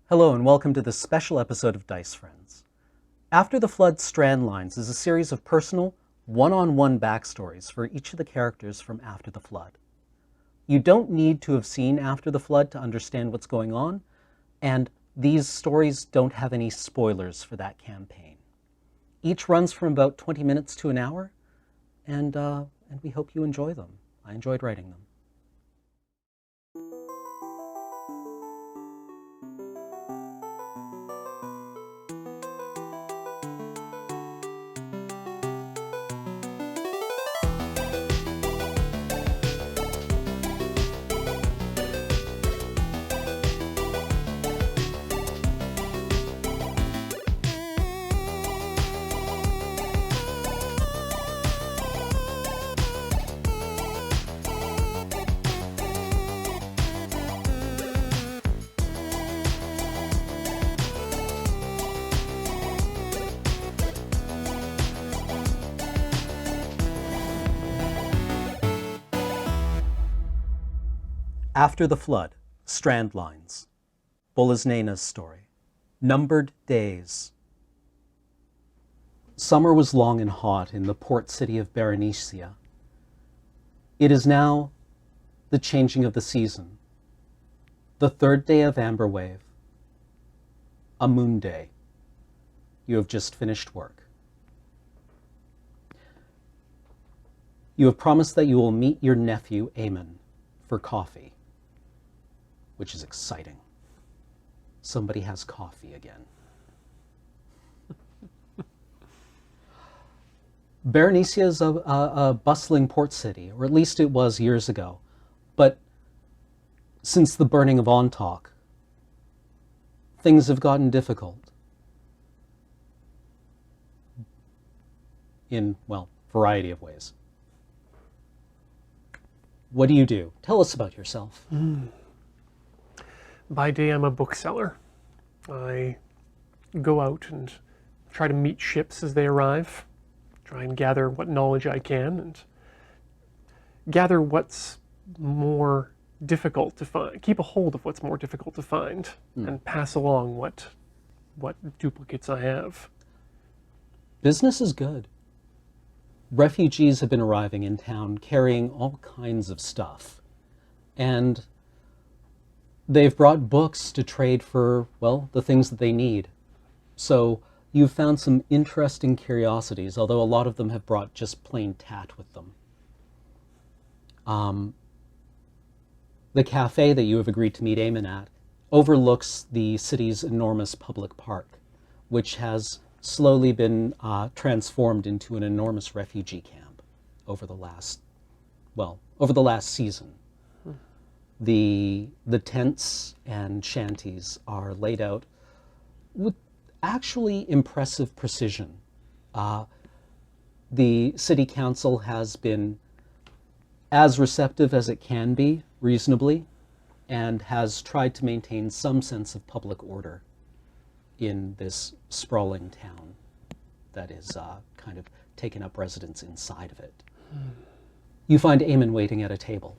Hello and welcome to this special episode of Dice Friends. After the Flood, Strandlines is a series of personal, one-on-one backstories for each of the characters from After the Flood. You don't need to have seen After the Flood to understand what's going on, and these stories don't have any spoilers for that campaign. Each runs from about 20 minutes to an hour, and we hope you enjoy them. I enjoyed writing them. After the Flood, Strandlines, Boleznena's story, Numbered Days. Summer was long and hot in the port city of Berenicia. It is now the changing of the season, the third day of Amberwave, a moon day. You have just finished work. You have promised that you will meet your nephew, Eamon, for coffee. Which is exciting. Somebody has coffee again. Berenicia is a bustling port city, or at least it was years ago. But since the burning of Ontauk, things have gotten difficult. In, well, variety of ways. What do? Tell us about yourself. By day, I'm a bookseller. I go out and try to meet ships as they arrive, try and gather what knowledge I can, and gather what's more difficult to find, keep a hold of what's more difficult to find, and pass along what duplicates I have. Business is good. Refugees have been arriving in town carrying all kinds of stuff, and they've brought books to trade for, well, the things that they need. So you've found some interesting curiosities, although a lot of them have brought just plain tat with them. The cafe that you have agreed to meet Eamon at overlooks the city's enormous public park, which has slowly been transformed into an enormous refugee camp over the last season. The tents and shanties are laid out with actually impressive precision. The city council has been as receptive as it can be, reasonably, and has tried to maintain some sense of public order in this sprawling town that is kind of taken up residence inside of it. You find Eamon waiting at a table.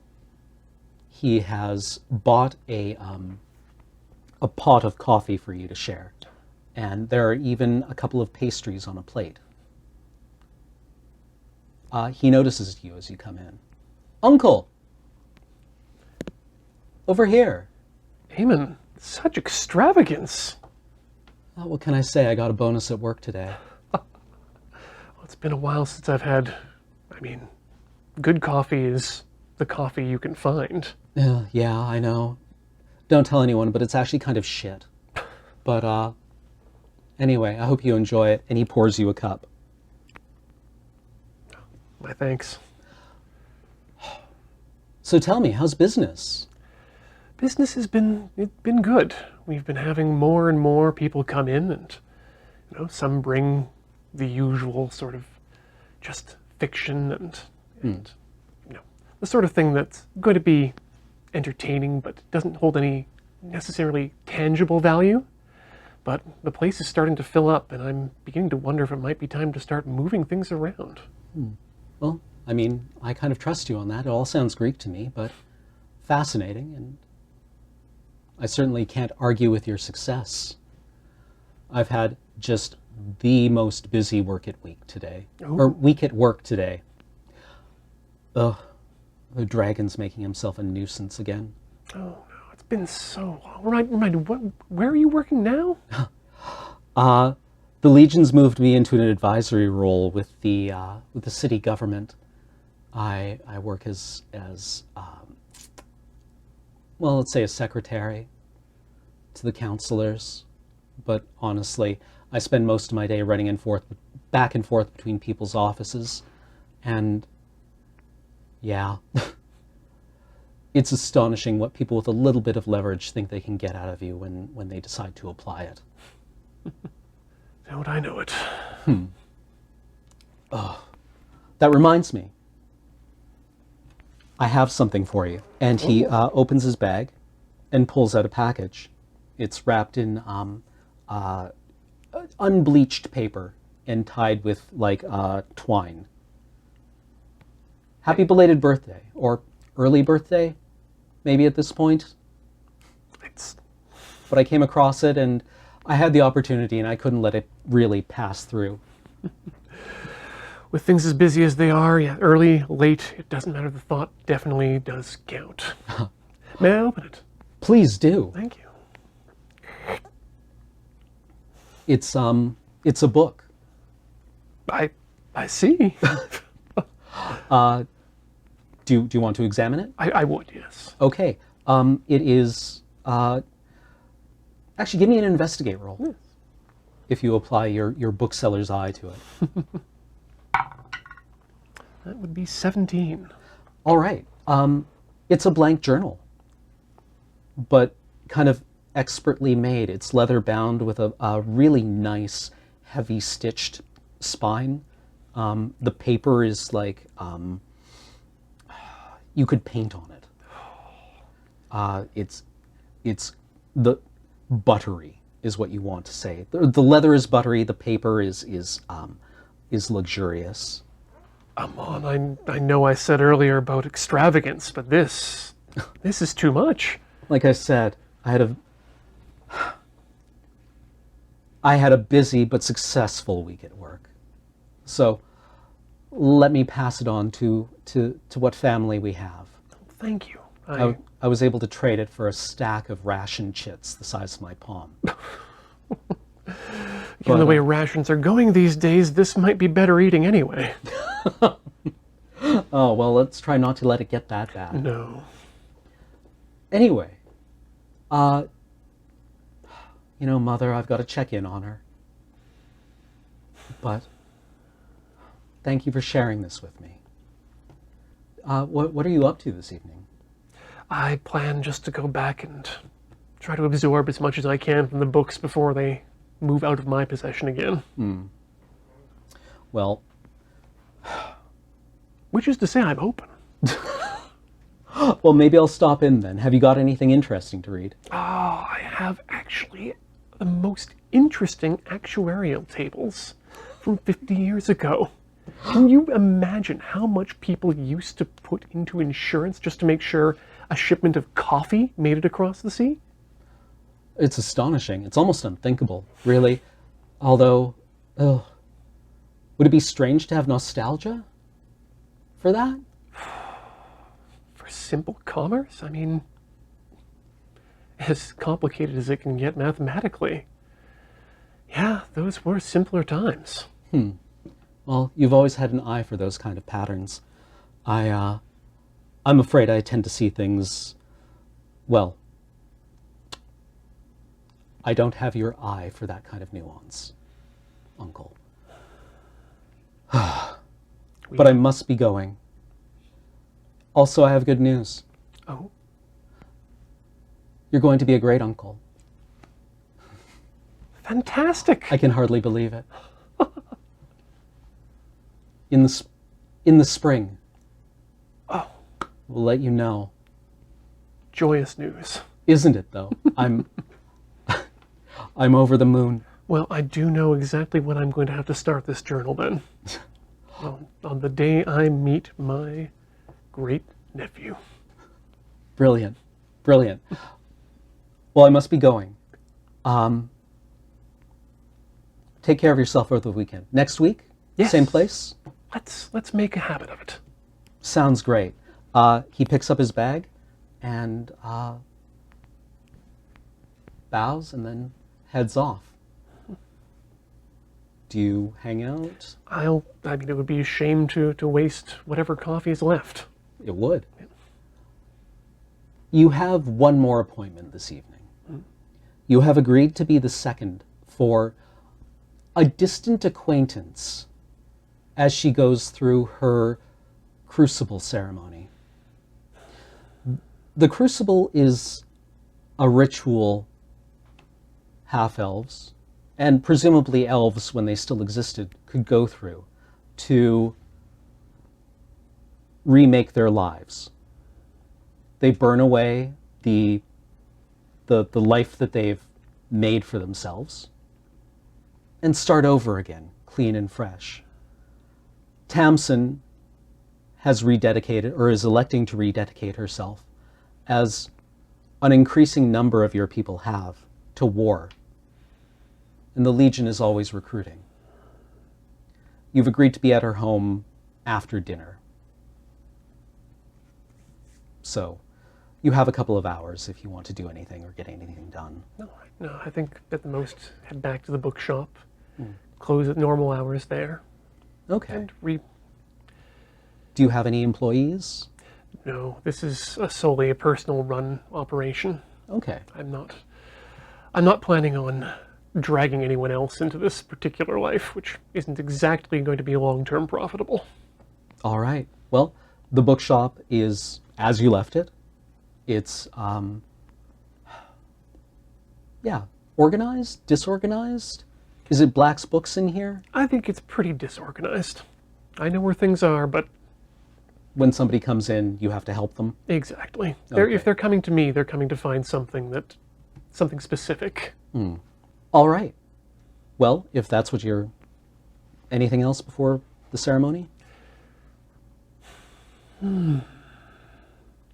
He has bought a pot of coffee for you to share, and there are even a couple of pastries on a plate. He notices you as you come in. Uncle! Over here. Eamon, such extravagance. What can I say? I got a bonus at work today. Well, it's been a while since I've had, good coffee is the coffee you can find. Yeah, I know. Don't tell anyone, but it's actually kind of shit. But anyway, I hope you enjoy it. And he pours you a cup. My thanks. So tell me, how's business? Business has been good. We've been having more and more people come in, and some bring the usual sort of just fiction and the sort of thing that's going to be entertaining but doesn't hold any necessarily tangible value. But the place is starting to fill up, and I'm beginning to wonder if it might be time to start moving things around. Well, I kind of trust you on that. It all sounds Greek to me, but fascinating. And I certainly can't argue with your success. I've had just the most busy week at work today. Ugh, the dragon's making himself a nuisance again. Oh no, it's been so long. Remind me, where are you working now? The Legion's moved me into an advisory role with the city government. I work as well, let's say a secretary to the councilors, but honestly, I spend most of my day running back and forth between people's offices, and yeah, it's astonishing what people with a little bit of leverage think they can get out of you when they decide to apply it. Don't I know it? That reminds me. I have something for you. And he opens his bag and pulls out a package. It's wrapped in unbleached paper and tied with like twine. Happy belated birthday, or early birthday, maybe at this point. But I came across it and I had the opportunity and I couldn't let it really pass through. With things as busy as they are, yeah, early, late, it doesn't matter. The thought definitely does count. May I open it? Please do. Thank you. It's a book. I see. Do you want to examine it? I would, yes. Okay. It is actually, give me an investigate roll. Yes. If you apply your bookseller's eye to it. That would be 17. All right. It's a blank journal, but kind of expertly made. It's leather bound with a really nice, heavy stitched spine. The paper is like you could paint on it. It's the buttery is what you want to say. The leather is buttery. The paper is luxurious. Amon, I know I said earlier about extravagance, but this is too much. Like I said, I had a busy but successful week at work. So let me pass it on to what family we have. Thank you. I was able to trade it for a stack of ration chits the size of my palm. Given the way rations are going these days, this might be better eating anyway. Oh, well, let's try not to let it get that bad. No. Anyway, Mother, I've got to check in on her. But thank you for sharing this with me. What are you up to this evening? I plan just to go back and try to absorb as much as I can from the books before they move out of my possession again. Well, which is to say I'm open. Well, maybe I'll stop in then. Have you got anything interesting to read? Oh, I have actually the most interesting actuarial tables from 50 years ago. Can you imagine how much people used to put into insurance just to make sure a shipment of coffee made it across the sea? It's astonishing. It's almost unthinkable, really. Although, would it be strange to have nostalgia for that? For simple commerce? I mean, as complicated as it can get mathematically. Yeah, those were simpler times. Well, you've always had an eye for those kind of patterns. I'm afraid I tend to see things, well, I don't have your eye for that kind of nuance, Uncle. But I must be going. Also, I have good news. Oh? You're going to be a great uncle. Fantastic! I can hardly believe it. In the spring. Oh. We'll let you know. Joyous news. Isn't it, though? I'm over the moon. Well, I do know exactly when I'm going to have to start this journal then. On the day I meet my great nephew. Brilliant. Brilliant. Well, I must be going. Take care of yourself over the weekend. Next week, Yes. same place? Let's make a habit of it. Sounds great. He picks up his bag and bows and then heads off. Do you hang out? I mean, it would be a shame to waste whatever coffee is left. It would. You have one more appointment this evening. You have agreed to be the second for a distant acquaintance as she goes through her crucible ceremony. The crucible is a ritual half-elves, and presumably elves when they still existed, could go through to remake their lives. They burn away the life that they've made for themselves and start over again, clean and fresh. Tamsin has rededicated, or is electing to rededicate herself, as an increasing number of your people have, to war. And the Legion is always recruiting. You've agreed to be at her home after dinner. So you have a couple of hours if you want to do anything or get anything done. No, I think at the most head back to the bookshop, close at normal hours there, Okay. and Do you have any employees? No, this is solely a personal run operation. Okay. I'm not planning on dragging anyone else into this particular life, which isn't exactly going to be long-term profitable. All right. Well, the bookshop is as you left it. It's, organized, disorganized? Is it Black's Books in here? I think it's pretty disorganized. I know where things are, but When somebody comes in, you have to help them? exactly. Okay. If they're coming to me, they're coming to find something specific. All right. Well, if that's what you're... Anything else before the ceremony?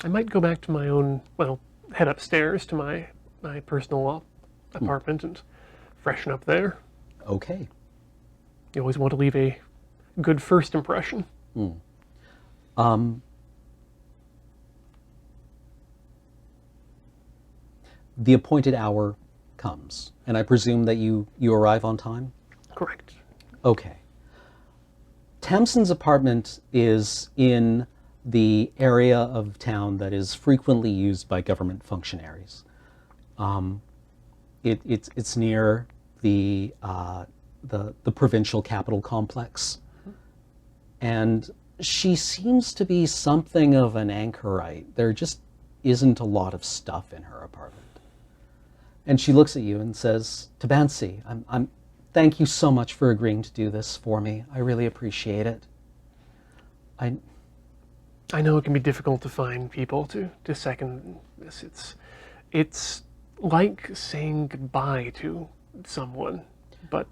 I might go back to my own, head upstairs to my personal apartment and freshen up there. Okay. You always want to leave a good first impression. The appointed hour comes, and I presume that you arrive on time? Correct. Okay. Tamsin's apartment is in the area of town that is frequently used by government functionaries. It's near the provincial capital complex, and she seems to be something of an anchorite. There just isn't a lot of stuff in her apartment. And she looks at you and says, "Tabansi, thank you so much for agreeing to do this for me. I really appreciate it. I know it can be difficult to find people to second this. It's like saying goodbye to someone, but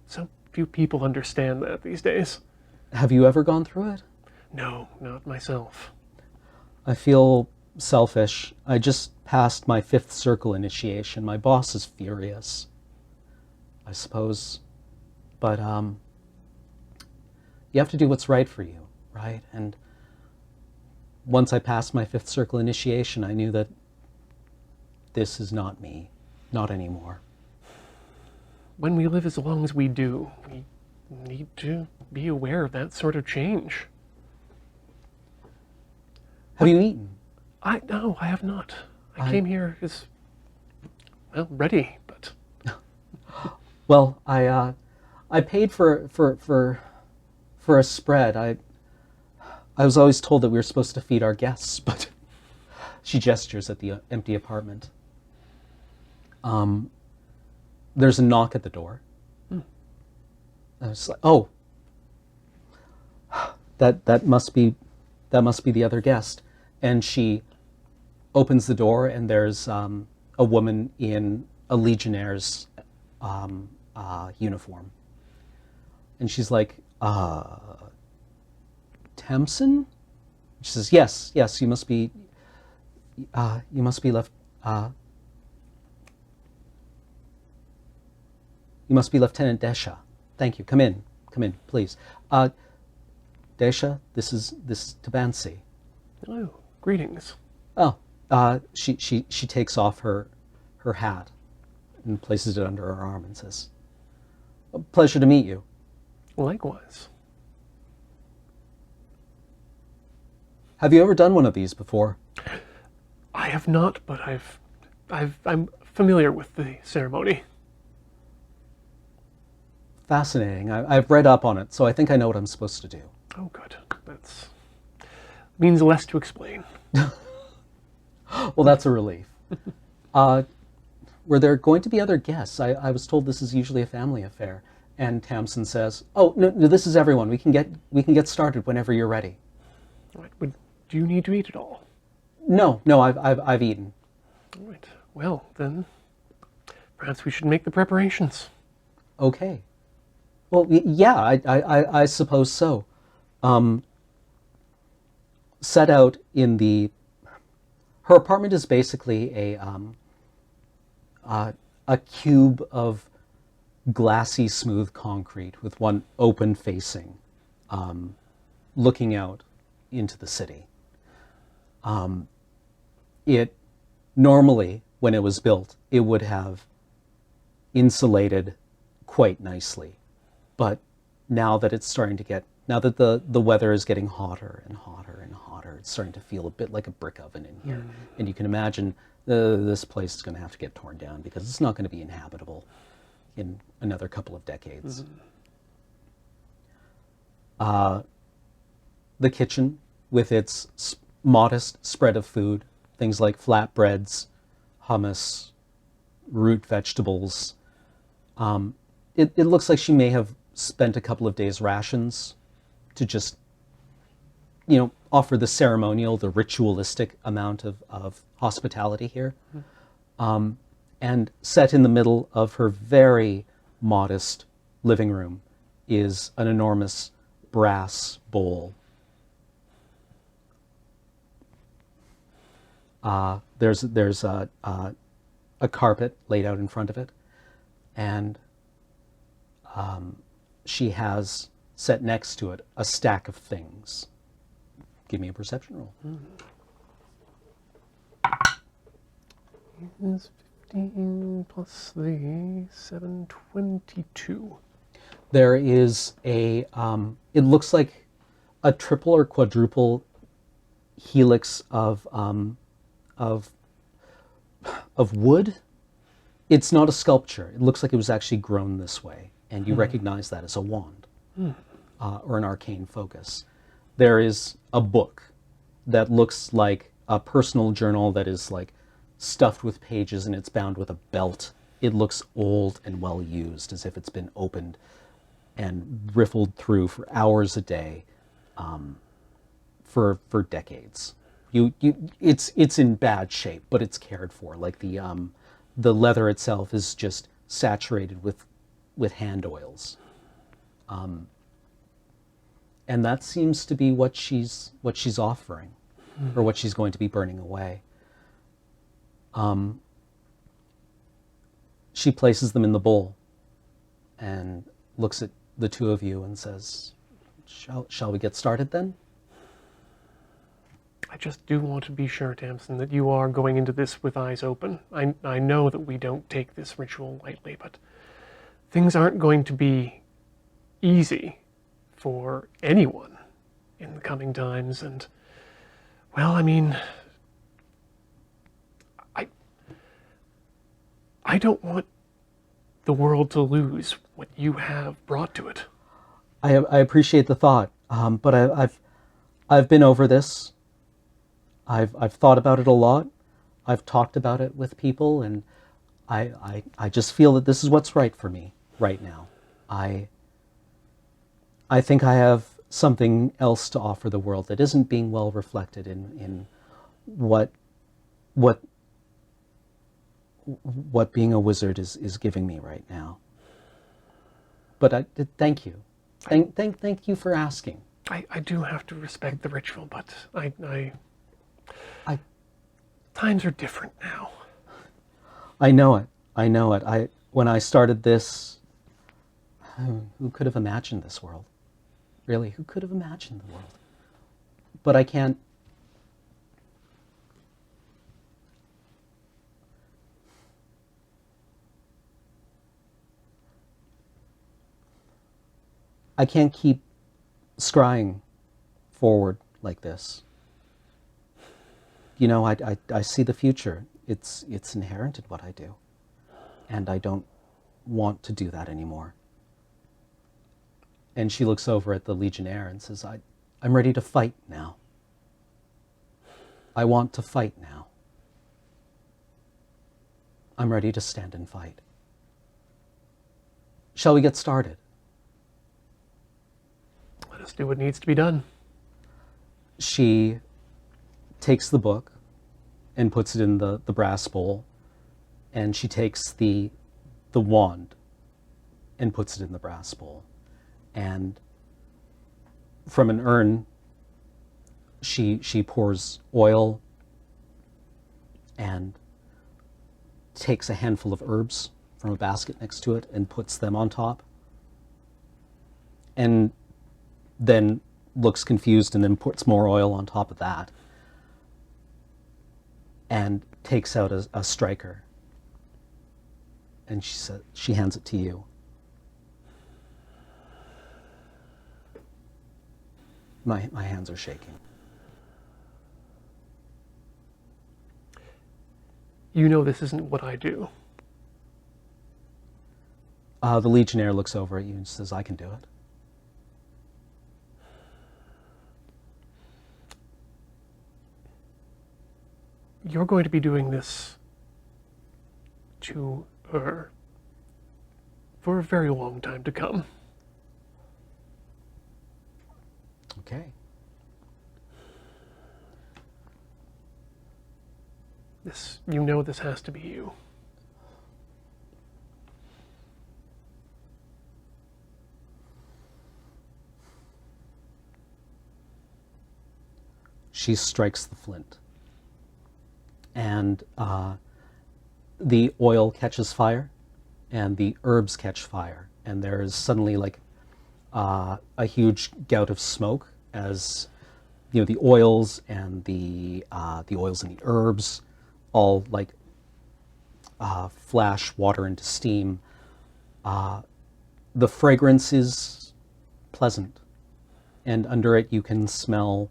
so few people understand that these days. Have you ever gone through it?" No, not myself. I feel selfish. I just passed my 5th circle initiation. My boss is furious, I suppose. But you have to do what's right for you, right? And once I passed my 5th circle initiation, I knew that this is not me, not anymore. When we live as long as we do, we need to be aware of that sort of change. Have you eaten? No, I have not. I came here as, ready, but... Well, I paid for a spread. I was always told that we were supposed to feed our guests, but she gestures at the empty apartment. There's a knock at the door. I was like, "Oh, that must be the other guest." And she opens the door, and there's a woman in a Legionnaire's uniform. And she's like, "Tamsin?" She says, yes, you must be left, You must be Lieutenant Desha. Thank you. Come in, please. Desha, this is Tabansi. Oh, greetings. Oh, she takes off her hat and places it under her arm and says, "Pleasure to meet you." Likewise. Have you ever done one of these before? I have not, but I'm familiar with the ceremony. Fascinating. I've read up on it, so I think I know what I'm supposed to do. Oh, good. That's means less to explain. Well, that's a relief. Were there going to be other guests? I was told this is usually a family affair. And Tamsin says, "Oh, no, this is everyone. We can get started whenever you're ready." All right. Do you need to eat at all? No, I've eaten. All right. Well, then, perhaps we should make the preparations. Okay. Well, yeah, I suppose so. Set out in her apartment is basically a cube of glassy, smooth concrete with one open facing, looking out into the city. It normally, when it was built, it would have insulated quite nicely, but now that the weather is getting hotter and hotter and hotter, it's starting to feel a bit like a brick oven in here. And you can imagine this place is going to have to get torn down because it's not going to be inhabitable in another couple of decades. The kitchen, with its modest spread of food, things like flatbreads, hummus, root vegetables. It looks like she may have spent a couple of days' rations to just, offer the ceremonial, the ritualistic amount of hospitality here. And set in the middle of her very modest living room is an enormous brass bowl. There's a carpet laid out in front of it, and she has set next to it a stack of things. Give me a perception roll. Is 15 plus the 7, 22. There is it looks like a triple or quadruple helix of wood. It's not a sculpture. It looks like it was actually grown this way, and you recognize that as a wand or an arcane focus. There is a book that looks like a personal journal that is like stuffed with pages, and it's bound with a belt. It looks old and well used, as if it's been opened and riffled through for hours a day for decades. It's in bad shape, but it's cared for. Like the leather itself is just saturated with hand oils, and that seems to be what she's offering, or what she's going to be burning away. She places them in the bowl and looks at the two of you and says, "Shall we get started then?" I just do want to be sure, Tamsin, that you are going into this with eyes open. I know that we don't take this ritual lightly, but things aren't going to be easy for anyone in the coming times. And, well, I mean, I don't want the world to lose what you have brought to it. I appreciate the thought, but I've been over this. I've thought about it a lot. I've talked about it with people, and I just feel that this is what's right for me right now. I think I have something else to offer the world that isn't being well reflected in what being a wizard is giving me right now. But thank you. Thank you for asking. I do have to respect the ritual, but times are different now. I know it. When I started this Who could have imagined this world? Really, who could have imagined the world? But I can't. I can't keep scrying forward like this. You know, I see the future. It's inherent in what I do. And I don't want to do that anymore. And she looks over at the Legionnaire and says, I'm ready to fight now. I want to fight now. I'm ready to stand and fight. Shall we get started? Let us do what needs to be done. She takes the book and puts it in the brass bowl, and she takes the wand and puts it in the brass bowl. And from an urn, she pours oil and takes a handful of herbs from a basket next to it and puts them on top. And then looks confused and then puts more oil on top of that. And takes out a striker. And she hands it to you. My hands are shaking. You know this isn't what I do. The Legionnaire looks over at you and says, I can do it. You're going to be doing this to her for a very long time to come. Okay. You know this has to be you. She strikes the flint. And the oil catches fire, and the herbs catch fire, and there is suddenly like a huge gout of smoke as the oils and the oils and the herbs all like flash water into steam. The fragrance is pleasant, and under it you can smell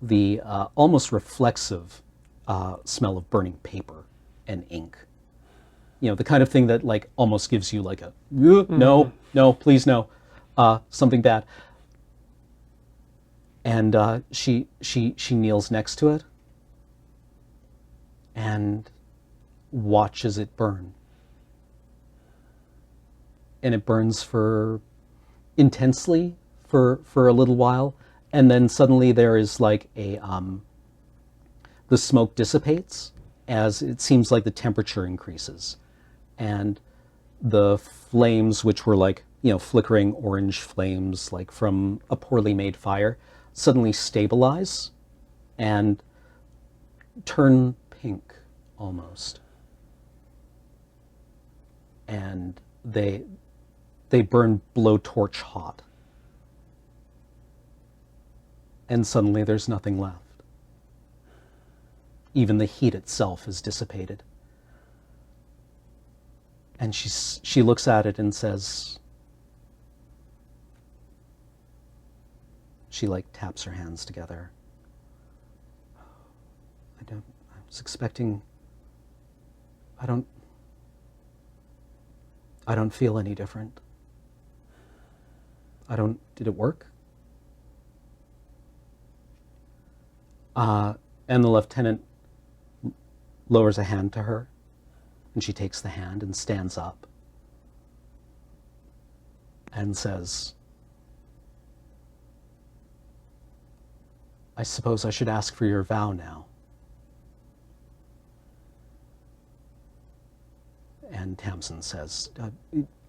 the almost reflexive smell of burning paper and ink. The kind of thing that like almost gives you like a no, please no, something bad. And she kneels next to it and watches it burn. And it burns for intensely for a little while, and then suddenly there is like the smoke dissipates as it seems like the temperature increases, and the flames, which were like flickering orange flames like from a poorly made fire, suddenly stabilize and turn pink almost, and they burn blowtorch hot, and suddenly there's nothing left. Even the heat itself is dissipated. And she looks at it and says, she like taps her hands together. I was expecting, I don't feel any different. Did it work? And the lieutenant lowers a hand to her, and she takes the hand and stands up and says, I suppose I should ask for your vow now. And Tamsin says,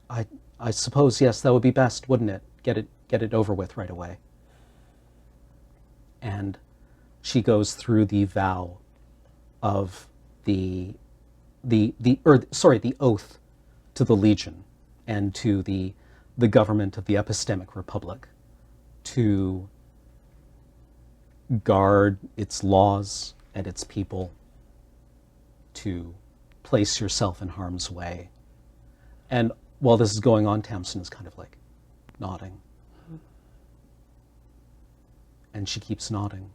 I suppose, yes, that would be best, wouldn't it? Get it over with right away. And she goes through the vow of the oath to the Legion and to the the government of the epistemic republic to guard its laws and its people, to place yourself in harm's way. And while this is going on, Tamsin is kind of like nodding. And she keeps nodding,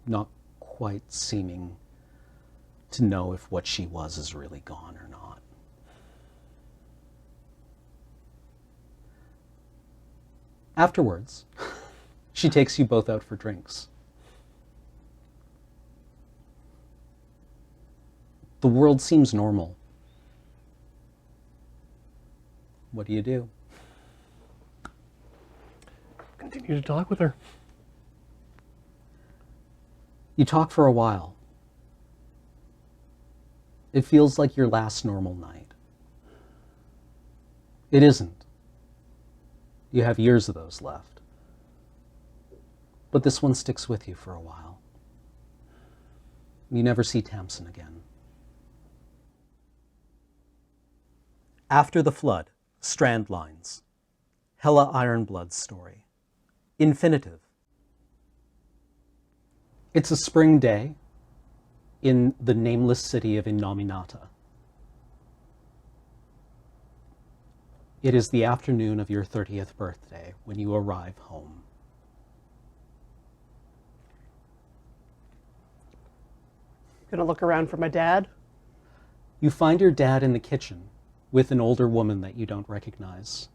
not quite seeming to know if what she was is really gone or not. Afterwards, she takes you both out for drinks. The world seems normal. What do you do? Continue to talk with her. You talk for a while. It feels like your last normal night. It isn't. You have years of those left. But this one sticks with you for a while. You never see Tamsin again. After the Flood, Strandlines, Hella Ironblood's story. Infinitive. It's a spring day in the nameless city of Innominata. It is the afternoon of your 30th birthday when you arrive home. Gonna look around for my dad. You find your dad in the kitchen with an older woman that you don't recognize.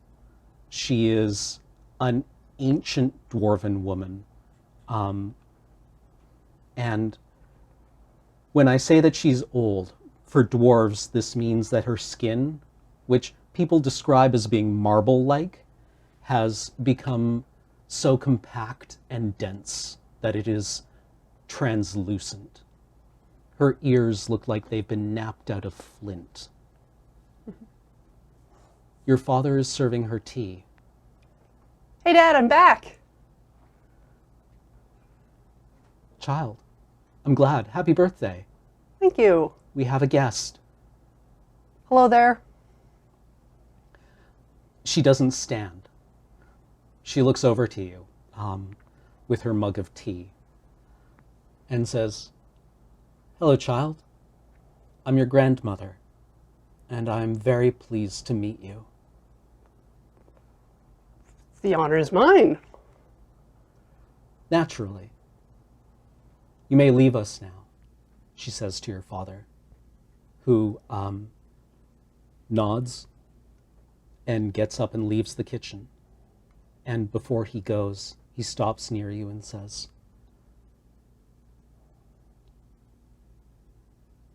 She is an ancient dwarven woman. And when I say that she's old, for dwarves, this means that her skin, which people describe as being marble-like, has become so compact and dense that it is translucent. Her ears look like they've been napped out of flint. Your father is serving her tea. Hey, Dad, I'm back. Child, I'm glad. Happy birthday. Thank you. We have a guest. Hello there. She doesn't stand. She looks over to you with her mug of tea and says, "Hello, child. I'm your grandmother, and I'm very pleased to meet you." The honor is mine. Naturally. You may leave us now, she says to your father, who nods and gets up and leaves the kitchen. And before he goes, he stops near you and says,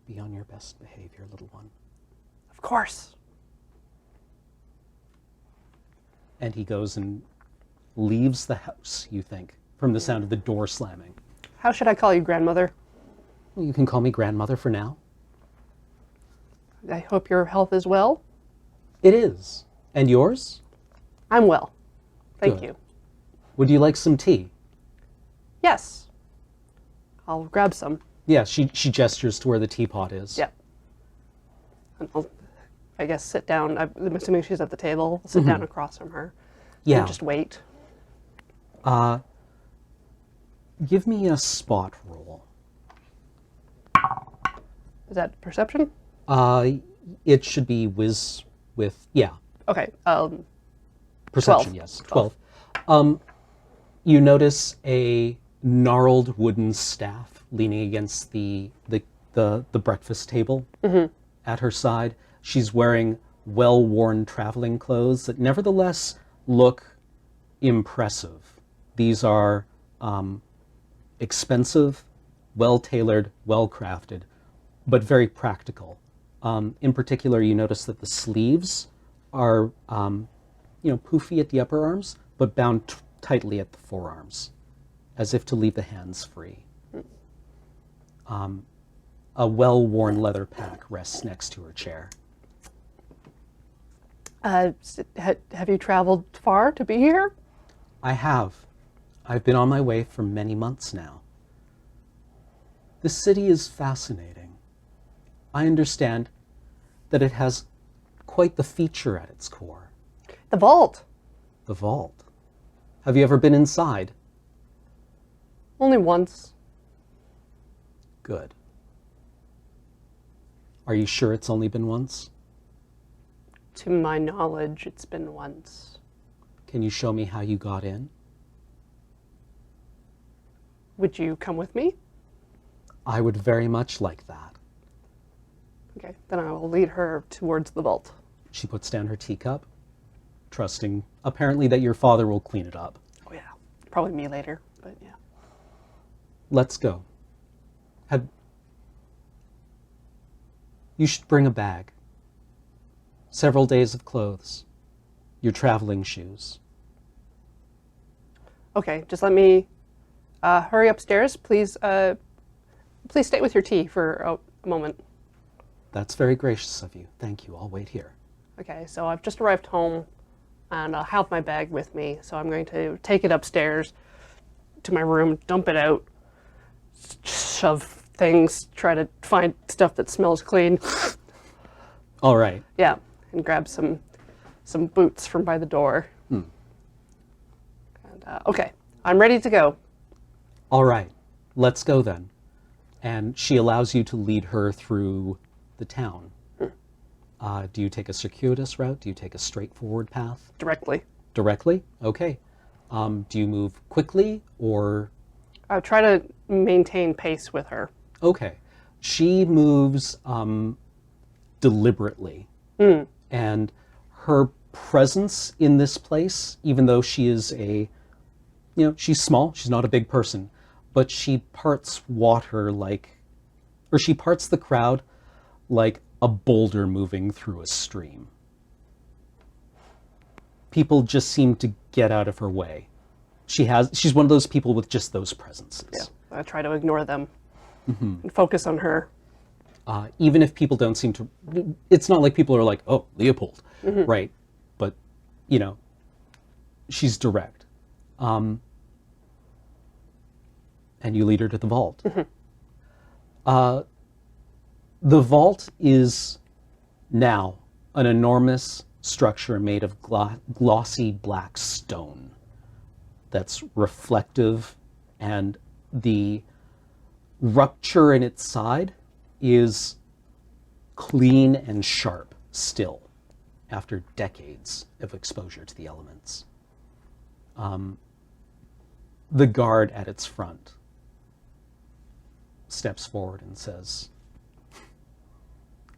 "Be on your best behavior, little one." Of course. And he goes and leaves the house, you think, from the sound of the door slamming. How should I call you, grandmother? Well, you can call me grandmother for now. I hope your health is well. It is. And yours? I'm well. Thank Good. you. Would you like some tea? Yes. I'll grab some. Yeah, she gestures to where the teapot is. Yeah. And I'll, I guess, sit down. I'm assuming she's at the table. I'll sit down across from her. Yeah. And just wait. Give me a spot roll. Is that perception? It should be whiz with, yeah, Okay. perception, 12. yes, 12. You notice a gnarled wooden staff leaning against the breakfast table at her side. She's wearing well-worn traveling clothes that nevertheless look impressive. These are expensive, well-tailored, well-crafted, but very practical. In particular, you notice that the sleeves are, poofy at the upper arms, but bound tightly at the forearms, as if to leave the hands free. A well-worn leather pack rests next to her chair. Have you traveled far to be here? I have. I've been on my way for many months now. The city is fascinating. I understand that it has quite the feature at its core. The vault. The vault. Have you ever been inside? Only once. Good. Are you sure it's only been once? To my knowledge, it's been once. Can you show me how you got in? Would you come with me? I would very much like that. Okay, then I will lead her towards the vault. She puts down her teacup, trusting apparently that your father will clean it up. Oh yeah, probably me later, but yeah. Let's go. You should bring a bag. Several days of clothes. Your traveling shoes. Okay, just let me hurry upstairs. Please stay with your tea for a moment. That's very gracious of you. Thank you. I'll wait here. Okay, so I've just arrived home and I have my bag with me, so I'm going to take it upstairs to my room, dump it out, shove things, try to find stuff that smells clean. All right. Yeah, and grab some boots from by the door. And, okay, I'm ready to go. All right. Let's go then. And she allows you to lead her through the town. Do you take a circuitous route? Do you take a straightforward path? Directly. Directly? Okay. Do you move quickly or? I'll try to maintain pace with her. Okay. She moves deliberately. And her presence in this place, even though she is she's small, she's not a big person, but she parts water she parts the crowd like a boulder moving through a stream. People just seem to get out of her way. She's one of those people with just those presences. Yeah, I try to ignore them and focus on her. Even if people don't seem to, it's not like people are like, oh, Leopold, right? But, she's direct. And you lead her to the vault. The vault is now an enormous structure made of glossy black stone that's reflective, and the rupture in its side is clean and sharp still after decades of exposure to the elements. The guard at its front steps forward and says,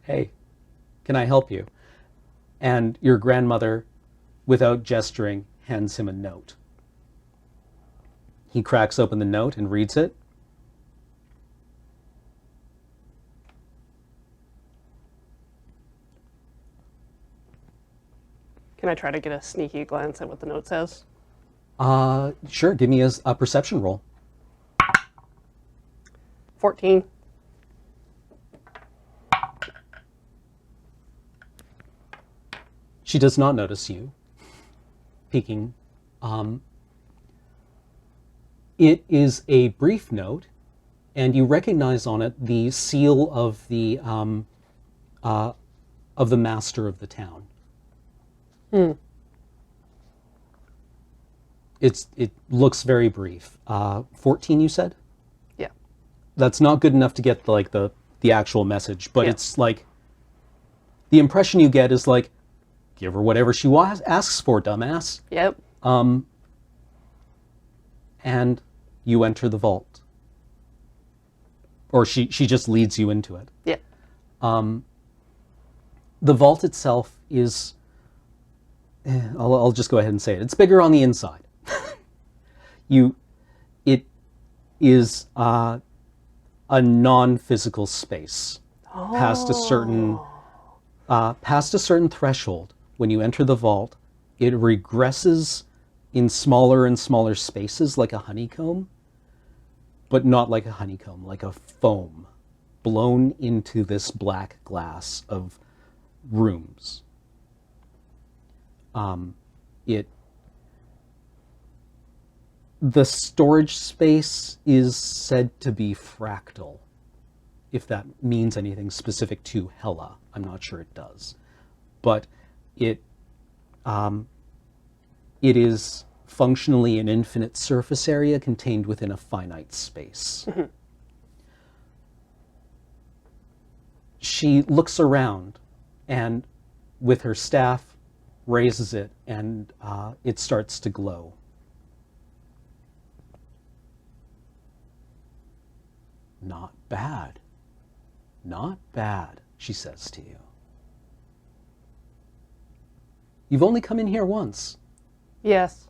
"Hey, can I help you?" And your grandmother, without gesturing, hands him a note. He cracks open the note and reads it. Can I try to get a sneaky glance at what the note says? Sure, give me a perception roll. 14. She does not notice you peeking. It is a brief note, and you recognize on it the seal of the master of the town. It looks very brief. 14, you said? Yeah. That's not good enough to get the actual message, but Yeah. it's like the impression you get is like, give her whatever she asks for, dumbass. Yep. And you enter the vault. Or she just leads you into it. Yeah. The vault itself is, I'll just go ahead and say it. It's bigger on the inside. It is a non-physical space. Past a certain threshold, when you enter the vault, it regresses in smaller and smaller spaces like a honeycomb, but not like a honeycomb, like a foam blown into this black glass of rooms. The storage space is said to be fractal, if that means anything specific to Hela. I'm not sure it does. But it it is functionally an infinite surface area contained within a finite space. She looks around and with her staff raises it, and it starts to glow. Not bad. Not bad, she says to you. You've only come in here once. Yes.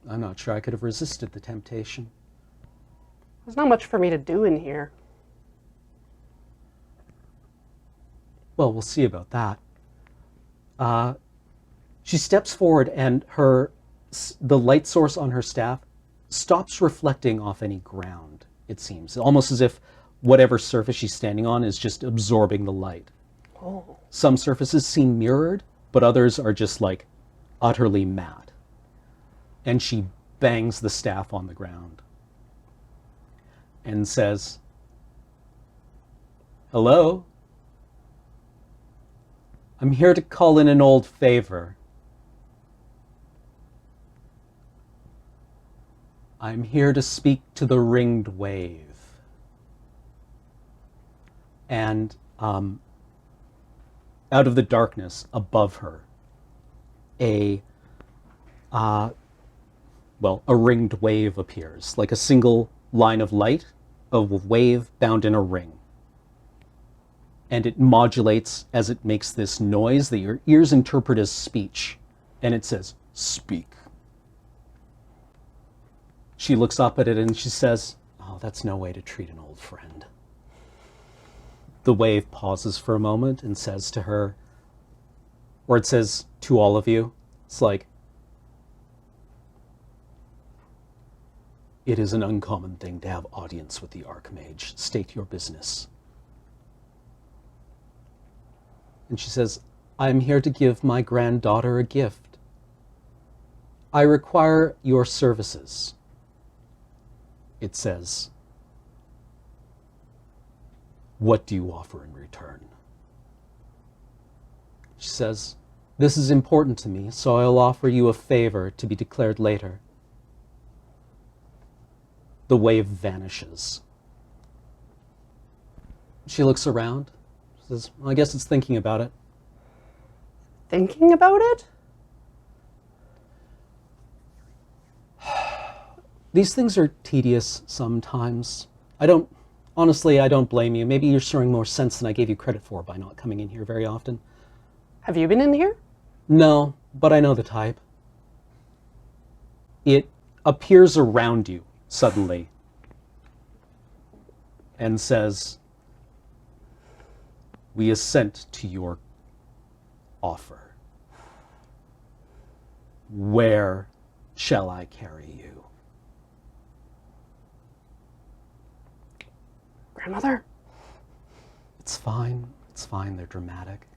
I'm not sure I could have resisted the temptation. There's not much for me to do in here. Well, we'll see about that. She steps forward, and the light source on her staff stops reflecting off any ground, it seems. Almost as if whatever surface she's standing on is just absorbing the light. Oh. Some surfaces seem mirrored, but others are just like utterly matte. And she bangs the staff on the ground and says, "Hello? I'm here to call in an old favor. I'm here to speak to the ringed wave." And out of the darkness above her, a ringed wave appears, like a single line of light, a wave bound in a ring. And it modulates as it makes this noise that your ears interpret as speech. And it says, "Speak." She looks up at it and she says, "Oh, that's no way to treat an old friend." The wave pauses for a moment and says to her, or it says to all of you, it's like, "It is an uncommon thing to have audience with the Archmage. State your business." And she says, "I am here to give my granddaughter a gift. I require your services." It says, "What do you offer in return?" She says, "This is important to me, so I'll offer you a favor to be declared later." The wave vanishes. She looks around. She says, "Well, I guess it's thinking about it." Thinking about it? These things are tedious sometimes. Honestly, I don't blame you. Maybe you're showing more sense than I gave you credit for by not coming in here very often. Have you been in here? No, but I know the type. It appears around you suddenly and says, "We assent to your offer. Where shall I carry you?" Grandmother? It's fine. It's fine. They're dramatic.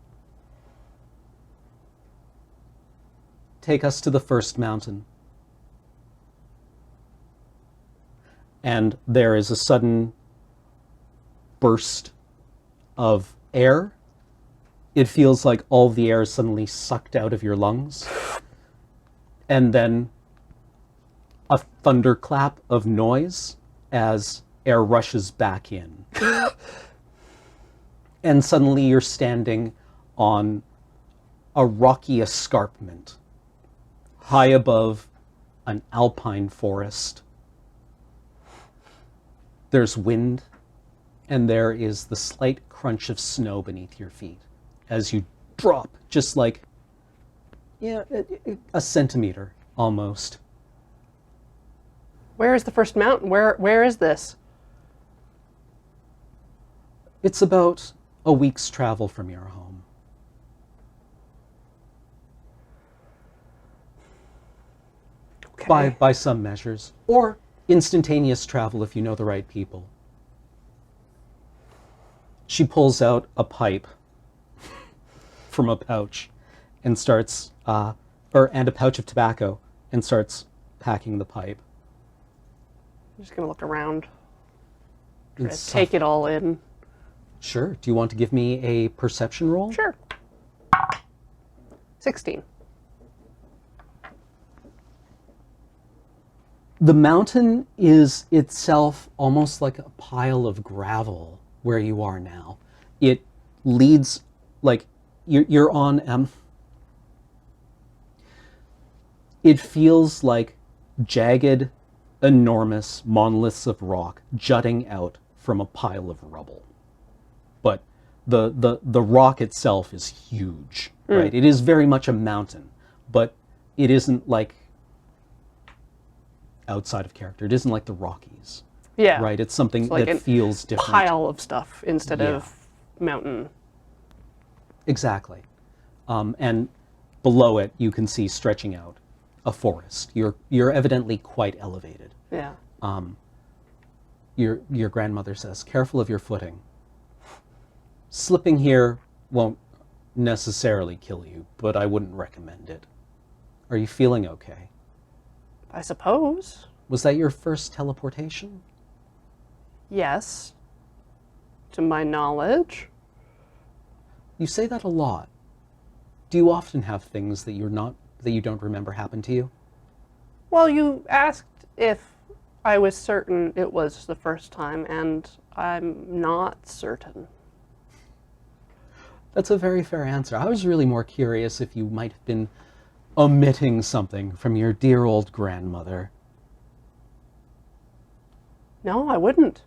"Take us to the first mountain." And there is a sudden burst of air. It feels like all the air is suddenly sucked out of your lungs. And then a thunderclap of noise as air rushes back in. And suddenly you're standing on a rocky escarpment high above an alpine forest. There's wind, and there is the slight crunch of snow beneath your feet as you drop, just like, a centimeter almost. Where is the first mountain? Where is this? It's about a week's travel from your home. Okay. By some measures, or instantaneous travel if you know the right people. She pulls out a pipe from a pouch and starts, and a pouch of tobacco, and starts packing the pipe. I'm just gonna look around. Try It's to take it all in. Sure. Do you want to give me a perception roll? Sure. 16. The mountain is itself almost like a pile of gravel where you are now. It leads, like, you're on, it feels like jagged, enormous monoliths of rock jutting out from a pile of rubble. But the rock itself is huge, right? It is very much a mountain, but it isn't like outside of character. It isn't like the Rockies, Yeah. right? It's something It's like that a feels different. pile of stuff instead Yeah. of mountain. Exactly. And below it, you can see stretching out a forest. You're evidently quite elevated. Yeah. Your grandmother says, "Careful of your footing. Slipping here won't necessarily kill you, but I wouldn't recommend it. Are you feeling okay? I suppose. Was that your first teleportation?" Yes. To my knowledge. You say that a lot. Do you often have things that you don't remember happen to you? Well, you asked if I was certain it was the first time, and I'm not certain. That's a very fair answer. I was really more curious if you might have been omitting something from your dear old grandmother. No, I wouldn't.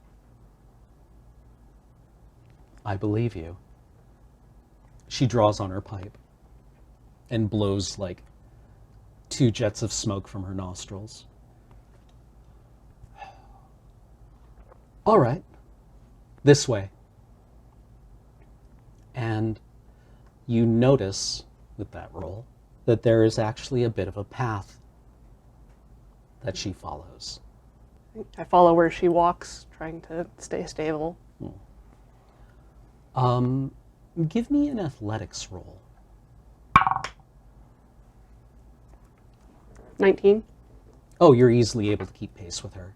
I believe you. She draws on her pipe and blows like 2 jets of smoke from her nostrils. All right, this way. And you notice with that roll that there is actually a bit of a path that she follows. I follow where she walks, trying to stay stable. Give me an athletics roll. 19. Oh, you're easily able to keep pace with her.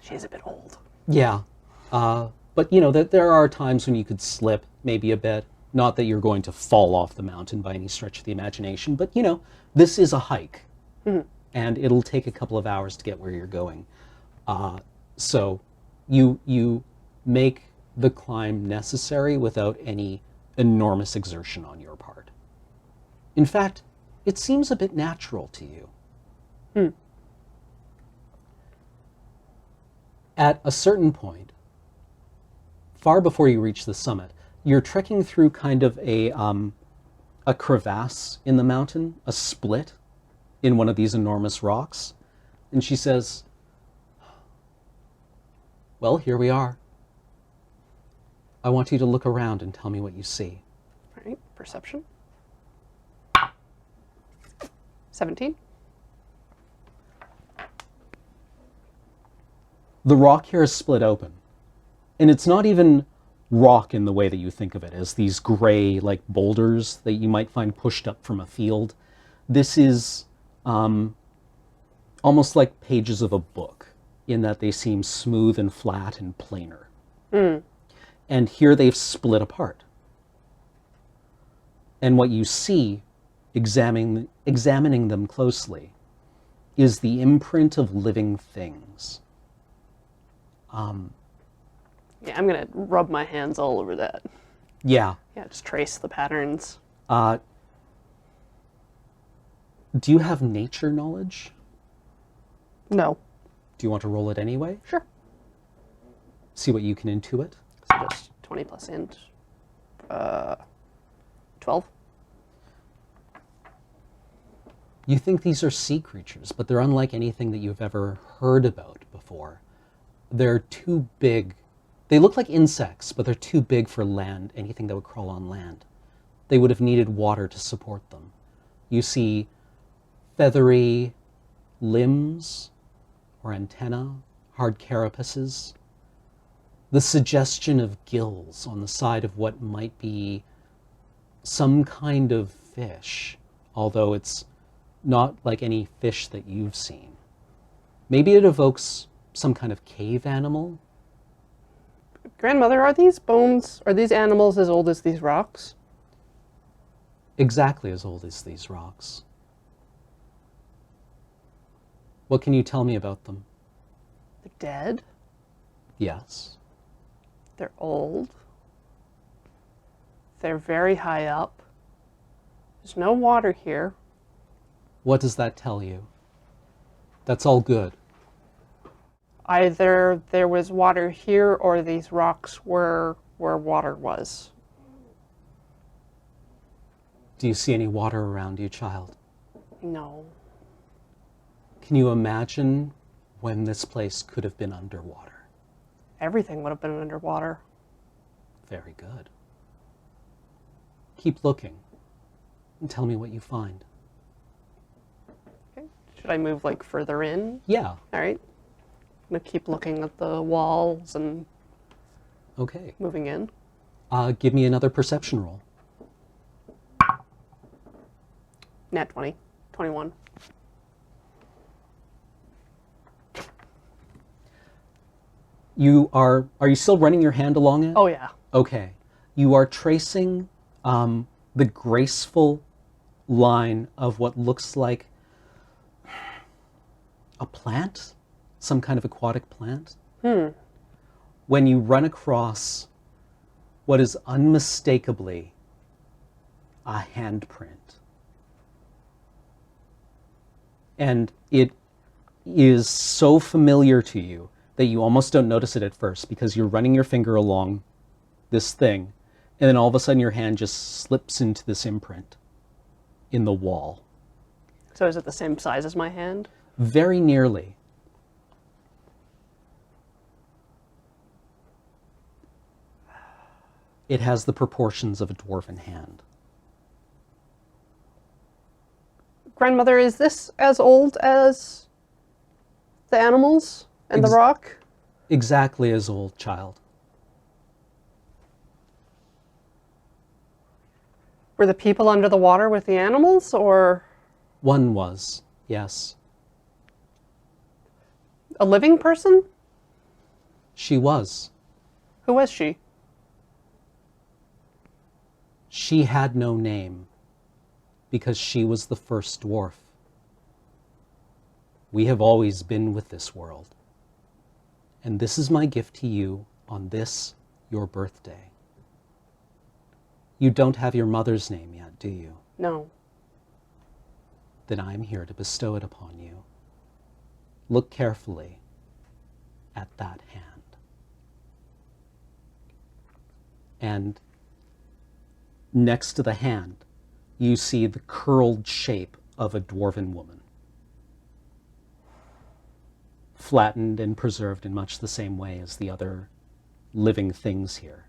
She's a bit old. Yeah, but you know that there are times when you could slip maybe a bit. Not that you're going to fall off the mountain by any stretch of the imagination, but you know, this is a hike, and it'll take a couple of hours to get where you're going. So you make the climb necessary without any enormous exertion on your part. In fact, it seems a bit natural to you. At a certain point, far before you reach the summit, you're trekking through kind of a crevasse in the mountain, a split in one of these enormous rocks. And she says, "Well, here we are. I want you to look around and tell me what you see." All right, perception. 17. The rock here is split open. And it's not even rock in the way that you think of it, as these gray, like, boulders that you might find pushed up from a field. This is almost like pages of a book, in that they seem smooth and flat and plainer. And here they've split apart. And what you see, examining them closely, is the imprint of living things. Yeah, I'm going to rub my hands all over that. Yeah. Yeah, just trace the patterns. Do you have nature knowledge? No. Do you want to roll it anyway? Sure. See what you can intuit? So just 20 plus int. 12. You think these are sea creatures, but they're unlike anything that you've ever heard about before. They're too big. They look like insects, but they're too big for land, anything that would crawl on land. They would have needed water to support them. You see feathery limbs or antennae, hard carapaces, the suggestion of gills on the side of what might be some kind of fish, although it's not like any fish that you've seen. Maybe it evokes some kind of cave animal. Grandmother, are these bones, are these animals as old as these rocks? Exactly as old as these rocks. What can you tell me about them? They're dead. Yes. They're old. They're very high up. There's no water here. What does that tell you? That's all good. Either there was water here or these rocks were where water was. Do you see any water around you, child? No. Can you imagine when this place could have been underwater? Everything would have been underwater. Very good. Keep looking and tell me what you find. Okay. Should I move like further in? Yeah. All right. I'm gonna keep looking at the walls and Okay. moving in. Give me another perception roll. Nat 20. 21. Are you still running your hand along it? Oh yeah. Okay. You are tracing the graceful line of what looks like a plant, some kind of aquatic plant. When you run across what is unmistakably a handprint. And it is so familiar to you that you almost don't notice it at first because you're running your finger along this thing, and then all of a sudden your hand just slips into this imprint in the wall. So is it the same size as my hand? Very nearly. It has the proportions of a dwarven hand. Grandmother, is this as old as the animals and the rock? Exactly as old, child. Were the people under the water with the animals, or One was, yes. a living person? She was. Who was she? She had no name because she was the first dwarf. We have always been with this world. And this is my gift to you on this, your birthday. You don't have your mother's name yet, do you? No. Then I'm here to bestow it upon you. Look carefully at that hand. And next to the hand, you see the curled shape of a dwarven woman, flattened and preserved in much the same way as the other living things here.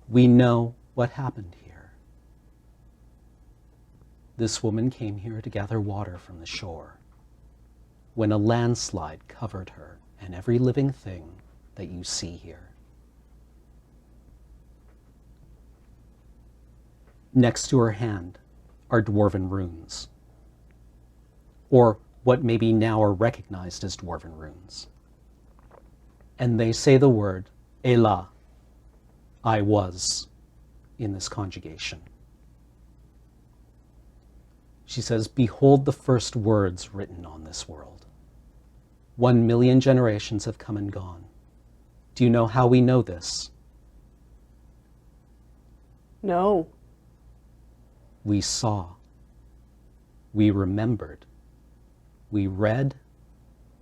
We know what happened here. This woman came here to gather water from the shore when a landslide covered her and every living thing that you see here. Next to her hand are dwarven runes, or what maybe now are recognized as dwarven runes. And they say the word Ela, I was, in this conjugation. She says, behold the first words written on this world. 1 million generations have come and gone. Do you know how we know this? No. We saw, we remembered, we read,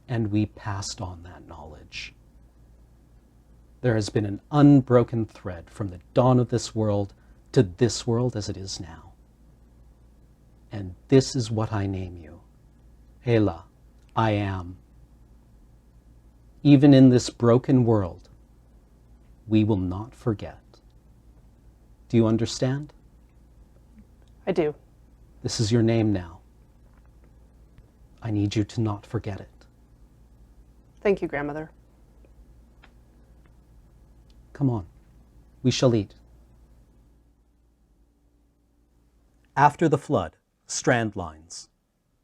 and we passed on that knowledge. There has been an unbroken thread from the dawn of this world to this world as it is now. And this is what I name you. Ela, I am. Even in this broken world, we will not forget. Do you understand? I do. This is your name now. I need you to not forget it. Thank you, Grandmother. Come on, we shall eat. After the flood, Strandlines.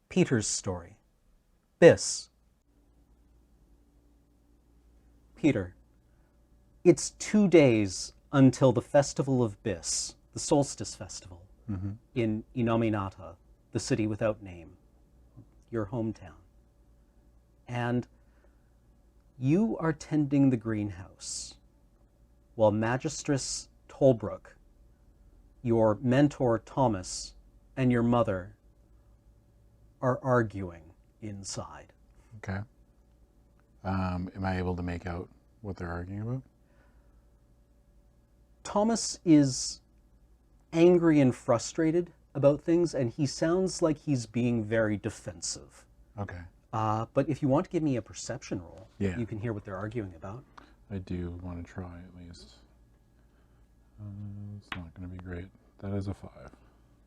Peter's story. Byss. Peter, it's 2 days until the festival of Byss, the solstice festival, in Inominata, the city without name, your hometown. And you are tending the greenhouse while Magistress Tolbrook, your mentor Thomas, and your mother are arguing inside. Okay. Am I able to make out what they're arguing about? Thomas is angry and frustrated about things, and he sounds like he's being very defensive. Okay. But if you want to give me a perception roll, Yeah. you can hear what they're arguing about. I do want to try at least. It's not going to be great. That is a 5.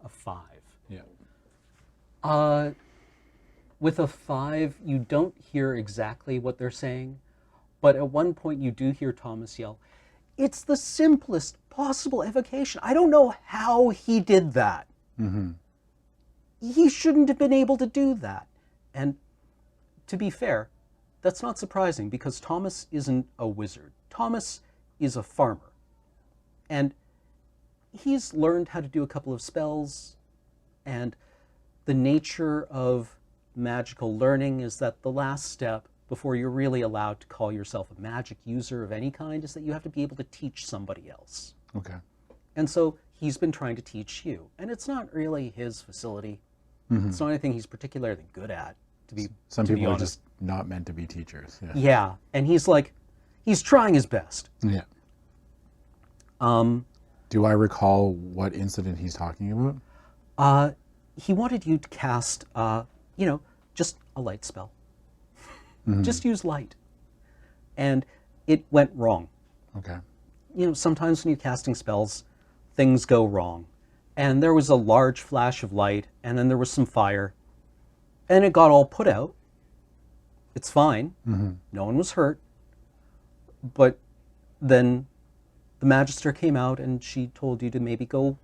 A 5. Yeah. With a 5, you don't hear exactly what they're saying, but at one point you do hear Thomas yell, "It's the simplest possible evocation. I don't know how he did that. Mm-hmm. He shouldn't have been able to do that." And to be fair, that's not surprising because Thomas isn't a wizard. Thomas is a farmer. And he's learned how to do a couple of spells, and the nature of magical learning is that the last step before you're really allowed to call yourself a magic user of any kind is that you have to be able to teach somebody else. Okay. And so he's been trying to teach you, and it's not really his facility. Mm-hmm. It's not anything he's particularly good at, Some to be people are honest. just not meant to be teachers. Yeah. Yeah, and he's trying his best. Yeah. Do I recall what incident he's talking about? He wanted you to cast, just a light spell. Mm-hmm. Just use light. And it went wrong. Okay. Sometimes when you're casting spells, things go wrong. And there was a large flash of light, and then there was some fire, and it got all put out. It's fine. Mm-hmm. No one was hurt. But then the Magister came out, and she told you to maybe go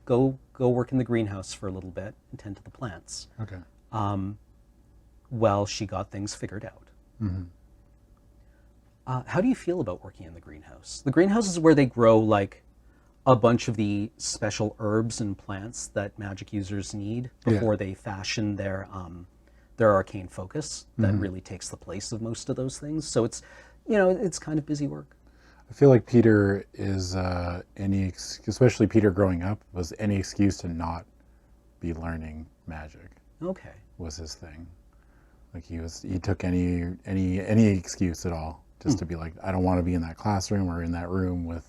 work in the greenhouse for a little bit and tend to the plants. Okay. While she got things figured out. Mm-hmm. How do you feel about working in the greenhouse? The greenhouse is where they grow like a bunch of the special herbs and plants that magic users need before they fashion their arcane focus that really takes the place of most of those things. So it's kind of busy work. I feel like Peter is especially Peter growing up, was any excuse to not be learning magic Okay. was his thing. Like he took any excuse at all just to be like, I don't want to be in that classroom or in that room with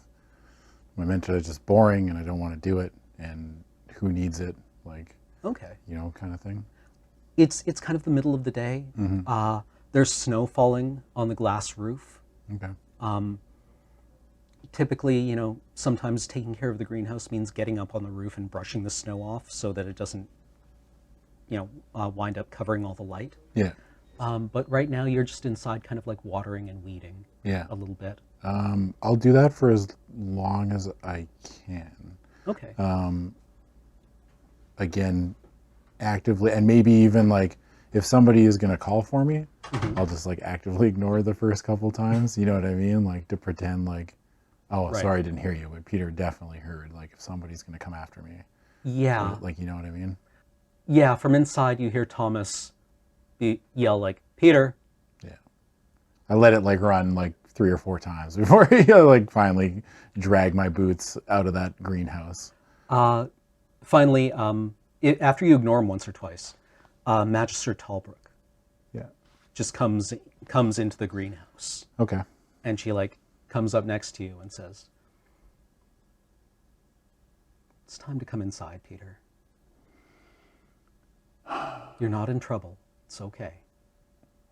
my mentor. It's just boring and I don't want to do it. And who needs it? Like, Okay. Kind of thing. It's kind of the middle of the day. Mm-hmm. There's snow falling on the glass roof. Okay. Typically, sometimes taking care of the greenhouse means getting up on the roof and brushing the snow off so that it doesn't, wind up covering all the light. Yeah. But right now you're just inside kind of like watering and weeding Yeah. a little bit. I'll do that for as long as I can. Okay. Again, actively, and maybe even like if somebody is going to call for me, I'll just like actively ignore the first couple times. You know what I mean? Like to pretend like, oh, Right. sorry, I didn't hear you, but Peter definitely heard. Like if somebody's going to come after me, Yeah. like you know what I mean? Yeah, from inside you hear Thomas yell like, "Peter!" Yeah. I let it like run like 3 or 4 times before he like finally drag my boots out of that greenhouse. Finally, after you ignore him once or twice, Magister Talbrook Yeah. just comes into the greenhouse, Okay. and she like comes up next to you and says, "It's time to come inside, Peter. You're not in trouble. It's okay."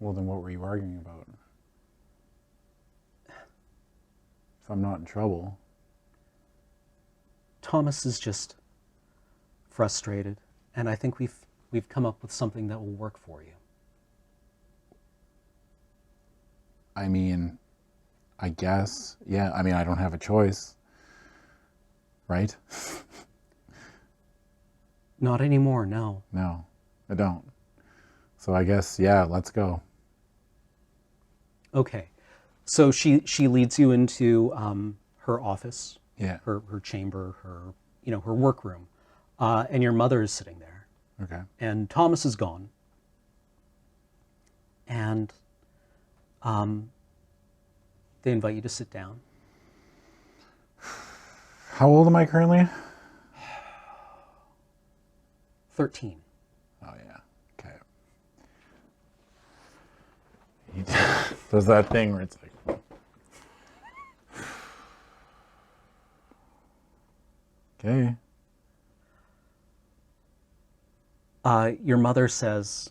Well, then what were you arguing about? If I'm not in trouble. Thomas is just frustrated, and I think we've come up with something that will work for you. I mean, I guess, yeah. I mean, I don't have a choice, right? Not anymore, no. No, I don't. So I guess, yeah, let's go. Okay. So she leads you into her office, Yeah. her chamber, her workroom, and your mother is sitting there. Okay. And Thomas is gone. And they invite you to sit down. How old am I currently? 13. Oh, yeah. Okay. He does that thing where it's like... Okay. Your mother says,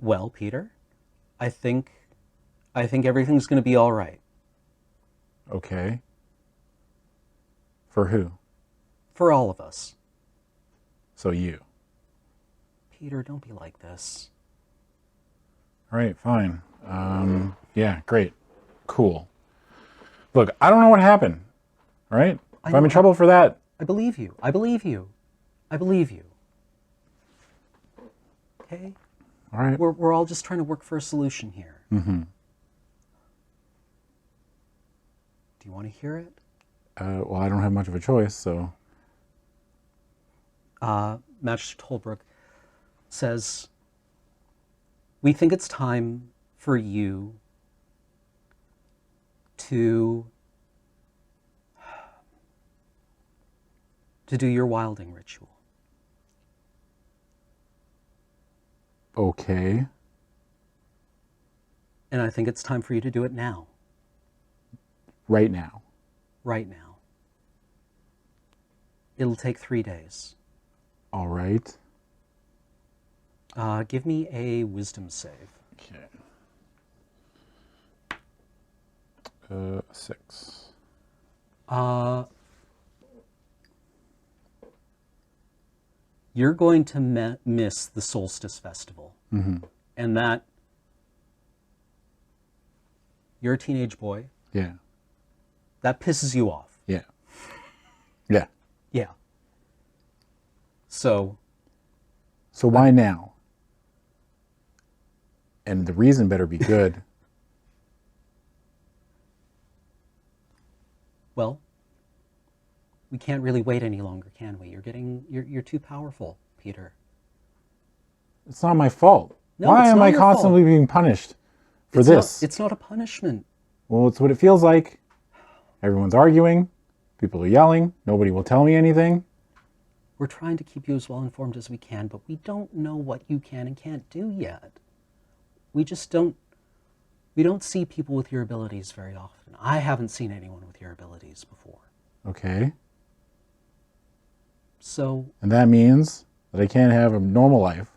well, Peter, I think everything's going to be all right. Okay. For who? For all of us. So you. Peter, don't be like this. All right, fine. Yeah, great. Cool. Look, I don't know what happened. All right? If I'm in trouble for that... I believe you. I believe you. I believe you. Okay? All right. We're all just trying to work for a solution here. Mm-hmm. Do you want to hear it? Well, I don't have much of a choice, so... Magister Tolbrook says, we think it's time for you to do your wilding ritual. Okay. And I think it's time for you to do it now. Right now. Right now. It'll take 3 days. All right. Give me a wisdom save. Okay. 6. You're going to miss the Solstice Festival. Mm-hmm. And that, you're a teenage boy, Yeah. that pisses you off. Yeah. Yeah. Yeah. So why now? And the reason better be good. well, we can't really wait any longer, can we? You're too powerful, Peter. It's not my fault. No, Why it's am not I your constantly being punished for this? It's not a punishment. Well, it's what it feels like. Everyone's arguing. People are yelling. Nobody will tell me anything. We're trying to keep you as well informed as we can, but we don't know what you can and can't do yet. We don't see people with your abilities very often. I haven't seen anyone with your abilities before. Okay. So, And that means that I can't have a normal life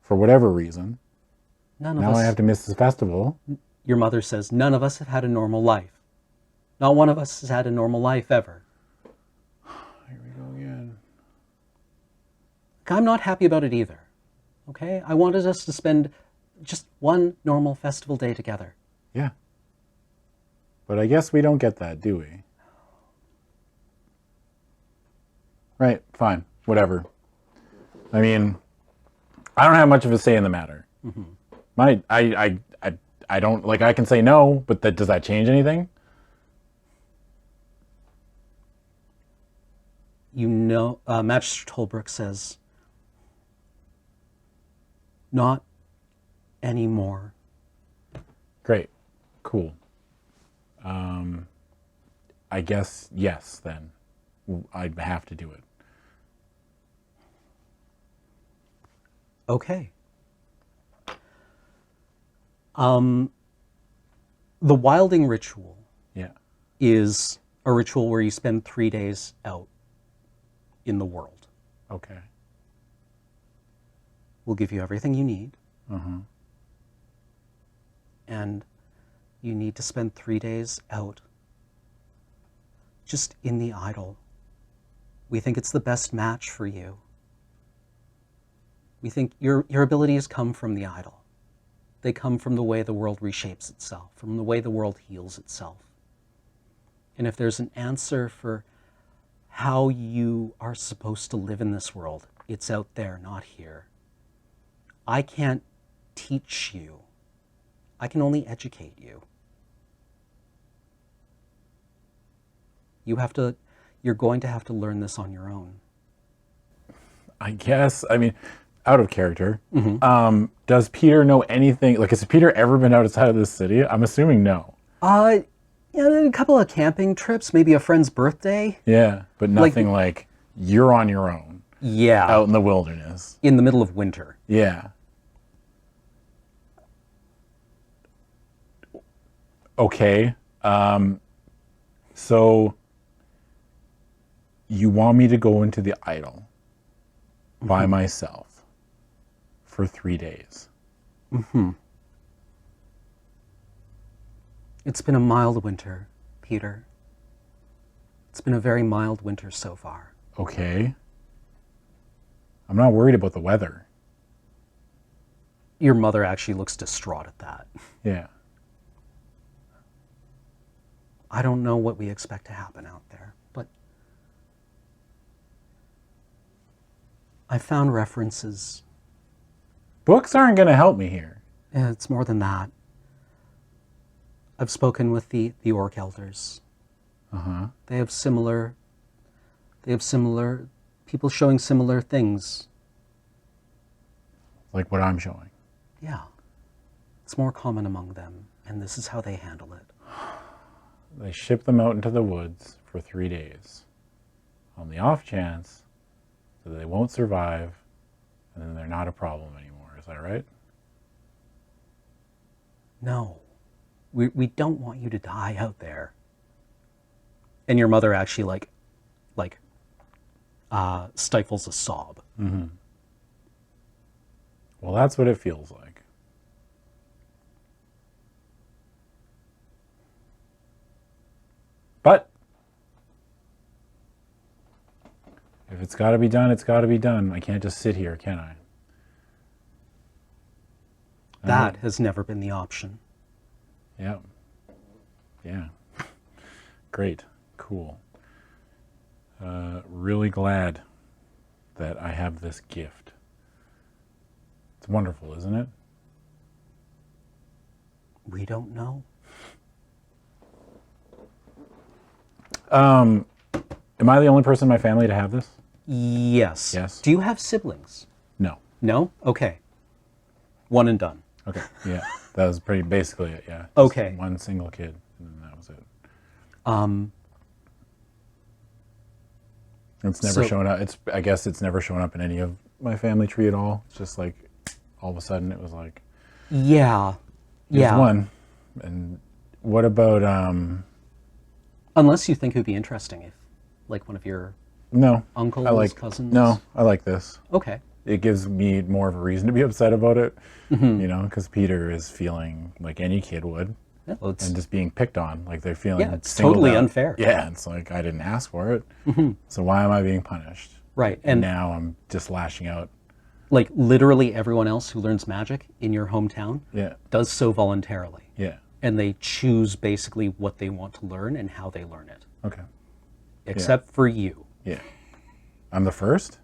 for whatever reason. none of Now us... I have to miss the festival. Your mother says, none of us have had a normal life. Not one of us has had a normal life ever. Here we go again. I'm not happy about it either. Okay? I wanted us to spend just one normal festival day together. Yeah. But I guess we don't get that, do we? Right, fine, whatever. I mean, I don't have much of a say in the matter. Mm-hmm. I don't, like, I can say no, but does that change anything? You know, Magister Tolbrook says, not anymore. Great, cool. I guess, yes, then. I'd have to do it. Okay. The wilding ritual Yeah. is a ritual where you spend 3 days out in the world. Okay. We'll give you everything you need. Uh-huh. And you need to spend 3 days out just in the idle. We think it's the best match for you. We think your abilities come from the idle. They come from the way the world reshapes itself, from the way the world heals itself. And if there's an answer for how you are supposed to live in this world, it's out there, not here. I can't teach you. I can only educate you. You're going to have to learn this on your own. I guess. I mean, out of character. Does Peter know anything? Like, has Peter ever been outside of this city? I'm assuming no. Yeah, a couple of camping trips, maybe a friend's birthday. Yeah, but nothing like you're on your own Yeah, out in the wilderness. in the middle of winter. Yeah. Okay. So you want me to go into the idol by myself for 3 days? It's been a mild winter, Peter. It's been a very mild winter so far. Okay. I'm not worried about the weather. Your mother actually looks distraught at that. Yeah. I don't know what we expect to happen out there, but I found references. Books aren't going to help me here. It's more than that. I've spoken with the orc elders. They have similar people showing similar things. Like what I'm showing. Yeah. It's more common among them, and this is how they handle it. They ship them out into the woods for 3 days on the off chance that they won't survive and then they're not a problem anymore. Is that right? No. We don't want you to die out there. And your mother actually stifles a sob. Well, that's what it feels like. But if it's got to be done, it's got to be done. I can't just sit here, can I? That has never been the option. Yeah. Yeah. Great. Cool. Really glad that I have this gift. It's wonderful, isn't it? We don't know. Am I the only person in my family to have this? Yes. Yes. Do you have siblings? No. No? Okay. One and done. Okay. Yeah. That was pretty basically it. Yeah. Just Okay. one single kid, and then that was it. It's never So- shown up. I guess it's never shown up in any of my family tree at all. It's just like all of a sudden it was like Yeah. there's Yeah. one. And what about Unless you think it would be interesting if, like, one of your no. uncles, I like cousins. No, I like this. Okay. It gives me more of a reason to be upset about it, you know, because Peter is feeling like any kid would, Yeah, well, it's, and just being picked on, like they're feeling Yeah, it's singled totally out. unfair. Yeah, it's like I didn't ask for it, so why am I being punished? right. And And now I'm just lashing out. like literally everyone else who learns magic in your hometown Yeah, does so voluntarily. yeah, And they choose basically what they want to learn and how they learn it. okay, Except for you. yeah. I'm the first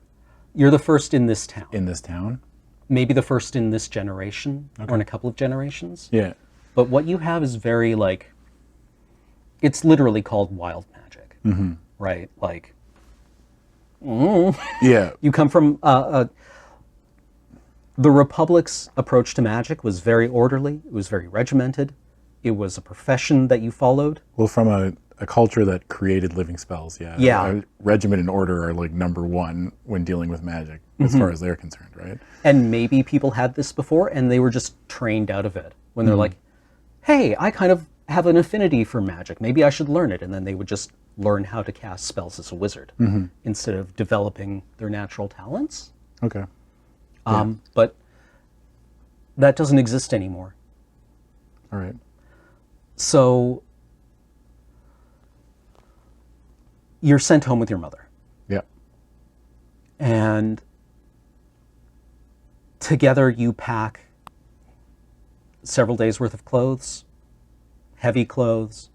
You're the first in this town. in this town. Maybe the first in this generation or in a couple of generations. Yeah, But what you have is very like, it's literally called wild magic, right? Like, yeah, you come from, the Republic's approach to magic was very orderly, it was very regimented, it was a profession that you followed. Well, from a culture that created living spells, yeah. Yeah. Regiment and order are like number one when dealing with magic, as far as they're concerned, right? And maybe people had this before and they were just trained out of it. When they're like, hey, I kind of have an affinity for magic, maybe I should learn it. And then they would just learn how to cast spells as a wizard instead of developing their natural talents. Okay. But that doesn't exist anymore. All right. So you're sent home with your mother. Yeah. And together you pack several days worth of clothes, heavy clothes,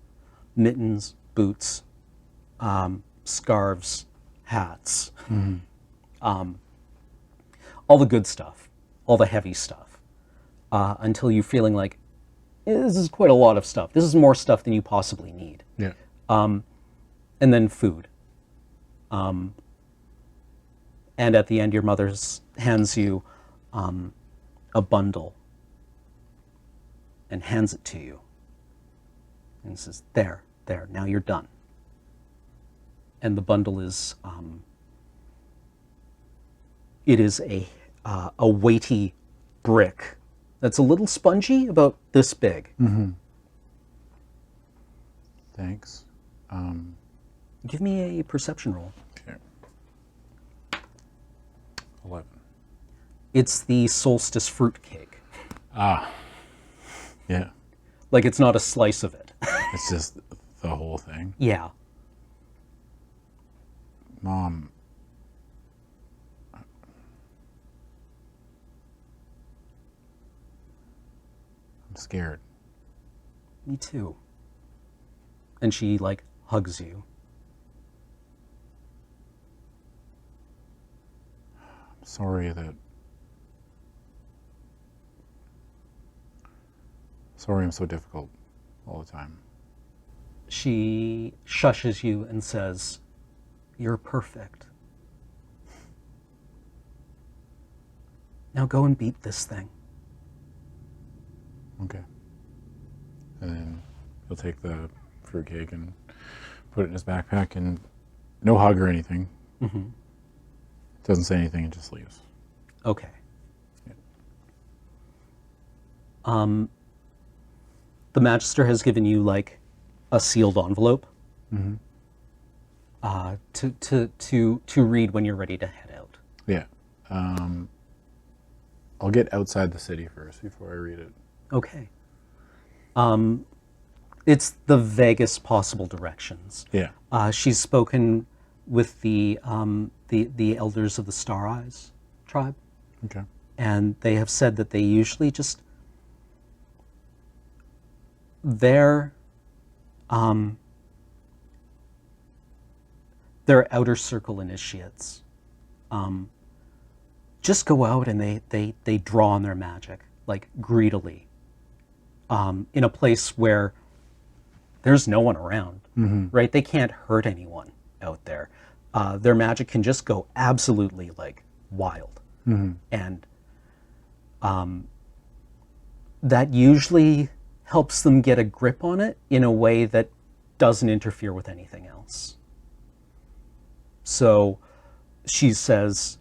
mittens, boots, scarves, hats, all the good stuff, all the heavy stuff, until you're feeling like, this is quite a lot of stuff. This is more stuff than you possibly need. Yeah. And then food. And at the end, your mother hands you a bundle and hands it to you. And says, there, now you're done. And the bundle is, it is a weighty brick that's a little spongy, about this big. Thanks. Give me a perception roll. Okay. 11. It's the solstice fruit cake. Ah. Yeah. Like, it's not a slice of it. It's just the whole thing. Yeah. Mom. I'm scared. Me too. And she, like, hugs you. I'm sorry I'm so difficult all the time. She shushes you and says, you're perfect. Now go and beat this thing. Okay. And then he'll take the fruitcake and put it in his backpack, and no hug or anything. Doesn't say anything and just leaves. Okay. Yeah. The Magister has given you, like, a sealed envelope to read when you're ready to head out. Yeah. I'll get outside the city first before I read it. Okay. It's the vaguest possible directions. Yeah. She's spoken with the elders of the Star Eyes tribe, Okay. and they have said that they usually just their outer circle initiates just go out and they draw on their magic, like, greedily, in a place where there's no one around, right? They can't hurt anyone out there. Their magic can just go absolutely, like, wild. And that usually helps them get a grip on it in a way that doesn't interfere with anything else. So she says,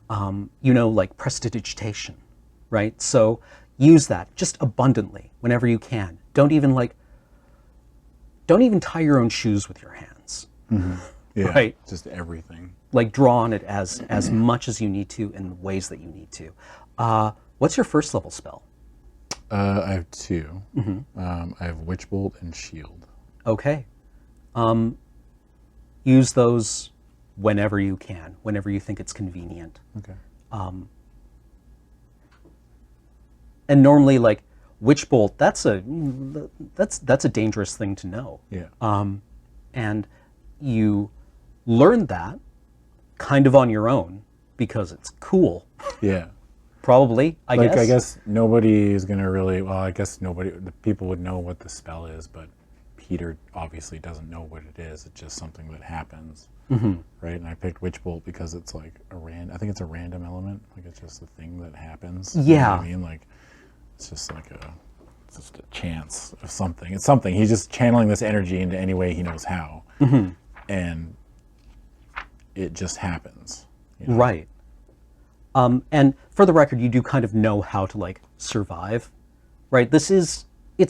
like prestidigitation, right? So use that just abundantly whenever you can. Don't even tie your own shoes with your hands. Yeah. Right. Just everything. Like, draw on it as much as you need to in the ways that you need to. What's your first level spell? I have 2. I have Witch Bolt and Shield. Okay. Use those whenever you can, whenever you think it's convenient. Okay. And normally, like, Witch Bolt, that's a dangerous thing to know. Yeah. And you learn that kind of on your own because it's cool. Yeah. Probably, I guess. I guess nobody is going to really, well, I guess the people would know what the spell is, but Peter obviously doesn't know what it is. It's just something that happens, right? And I picked Witch Bolt because it's like I think it's a random element. Like, it's just a thing that happens. You know what I mean? Like, it's just like it's just a chance of something. It's something. He's just channeling this energy into any way he knows how. And it just happens. Right. And for the record, you do kind of know how to, like, survive, right? It's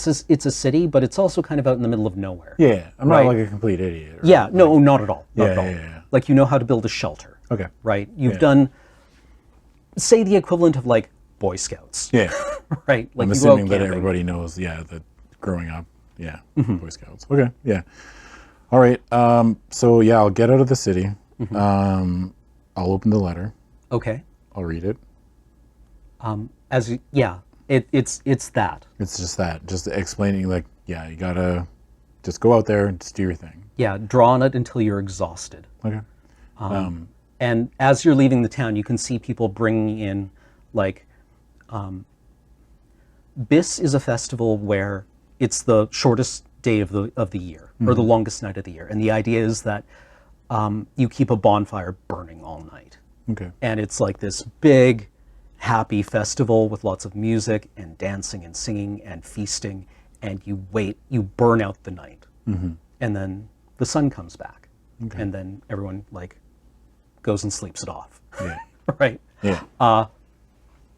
a city, but it's also kind of out in the middle of nowhere. Yeah, I'm right? not like a complete idiot. Yeah, no, not at all. Not at all. Yeah. Like, you know how to build a shelter. Okay. Right? You've done, say, the equivalent of, like, Boy Scouts. Yeah. Right? Like, I'm you go out assuming that camping. everybody knows, that growing up, Boy Scouts. Okay, yeah. All right, so yeah, I'll get out of the city. I'll open the letter. Okay. I'll read it. It's that. It's just that, just explaining, like, you gotta just go out there and just do your thing. Yeah, draw on it until you're exhausted. Okay. And as you're leaving the town, you can see people bringing in, like, Byss is a festival where it's the shortest day of the year, or the longest night of the year. And the idea is that you keep a bonfire burning all night. Okay. And it's like this big, happy festival with lots of music and dancing and singing and feasting. And you burn out the night. Mm-hmm. And then the sun comes back. Okay. And then everyone like goes and sleeps it off. Yeah. Right? Yeah.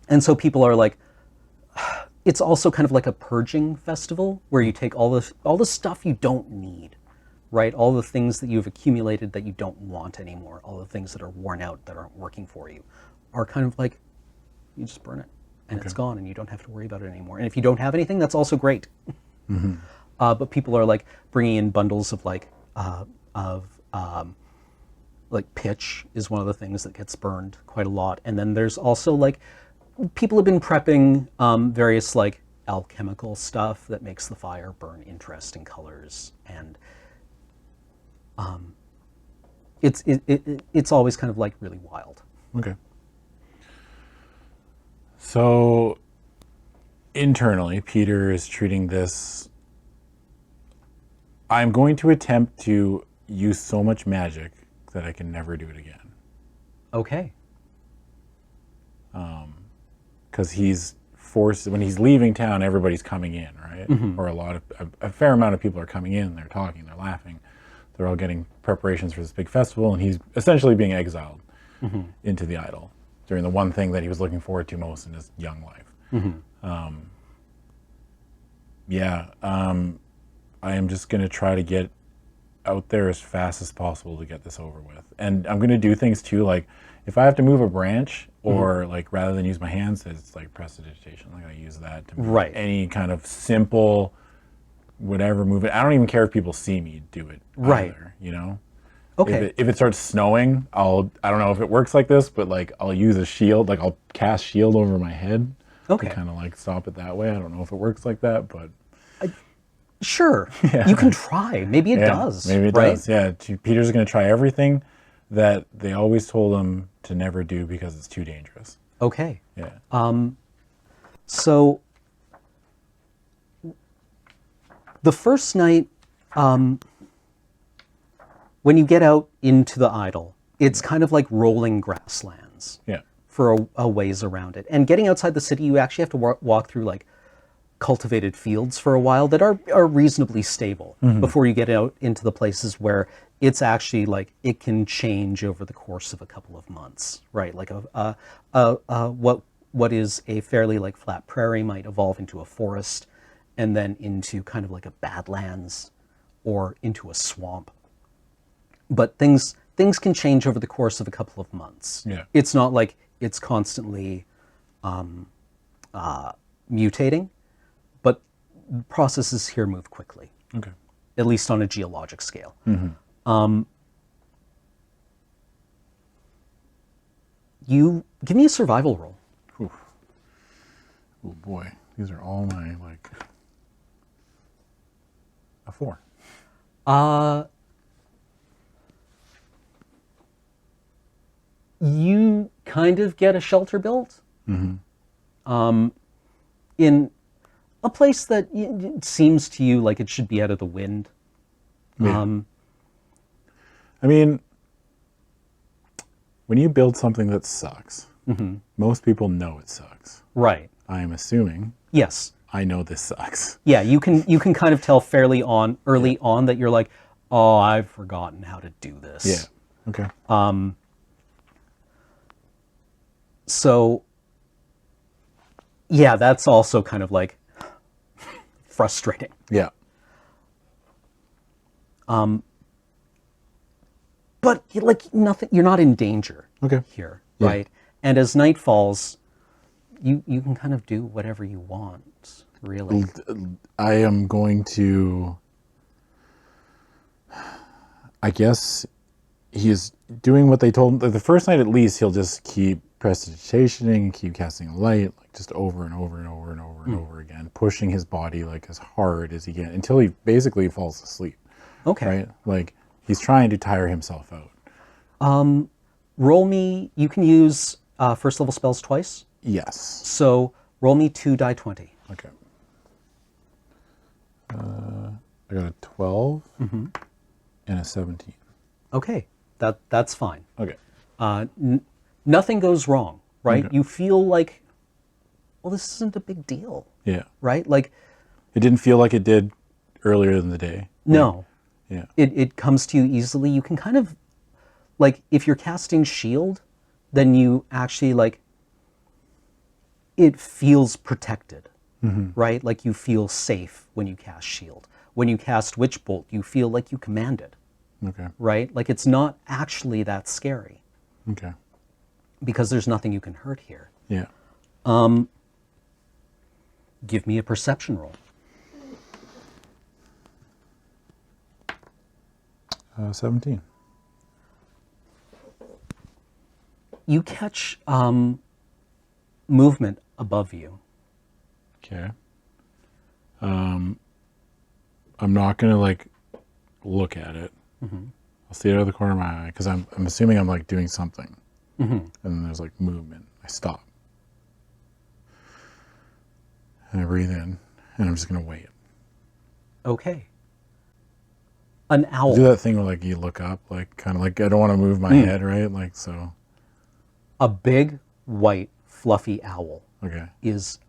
And so people are like, it's also kind of like a purging festival where you take all the stuff you don't need, right? All the things that you've accumulated that you don't want anymore, all the things that are worn out, that aren't working for you, are kind of like, you just burn it and it's gone and you don't have to worry about it anymore. And if you don't have anything, that's also great. Mm-hmm. But people are like bringing in bundles of like pitch is one of the things that gets burned quite a lot. And then there's also like, people have been prepping various like alchemical stuff that makes the fire burn interesting colors, and it's always kind of like really wild. Okay. So internally, Peter is treating this. I'm going to attempt to use so much magic that I can never do it again. Okay. Because he's forced, when he's leaving town, everybody's coming in, right? Mm-hmm. Or a fair amount of people are coming in, they're talking, they're laughing. They're all getting preparations for this big festival, and he's essentially being exiled into the idol during the one thing that he was looking forward to most in his young life. Mm-hmm. I am just going to try to get out there as fast as possible to get this over with. And I'm going to do things too, like if I have to move a branch, or like rather than use my hands, it's like prestidigitation. I'm going to use that to move any kind of simple whatever movement. I don't even care if people see me do it either, you know? Okay. If it starts snowing, I don't know if it works like this, but like I'll use a shield, like I'll cast shield over my head. Okay. To kind of like stop it that way. I don't know if it works like that, but sure. You can try. Maybe it does. Maybe it right? does. Yeah. Peter's going to try everything that they always told him to never do because it's too dangerous. Okay. Yeah. So the first night, when you get out into the idol, it's kind of like rolling grasslands. Yeah. For a ways around it. And getting outside the city, you actually have to walk through like cultivated fields for a while that are reasonably stable before you get out into the places where it's actually like it can change over the course of a couple of months, right? Like what is a fairly like flat prairie might evolve into a forest, and then into kind of like a badlands or into a swamp. But things can change over the course of a couple of months. Yeah. It's not like it's constantly mutating, but processes here move quickly. Okay. At least on a geologic scale. You give me a survival roll. Oof. Oh boy, these are all my like a 4. You kind of get a shelter built in a place that it seems to you like it should be out of the wind. Yeah. I mean, when you build something that sucks, most people know it sucks. Right. I am assuming Yes. I know this sucks. Yeah, you can kind of tell fairly early on that you're like, oh, I've forgotten how to do this. Yeah. Okay. So, yeah, that's also kind of like frustrating. Yeah. But like nothing, you're not in danger Okay. here, Yeah. right? And as night falls, you can kind of do whatever you want, really. I am going to, I guess he is doing what they told him. The first night at least, he'll just keep prestidigitationing and keep casting a light, like just over and over and over and over and over again, pushing his body like as hard as he can until he basically falls asleep. Okay. Right? Like he's trying to tire himself out. Roll me, you can use first level spells twice. Yes. So roll me 2 die 20. Okay. I got a 12 and a 17. Okay. That's fine. Okay. Nothing goes wrong, right? Okay. You feel like, well, this isn't a big deal, Yeah. right? Like, It didn't feel like it did earlier in the day. no, Yeah. it comes to you easily. You can kind of, like, if you're casting shield, then you actually, like, it feels protected, right? Like you feel safe when you cast shield. When you cast witch bolt, you feel like you command it, Okay. right? Like it's not actually that scary Okay. because there's nothing you can hurt here. Yeah. Give me a perception roll. 17. You catch movement above you. Okay. I'm not gonna like look at it. I'll see it out of the corner of my eye because I'm assuming I'm like doing something, and then there's like movement. I stop and I breathe in, and I'm just gonna wait. Okay. An owl. Do that thing where like you look up, like kind of like I don't want to move my head, right? Like so. A big, white, fluffy owl Okay. is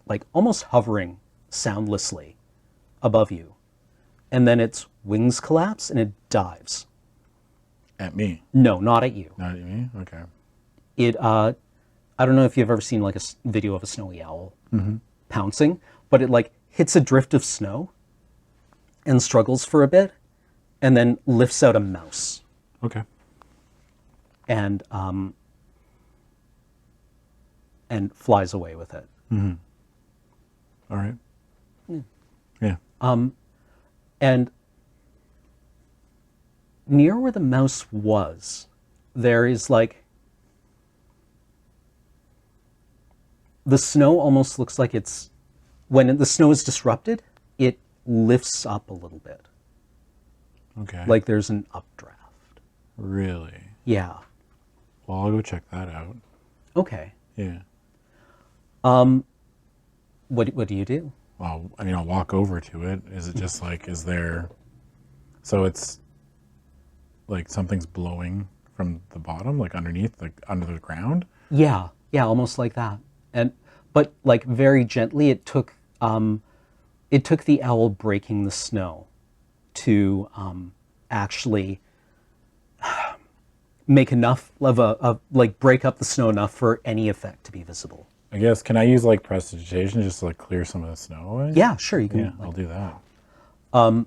like almost hovering soundlessly above you. And then its wings collapse and it dives. At me, No, not at you. not at me. Okay. It, I don't know if you've ever seen like a video of a snowy owl pouncing, but it like hits a drift of snow and struggles for a bit and then lifts out a mouse Okay. and flies away with it. All right. Yeah. And near where the mouse was, there is like, the snow almost looks like it's, when the snow is disrupted, it lifts up a little bit. Okay. Like there's an updraft. Really? Yeah. Well, I'll go check that out. Okay. Yeah. What do you do? Well, I mean, I'll walk over to it. Is it just like, is there, so it's like something's blowing from the bottom, like underneath, like under the ground? Yeah, almost like that. But like very gently, it took the owl breaking the snow to actually make enough of like break up the snow enough for any effect to be visible. I guess, can I use like prestidigitation just to like clear some of the snow away? Yeah, sure, you can. Yeah, I'll do that.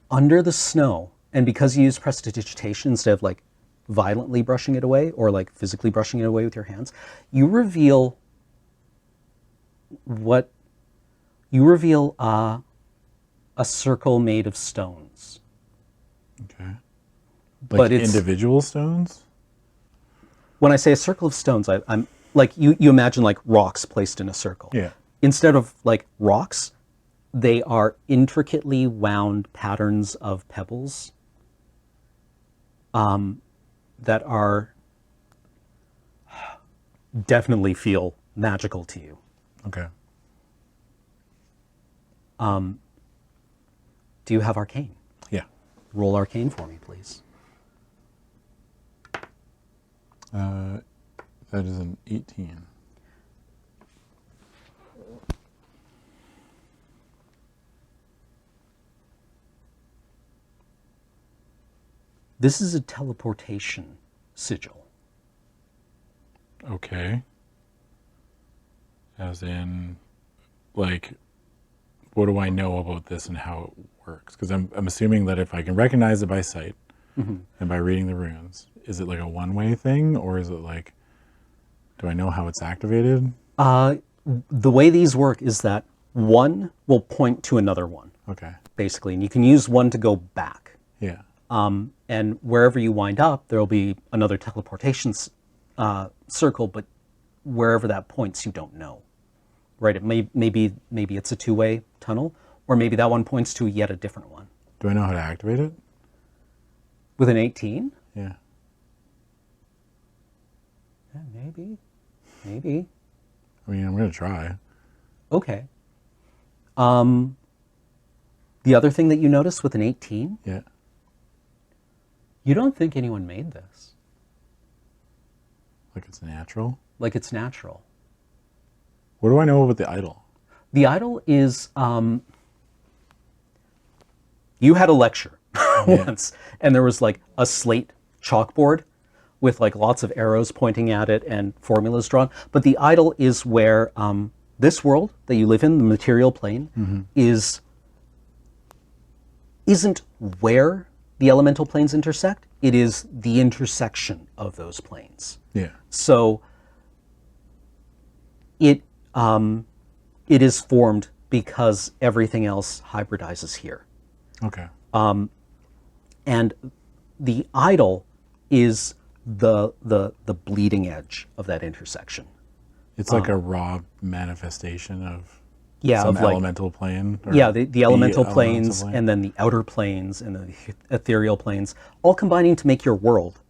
Under the snow, and because you use prestidigitation instead of like violently brushing it away or like physically brushing it away with your hands, you reveal a circle made of stones. Okay. But Like it's- individual stones? When I say a circle of stones, I'm like you imagine like rocks placed in a circle. Yeah. Instead of like rocks, they are intricately wound patterns of pebbles that are definitely feel magical to you. Okay. Do you have arcane? Yeah. Roll arcane for me, please. That is an 18. This is a teleportation sigil. Okay. As in, like, what do I know about this and how it works? Because I'm assuming that if I can recognize it by sight and by reading the runes, is it like a one-way thing, or is it like, do I know how it's activated? The way these work is that one will point to another one, Okay. basically, and you can use one to go back. Yeah. And wherever you wind up, there will be another teleportation circle, but wherever that points, you don't know. Right? It maybe it's a two-way tunnel, or maybe that one points to yet a different one. Do I know how to activate it? With an 18? Yeah. Yeah, maybe. I mean, I'm going to try. Okay. The other thing that you notice with an 18, Yeah. you don't think anyone made this. Like it's natural. Like it's natural. What do I know about the idol? The idol is, you had a lecture once, and there was like a slate chalkboard with like lots of arrows pointing at it and formulas drawn. But the idol is where this world that you live in, the material plane, isn't where the elemental planes intersect. It is the intersection of those planes. Yeah. So it is formed because everything else hybridizes here. Okay. And the idol is the bleeding edge of that intersection. It's like a raw manifestation of Yeah, some of like elemental plane. Or yeah, the elemental planes, elemental plane? and then the outer planes, and the ethereal planes, all combining to make your world.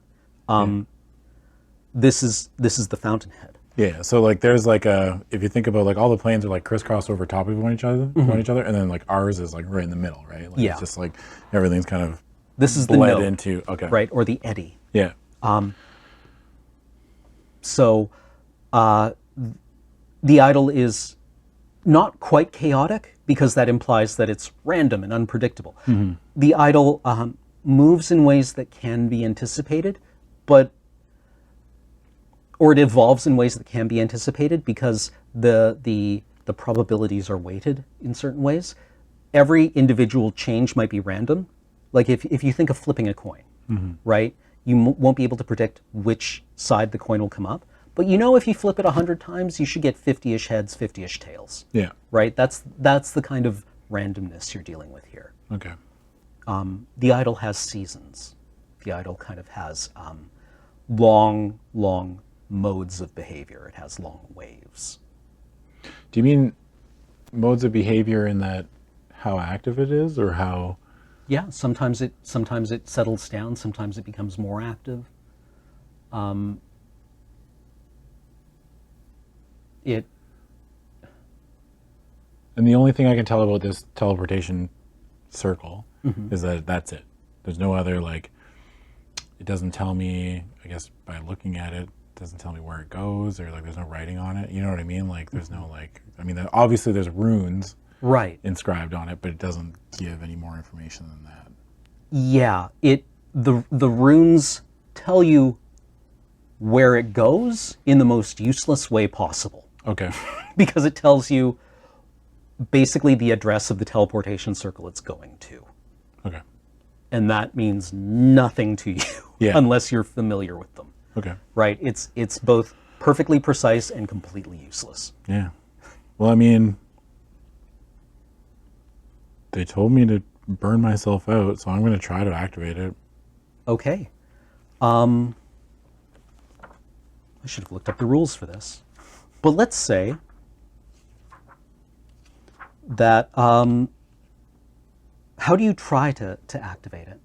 This is the fountainhead. Yeah, so like there's like if you think about like all the planes are like crisscrossed over top of one each other, and then like ours is like right in the middle, right? Like Yeah. It's just like everything's kind of This is the bled node, into. Okay. right, or the eddy. Yeah. So the idol is not quite chaotic because that implies that it's random and unpredictable. The idol moves in ways that can be anticipated, or it evolves in ways that can be anticipated because the probabilities are weighted in certain ways. Every individual change might be random. Like if you think of flipping a coin, right? You won't be able to predict which side the coin will come up. But you know if you flip it 100 times, you should get 50-ish heads, 50-ish tails. Yeah. Right? That's the kind of randomness you're dealing with here. Okay. The idol has seasons. The idol kind of has long modes of behavior. It has long waves. Do you mean modes of behavior in that how active it is, or how? Yeah, sometimes it settles down. Sometimes it becomes more active. And the only thing I can tell about this teleportation circle is that that's it. There's no other, like, it doesn't tell me, I guess by looking at it, doesn't tell me where it goes, or like there's no writing on it. You know what I mean? Like there's no like, I mean, obviously there's runes Right. inscribed on it, but it doesn't give any more information than that. Yeah, the runes tell you where it goes in the most useless way possible. Okay. Because it tells you basically the address of the teleportation circle it's going to. Okay. And that means nothing to you unless you're familiar with them. Okay. Right? It's both perfectly precise and completely useless. Yeah. Well, I mean, they told me to burn myself out, so I'm going to try to activate it. Okay. I should have looked up the rules for this. But let's say that, how do you try to activate it?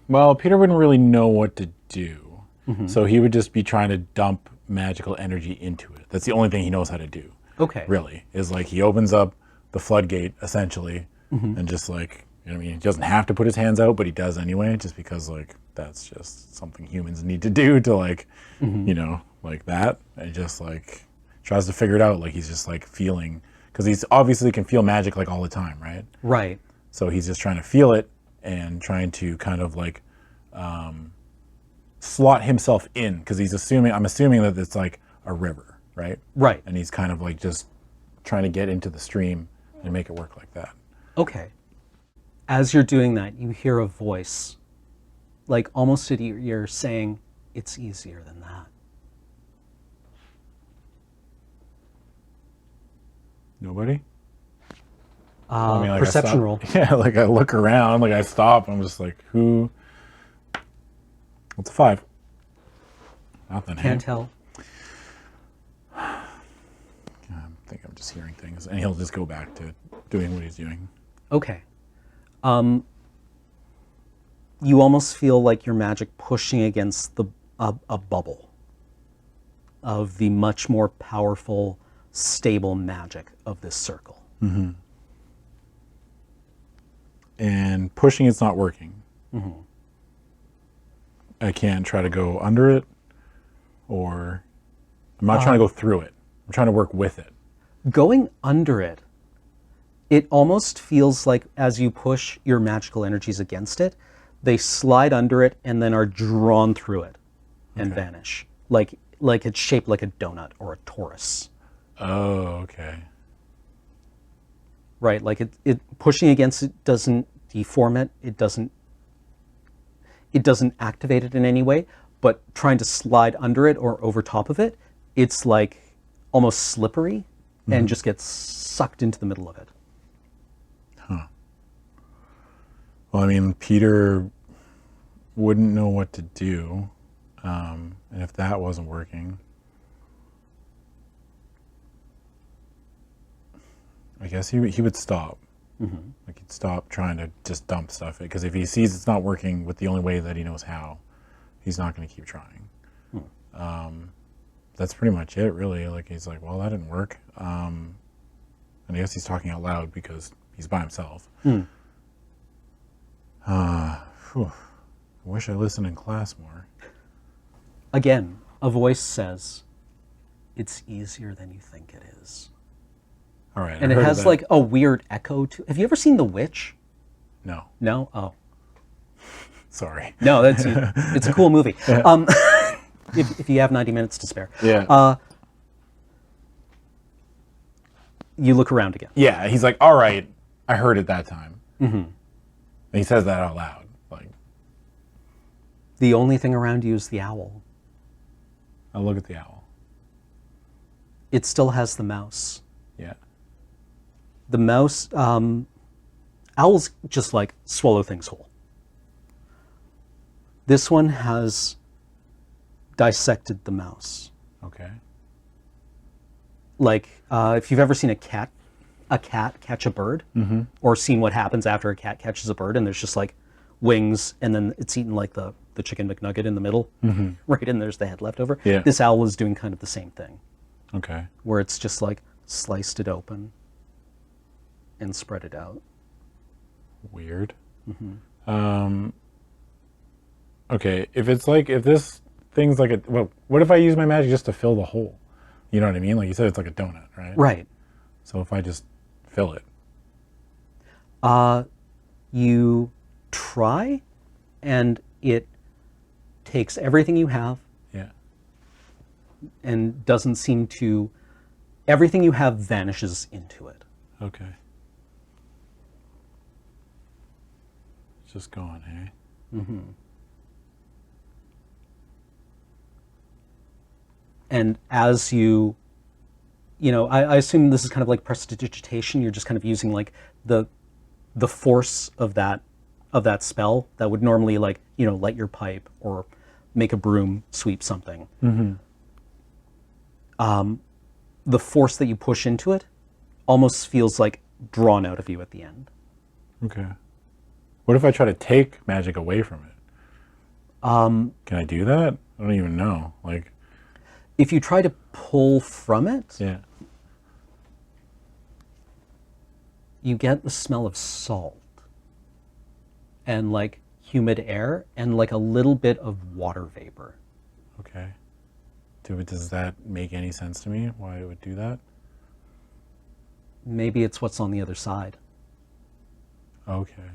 Well, Peter wouldn't really know what to do. So he would just be trying to dump magical energy into it. That's the only thing he knows how to do. Okay. Really, is like he opens up the floodgate essentially and just like, you know what I mean? He doesn't have to put his hands out, but he does anyway, just because like that's just something humans need to do to like, you know, like that. And he just like tries to figure it out. Like he's just like feeling, because he's obviously can feel magic like all the time, right? Right. So he's just trying to feel it and trying to kind of like slot himself in, because I'm assuming that it's like a river, right? Right. And he's kind of like just trying to get into the stream and make it work like that. Okay. As you're doing that, you hear a voice, like almost at your ear, saying, "It's easier than that." Nobody? I mean, like, Perception I roll. stop, yeah, like I look around, like I stop, I'm just like, who? What's a 5? Nothing. Can't hey? tell. I think I'm just hearing things, and he'll just go back to doing what he's doing. Okay. You almost feel like your magic pushing against a bubble of the much more powerful, stable magic of this circle. and pushing it's not working. I can't try to go under it, or I'm not trying to go through it. I'm trying to work with it. Going under it, it almost feels like as you push your magical energies against it, they slide under it and then are drawn through it and vanish. Like it's shaped like a donut or a torus. Oh, okay. Right, like it pushing against it doesn't deform it. It doesn't activate it in any way, but trying to slide under it or over top of it, it's like almost slippery and just gets sucked into the middle of it. Huh. Well, I mean, Peter wouldn't know what to do, and if that wasn't working, I guess he would stop. Like he'd stop trying to just dump stuff, because if he sees it's not working with the only way that he knows how, he's not going to keep trying. That's pretty much it, really. Like he's like, well, that didn't work, and I guess he's talking out loud because he's by himself. I wish I listened in class more. Again, a voice says, "It's easier than you think it is." All right, And it has like a weird echo to. Have you ever seen The Witch? No, No? Oh. sorry. No, it's a cool movie. If you have 90 minutes to spare. Yeah. You look around again. Yeah, he's like, all right, I heard it that time. And he says that out loud. Like, The only thing around you is the owl. I look at the owl. It still has the mouse. Yeah. The mouse, owls just like swallow things whole. This one has dissected the mouse. Okay. Like if you've ever seen a cat catch a bird, or seen what happens after a cat catches a bird, and there's just like wings, and then it's eaten like the chicken McNugget in the middle, right? And there's the head left over. Yeah. This owl is doing kind of the same thing, Okay. where it's just like sliced it open and spread it out. Weird. Okay, if this thing's like what if I use my magic just to fill the hole? You know what I mean? Like you said, it's like a donut, right? Right. So if I just fill it. You try, and it takes everything you have Yeah. and doesn't seem to. Everything you have vanishes into it. Okay. It's just gone, eh? And as I assume this is kind of like prestidigitation. You're just kind of using like the force of that spell that would normally light your pipe or make a broom sweep something. The force that you push into it almost feels like drawn out of you at the end. Okay. What if I try to take magic away from it? Can I do that? I don't even know. Like, If you try to pull from it, yeah. you get the smell of salt and like humid air and like a little bit of water vapor. Okay. Does that make any sense to me? Why it would do that? Maybe it's what's on the other side. Okay.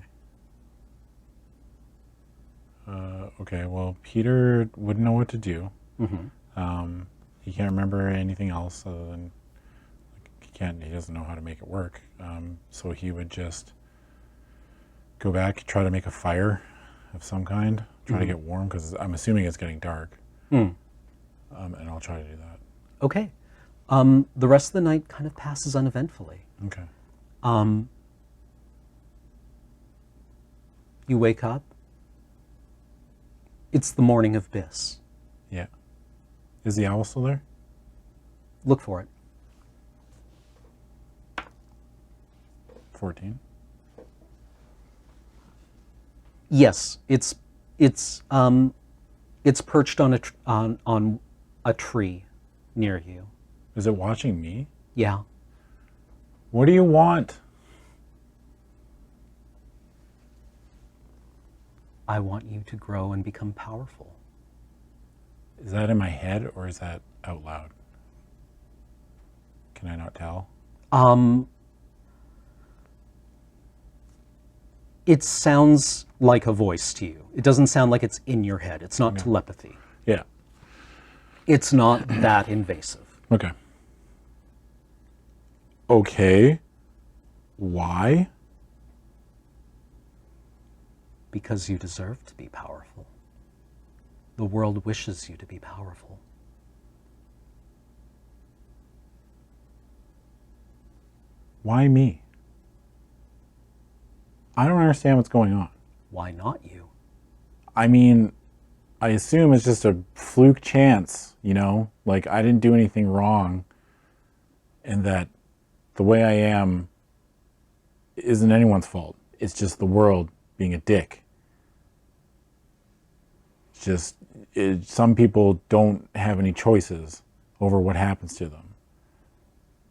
Okay, well, Peter wouldn't know what to do. He can't remember anything else other than he doesn't know how to make it work. So he would just go back, try to make a fire of some kind, try to get warm, because I'm assuming it's getting dark. And I'll try to do that. Okay. The rest of the night kind of passes uneventfully. Okay. You wake up. It's the morning of Byss. Yeah. Is the owl still there? Look for it. 14. Yes, it's perched on on a tree near you. Is it watching me? Yeah. What do you want? I want you to grow and become powerful. Is that in my head or is that out loud? Can I not tell? It sounds like a voice to you. It doesn't sound like it's in your head. It's not telepathy. Yeah. It's not that invasive. Okay. Okay. Why? Because you deserve to be powerful. The world wishes you to be powerful. Why me? I don't understand what's going on. Why not you? I mean, I assume it's just a fluke chance, you know? Like, I didn't do anything wrong, and that the way I am isn't anyone's fault. It's just the world being a dick. It's just, some people don't have any choices over what happens to them.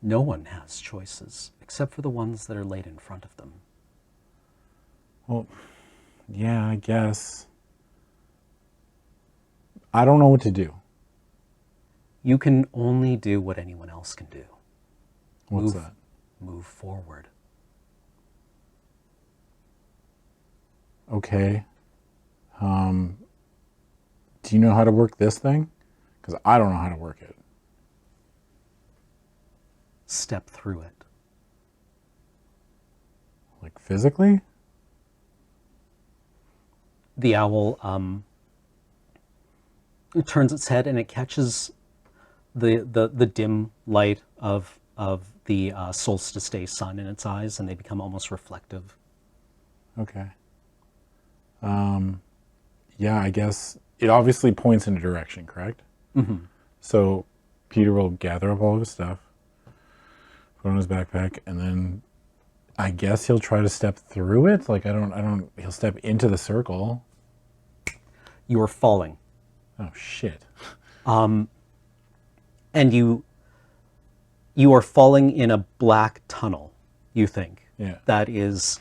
No one has choices, except for the ones that are laid in front of them. Well, yeah, I guess. I don't know what to do. You can only do what anyone else can do. What's that? Move forward. Okay. Do you know how to work this thing? Because I don't know how to work it. Step through it. Like physically? The owl it turns its head and it catches the dim light of the solstice day sun in its eyes, and they become almost reflective. Okay. Yeah, I guess it obviously points in a direction, correct? Mm-hmm. So Peter will gather up all of his stuff, put it on his backpack, and then I guess he'll try to step through it. Like, he'll step into the circle. You are falling. Oh, shit. And you are falling in a black tunnel, you think. Yeah. That is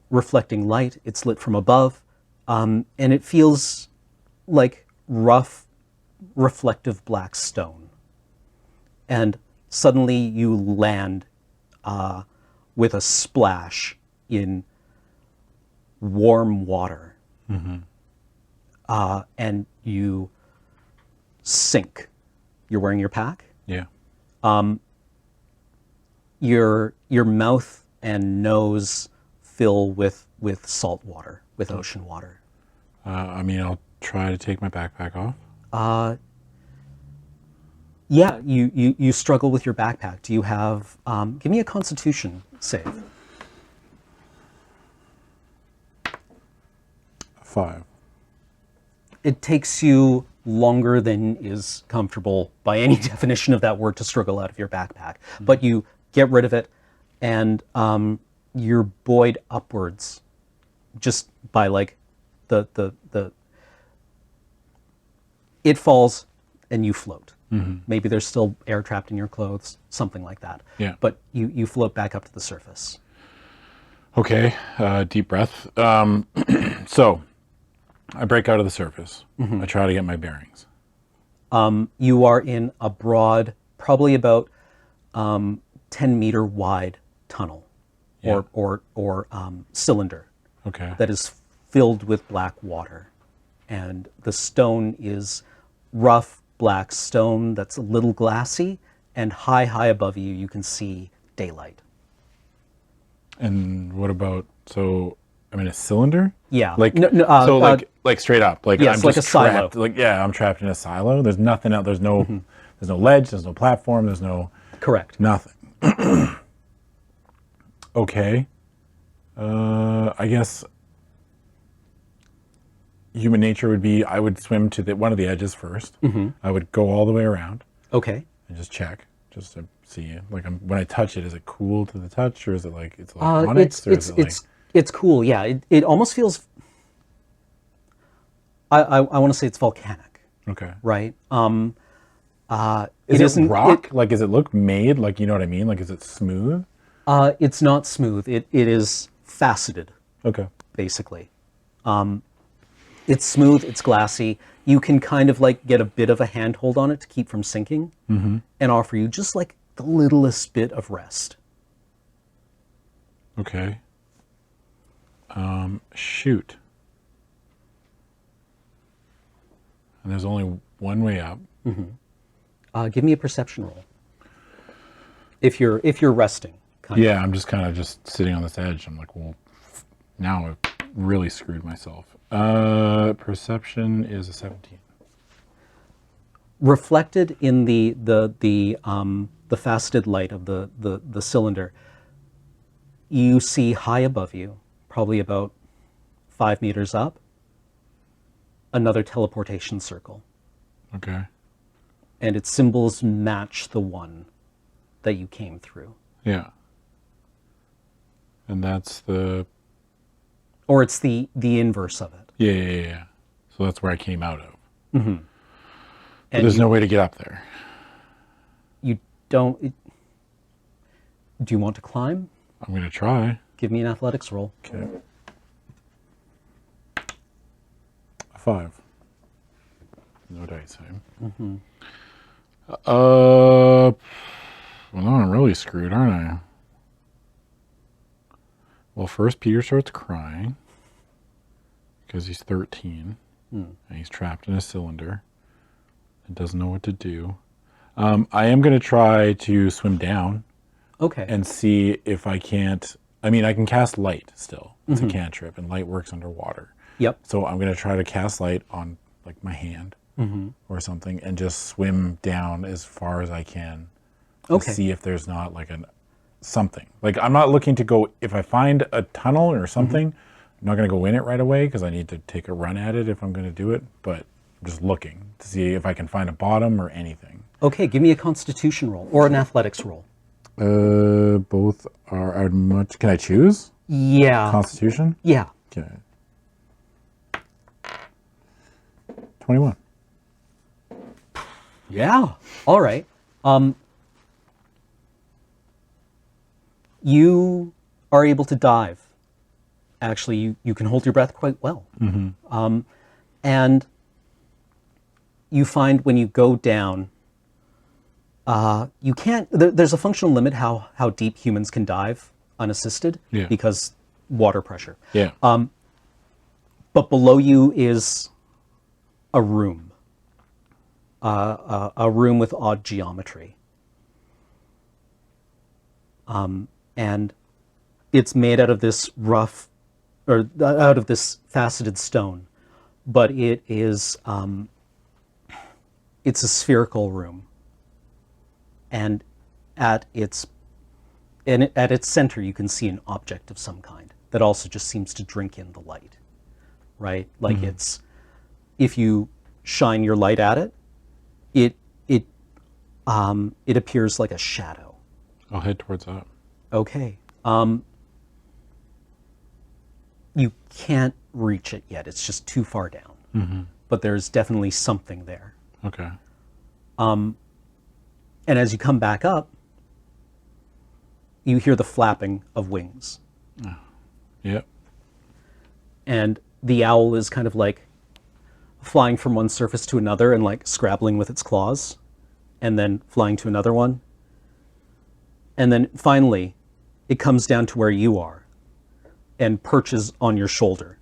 reflecting light. It's lit from above. And it feels like rough, reflective black stone. And suddenly you land with a splash in warm water. Mm-hmm. And you sink. You're wearing your pack. Yeah. Your mouth and nose fill with salt water, with ocean water. I mean, I'll try to take my backpack off. Yeah, you struggle with your backpack. Do you have, give me a Constitution save. 5. It takes you longer than is comfortable by any definition of that word to struggle out of your backpack. But you get rid of it, and you're buoyed upwards just by like it falls and you float. Mm-hmm. Maybe there's still air trapped in your clothes, something like that. Yeah. But you float back up to the surface. Okay, deep breath. So I break out of the surface. Mm-hmm. I try to get my bearings. You are in a broad, probably about 10-meter wide tunnel or cylinder Okay. that is filled with black water. And the stone is rough black stone that's a little glassy, and high above you, you can see daylight. And what about, so I'm in a cylinder? Yeah. Like, No, like straight up. Like, yes, I'm like just a silo. trapped. Like, yeah, I'm trapped in a silo. There's nothing else. There's no, there's no ledge. There's no platform. There's no, correct. nothing. Okay. I guess human nature would be, I would swim to one of the edges first. Mm-hmm. I would go all the way around Okay. and just check, just to see. Like, when I touch it, is it cool to the touch, or is it like it's electronics, or is it like? It's cool. Yeah. It almost feels. I want to say it's volcanic, Okay. right? Is it isn't- rock? Like, does it look made? Like, you know what I mean? Like, is it smooth? It's not smooth. It is faceted, Okay. basically. It's smooth, it's glassy. You can kind of like get a bit of a handhold on it to keep from sinking and offer you just like the littlest bit of rest. Okay. Shoot. And there's only one way up. Give me a perception roll. If you're resting. Kind Yeah, I'm just kind of just sitting on this edge. I'm like, well, now I've really screwed myself. Perception is a 17. Reflected in the faceted light of the cylinder, you see high above you, probably about 5 meters up, another teleportation circle. Okay. And its symbols match the one that you came through. Yeah. And that's the... Or it's the inverse of it. Yeah. So that's where I came out of. And But there's no way to get up there. You don't... do you want to climb? I'm going to try. Give me an athletics roll. Okay. A 5. No dice, eh? Well, now I'm really screwed, aren't I? Well, first Peter starts crying because he's 13 and he's trapped in a cylinder and doesn't know what to do. I am going to try to swim down. Okay. And see if I can't... I mean, I can cast light still. It's a cantrip, and light works underwater. Yep. So I'm going to try to cast light on, like, my hand or something, and just swim down as far as I can to Okay. see if there's not, like, something. Like, I'm not looking to go... If I find a tunnel or something, I'm not going to go in it right away, because I need to take a run at it if I'm going to do it, but I'm just looking to see if I can find a bottom or anything. Okay, give me a constitution roll or an athletics roll. Both are much... Can I choose? Yeah. Constitution? Yeah. Okay. 21. Yeah. All right. You are able to dive. Actually, you can hold your breath quite well. And you find when you go down, you can't, there's a functional limit how deep humans can dive unassisted because water pressure. Yeah. But below you is a room, a room with odd geometry. And it's made out of this rough, or out of this faceted stone, but it is, it's a spherical room. And at its center, you can see an object of some kind that also just seems to drink in the light, right? Like it's, if you shine your light at it, it appears like a shadow. I'll head towards that. Okay. You can't reach it yet. It's just too far down. But there's definitely something there. Okay. And as you come back up, you hear the flapping of wings. Yep. And the owl is kind of like flying from one surface to another and like scrabbling with its claws, and then flying to another one. And then finally, it comes down to where you are and perches on your shoulder.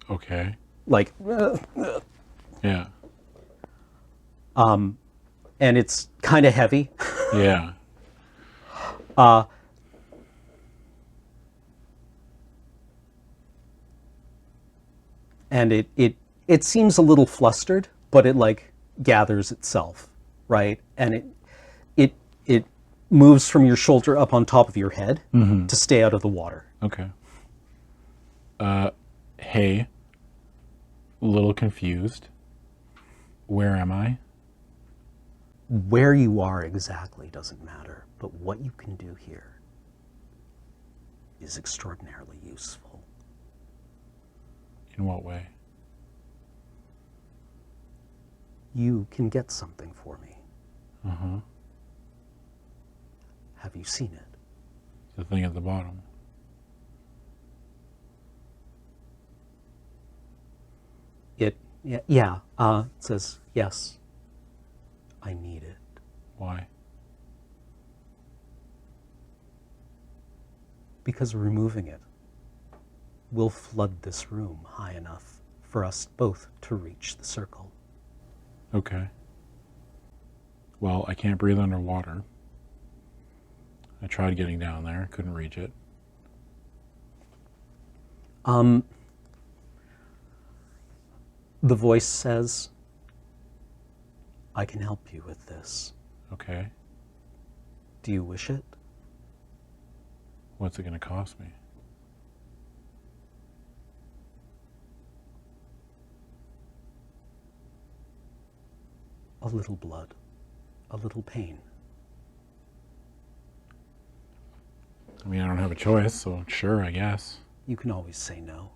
Okay. Like, Yeah. and it's kind of heavy. Yeah. And it seems a little flustered, but it like gathers itself, right? And it moves from your shoulder up on top of your head to stay out of the water. Okay. Hey. A little confused. Where am I? Where you are exactly doesn't matter, but what you can do here is extraordinarily useful. In what way? You can get something for me. Uh-huh. Have you seen it? The thing at the bottom. It Yeah. It says, yes, I need it. Why? Because removing it will flood this room high enough for us both to reach the circle. Okay. Well, I can't breathe underwater. I tried getting down there, couldn't reach it. The voice says, I can help you with this. Okay. Do you wish it? What's it going to cost me? A little blood, a little pain. I mean, I don't have a choice, so sure, I guess. You can always say no.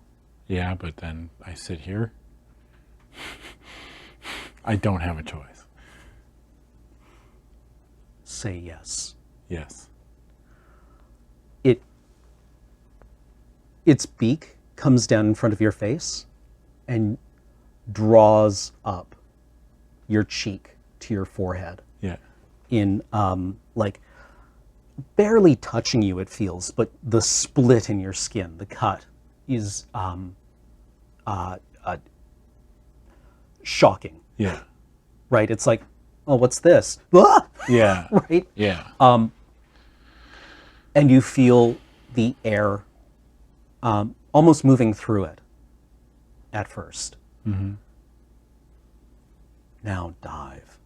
Yeah, but then I sit here. I don't have a choice. Say yes. Yes. Its beak comes down in front of your face and draws up your cheek to your forehead Yeah. in like barely touching you, it feels, but the split in your skin, the cut, is shocking, Yeah. right? It's like, oh, what's this? Ah! Yeah. Right? Yeah. And you feel the air almost moving through it at first. Mm-hmm. Now dive.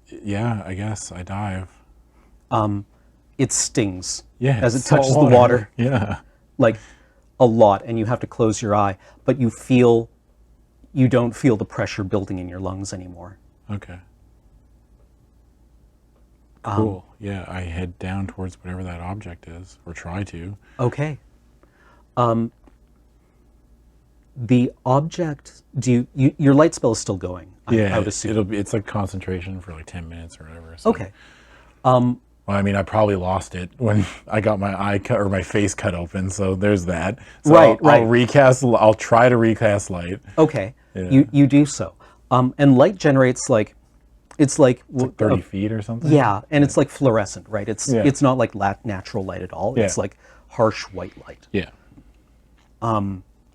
Yeah, I guess I dive. It stings Yeah. as it it's salt touches the water, Yeah. like a lot, and you have to close your eye, but you don't feel the pressure building in your lungs anymore. Okay. Cool. Yeah, I head down towards whatever that object is, or try to. Okay. The object, your light spell is still going, I would assume. it's like concentration for like 10 minutes or whatever. So. Okay. Well, I mean, I probably lost it when I got my eye cut or my face cut open, so there's that. So Right, right. I'll try to recast light. Okay. Yeah. You do so. And light generates it's like 30 feet or something? Yeah, and it's like fluorescent, right? It's not like natural light at all. It's Yeah. like harsh white light. Yeah.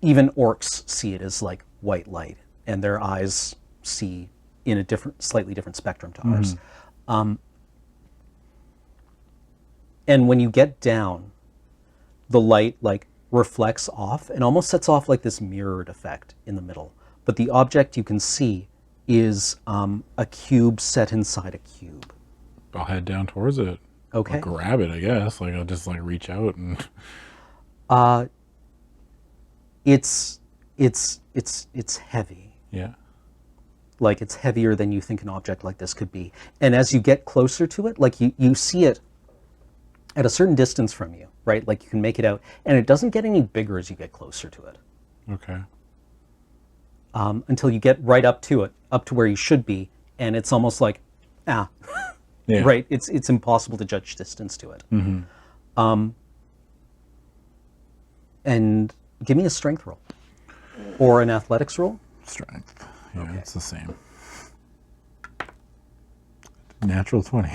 Even orcs see it as like white light, and their eyes see in a slightly different spectrum to ours. And when you get down, the light like reflects off and almost sets off like this mirrored effect in the middle. But the object you can see is a cube set inside a cube. I'll head down towards it. Okay. I'll grab it, I guess. Like I'll just like reach out and It's heavy. yeah. Like it's heavier than you think an object like this could be. And as you get closer to it, like you see it at a certain distance from you, right? Like you can make it out, and it doesn't get any bigger as you get closer to it. Okay. Until you get right up to it, up to where you should be, and it's almost like, Yeah. right? It's impossible to judge distance to it. And give me a strength roll. Or an athletics roll. Strength. Yeah, Okay. it's the same. Natural 20.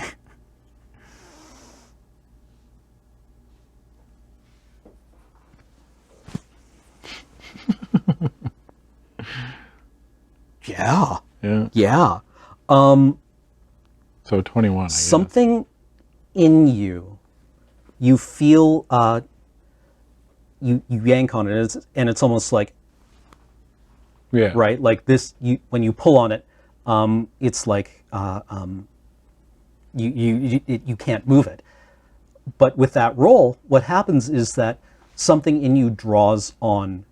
Yeah. Yeah. Yeah. So 21, I guess. Something in you, you feel, you yank on it, and it's almost like, Yeah. right? Like this, when you pull on it, it's like you can't move it. But with that roll, what happens is that something in you draws on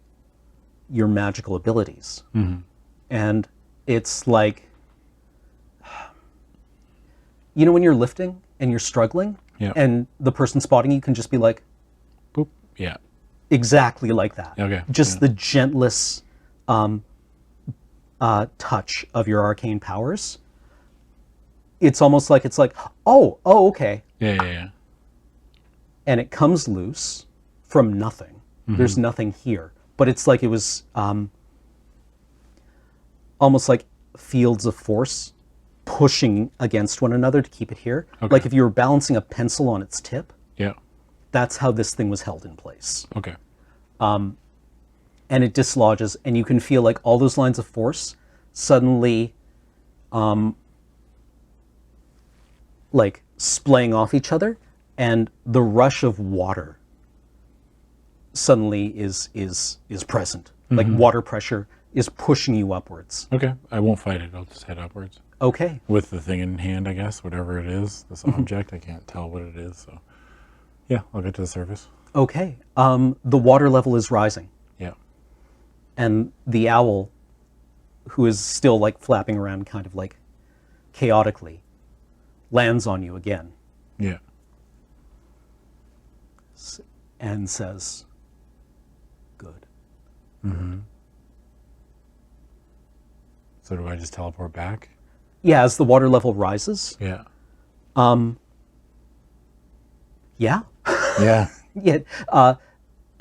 your magical abilities, and it's like, you know, when you're lifting and you're struggling, Yeah. and the person spotting you can just be like, Boop. Yeah. exactly like that. Okay, Just yeah. the gentlest touch of your arcane powers. It's almost like oh, okay, Yeah, yeah, yeah. and it comes loose from nothing. There's nothing here, but it's like it was almost like fields of force pushing against one another to keep it here. Okay. Like if you were balancing a pencil on its tip, Yeah. that's how this thing was held in place. Okay. And it dislodges, and you can feel like all those lines of force suddenly like splaying off each other, and the rush of water suddenly is present. Like water pressure is pushing you upwards. Okay. I won't fight it. I'll just head upwards Okay. with the thing in hand, I guess, whatever it is, this object. I can't tell what it is. So, yeah, I'll get to the surface. Okay. The water level is rising, Yeah. and the owl, who is still like flapping around kind of like chaotically, lands on you again Yeah. and says, "Good." So do I just teleport back? Yeah, as the water level rises. Yeah. Yeah. Yeah. Yeah.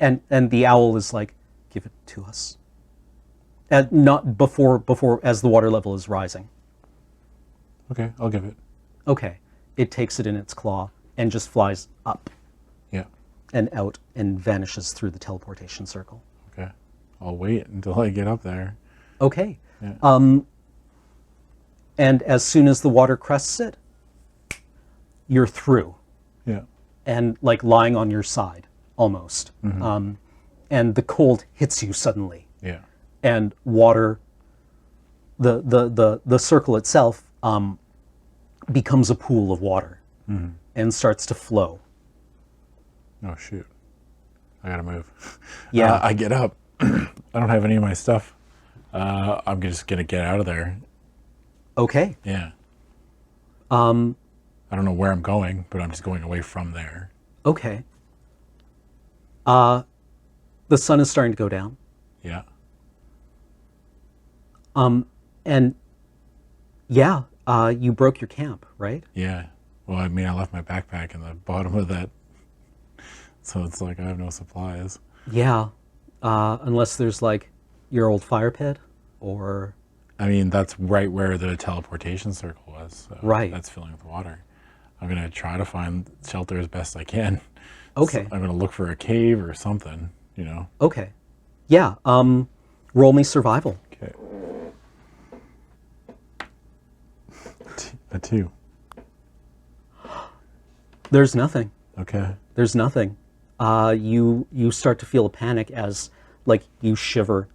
And the owl is like, "Give it to us." And not before as the water level is rising. Okay. I'll give it. Okay. It takes it in its claw and just flies up Yeah. and out and vanishes through the teleportation circle. Okay. I'll wait until I get up there. Okay. Yeah. And as soon as the water crests it, you're through Yeah. and like lying on your side almost. And the cold hits you suddenly, Yeah. and water, the circle itself becomes a pool of water and starts to flow. Oh, shoot. I gotta move. Yeah. I get up. I don't have any of my stuff. I'm just gonna get out of there. Okay. Yeah. I don't know where I'm going, but I'm just going away from there. Okay. The sun is starting to go down. Yeah. And yeah, you broke your camp, right? Yeah. Well, I mean, I left my backpack in the bottom of that, so it's like I have no supplies. Yeah. Unless there's like your old fire pit or... I mean, that's right where the teleportation circle was. So Right. That's filling with water. I'm gonna try to find shelter as best I can. Okay. So I'm gonna look for a cave or something. You know. Okay. Yeah. Roll me survival. Okay. A 2. There's nothing. Okay. There's nothing. You start to feel a panic as like you shiver.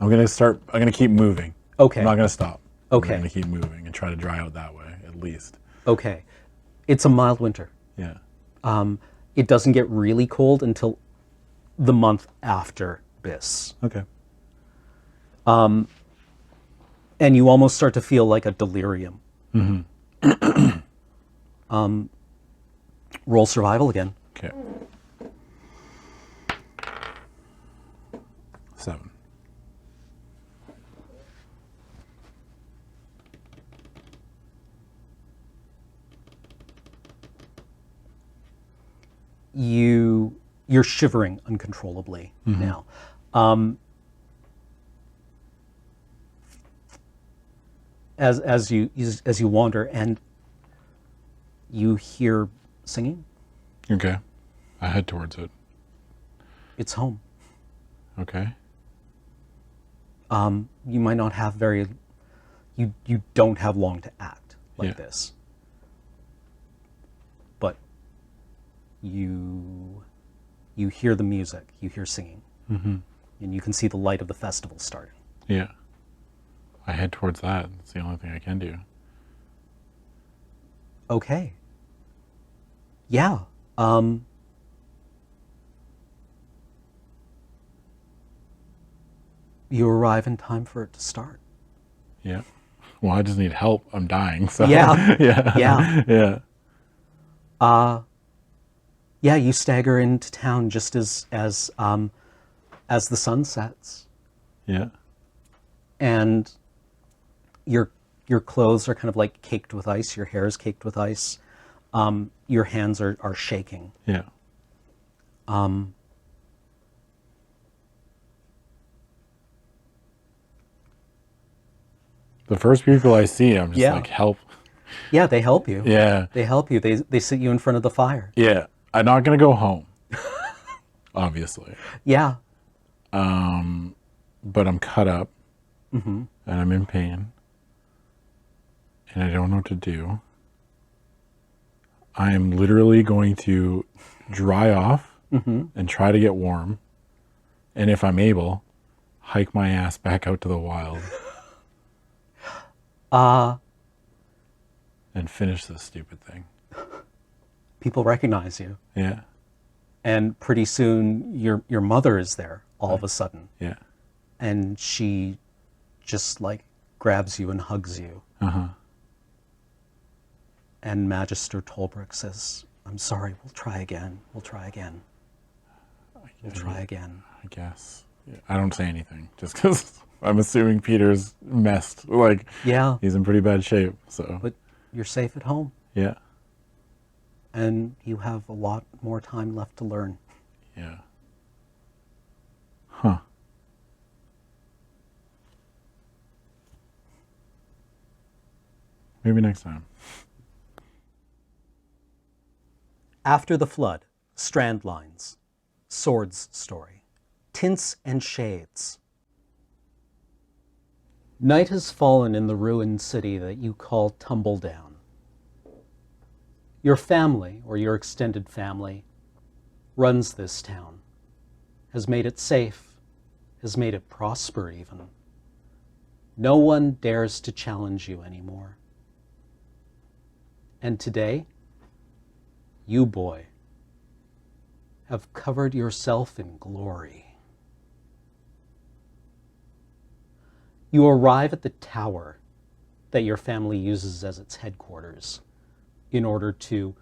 I'm gonna keep moving. Okay. I'm not gonna stop. Okay. I'm gonna keep moving and try to dry out that way at least. Okay. It's a mild winter. Yeah. It doesn't get really cold until the month after Byss. Okay. And you almost start to feel like a delirium. Roll survival again. Okay. 7. You're shivering uncontrollably now. As you wander and you hear singing, Okay. I head towards it. it's home. Okay. You might not have you don't have long to act like Yeah. this. But you hear the music, you hear singing, and you can see the light of the festival starting. Yeah. I head towards that. It's the only thing I can do. Okay. Yeah. You arrive in time for it to start. Yeah. Well, I just need help. I'm dying. So. Yeah. Yeah. Yeah. Yeah. Yeah, you stagger into town just as the sun sets, Yeah. and your clothes are kind of like caked with ice. Your hair is caked with ice. Your hands are shaking. Yeah. The first people I see, I'm just Yeah. like, help. Yeah, they help you. Yeah. They help you. They sit you in front of the fire. Yeah. I'm not going to go home, obviously. Yeah. But I'm cut up and I'm in pain and I don't know what to do. I am literally going to dry off and try to get warm. And if I'm able, hike my ass back out to the wild. And finish this stupid thing. People recognize you. Yeah. And pretty soon your mother is there all of a sudden. Yeah. And she just like grabs you and hugs you. And Magister Tolbrook says, I'm sorry, we'll try again. We'll try again. We'll try again. I guess. Yeah. I don't say anything just because I'm assuming Peter's messed. Like, Yeah. he's in pretty bad shape. So, But you're safe at home. yeah. And you have a lot more time left to learn. Yeah. Huh. Maybe next time. After the Flood, Strandlines, Swords Story, Tints and Shades. Night has fallen in the ruined city that you call Tumbledown. Your family, or your extended family, runs this town, has made it safe, has made it prosper even. No one dares to challenge you anymore. And today, you, boy, have covered yourself in glory. You arrive at the tower that your family uses as its headquarters in order to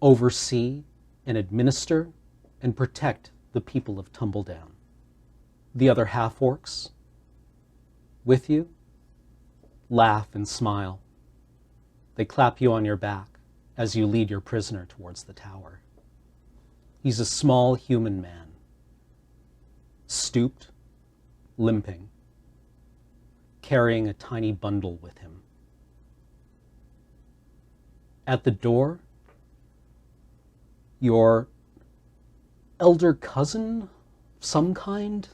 oversee and administer and protect the people of Tumbledown. The other half-orcs, with you, laugh and smile. They clap you on your back as you lead your prisoner towards the tower. He's a small human man, stooped, limping, carrying a tiny bundle with him. At the door, your elder cousin of some kind?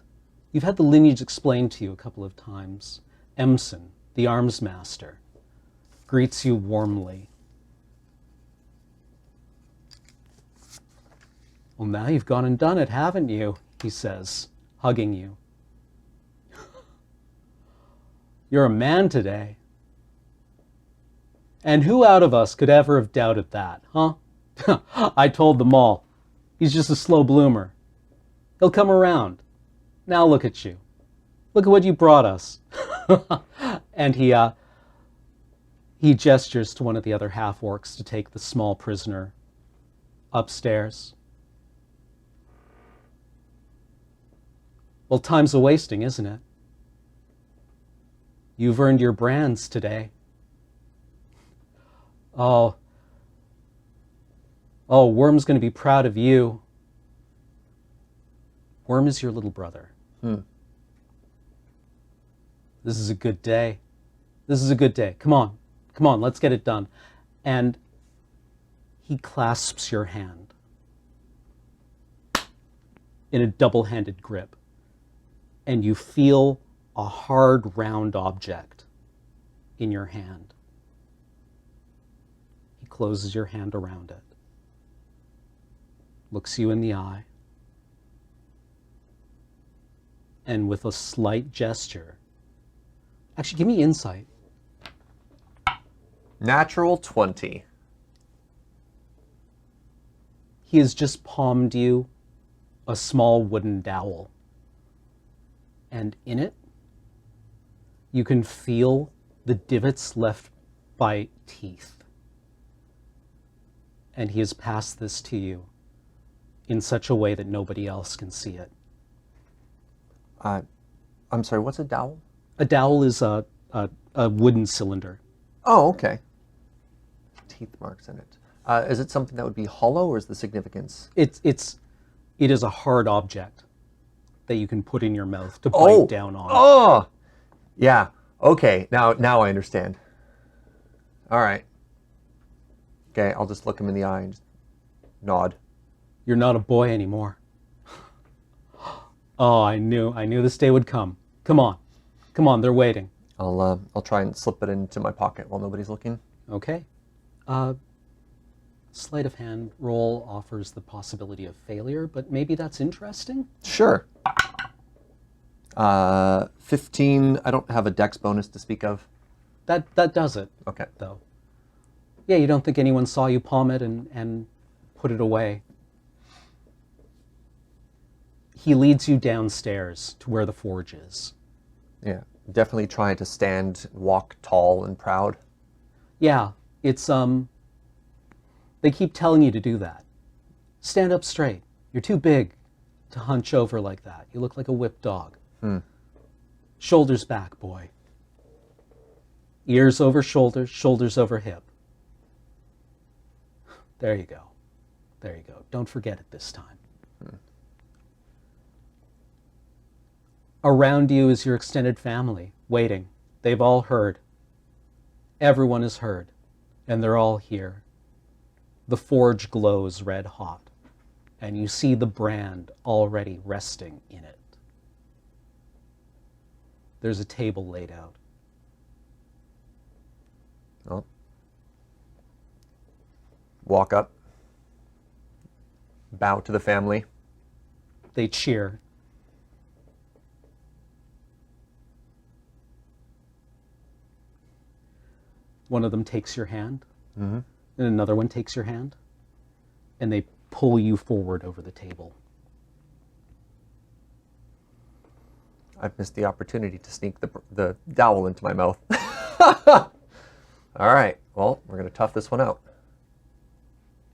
You've had the lineage explained to you a couple of times. Emson, the arms master, greets you warmly. Well, now you've gone and done it, haven't you? He says, hugging you. You're a man today. And who out of us could ever have doubted that, huh? I told them all. He's just a slow bloomer. He'll come around. Now look at you. Look at what you brought us. And he gestures to one of the other half-orcs to take the small prisoner upstairs. Well, time's a-wasting, isn't it? You've earned your brands today. Oh, Worm's going to be proud of you. Worm is your little brother. This is a good day. This is a good day. Come on, let's get it done. And he clasps your hand in a double-handed grip. And you feel a hard, round object in your hand. He closes your hand around it, looks you in the eye, and with a slight gesture, actually, give me insight. Natural 20. He has just palmed you a small wooden dowel. And in it, you can feel the divots left by teeth. And he has passed this to you in such a way that nobody else can see it. I'm sorry, what's a dowel? A dowel is a wooden cylinder. Oh, okay. Teeth marks in it. Is it something that would be hollow, or is the significance? It is a hard object that you can put in your mouth to bite down on. Oh! Yeah. Okay, now I understand. All right. Okay, I'll just look him in the eye and just nod. You're not a boy anymore. Oh, I knew this day would come. Come on, they're waiting. I'll try and slip it into my pocket while nobody's looking. Okay. Sleight of hand roll offers the possibility of failure, but maybe that's interesting. Sure. 15. I don't have a dex bonus to speak of. That does it, Okay. though. Yeah, you don't think anyone saw you palm it and put it away. He leads you downstairs to where the forge is. Yeah. Definitely trying to stand, walk tall and proud. Yeah, it's, they keep telling you to do that. Stand up straight. You're too big to hunch over like that. You look like a whipped dog. Shoulders back, boy. Ears over shoulders, shoulders over hip. There you go. There you go. Don't forget it this time. Around you is your extended family, waiting. They've all heard. Everyone has heard, and they're all here. The forge glows red hot, and you see the brand already resting in it. There's a table laid out. Well, walk up, bow to the family. They cheer. One of them takes your hand, and another one takes your hand, and they pull you forward over the table. I've missed the opportunity to sneak the dowel into my mouth. All right, well, we're going to tough this one out.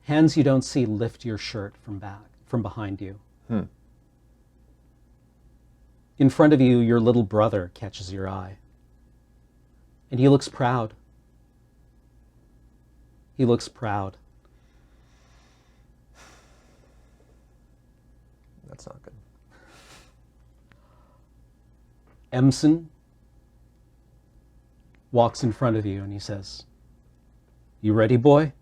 Hands you don't see lift your shirt from behind you. In front of you, your little brother catches your eye, and he looks proud. He looks proud. That's not good. Emson walks in front of you and he says, "You ready, boy?"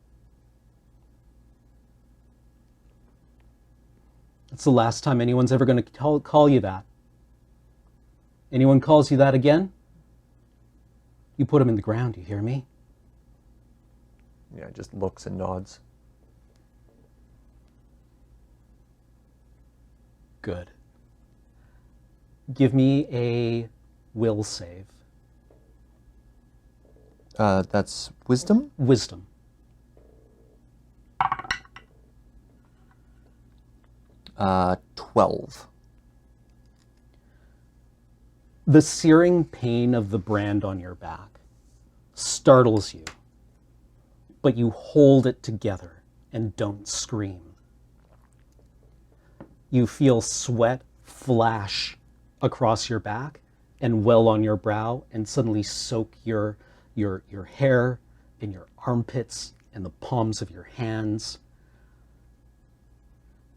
That's the last time anyone's ever going to call you that. Anyone calls you that again, you put him in the ground, you hear me? Yeah, just looks and nods. Good. Give me a will save. That's wisdom? Wisdom. 12. The searing pain of the brand on your back startles you, but you hold it together and don't scream. You feel sweat flash across your back and well on your brow and suddenly soak your hair and your armpits and the palms of your hands.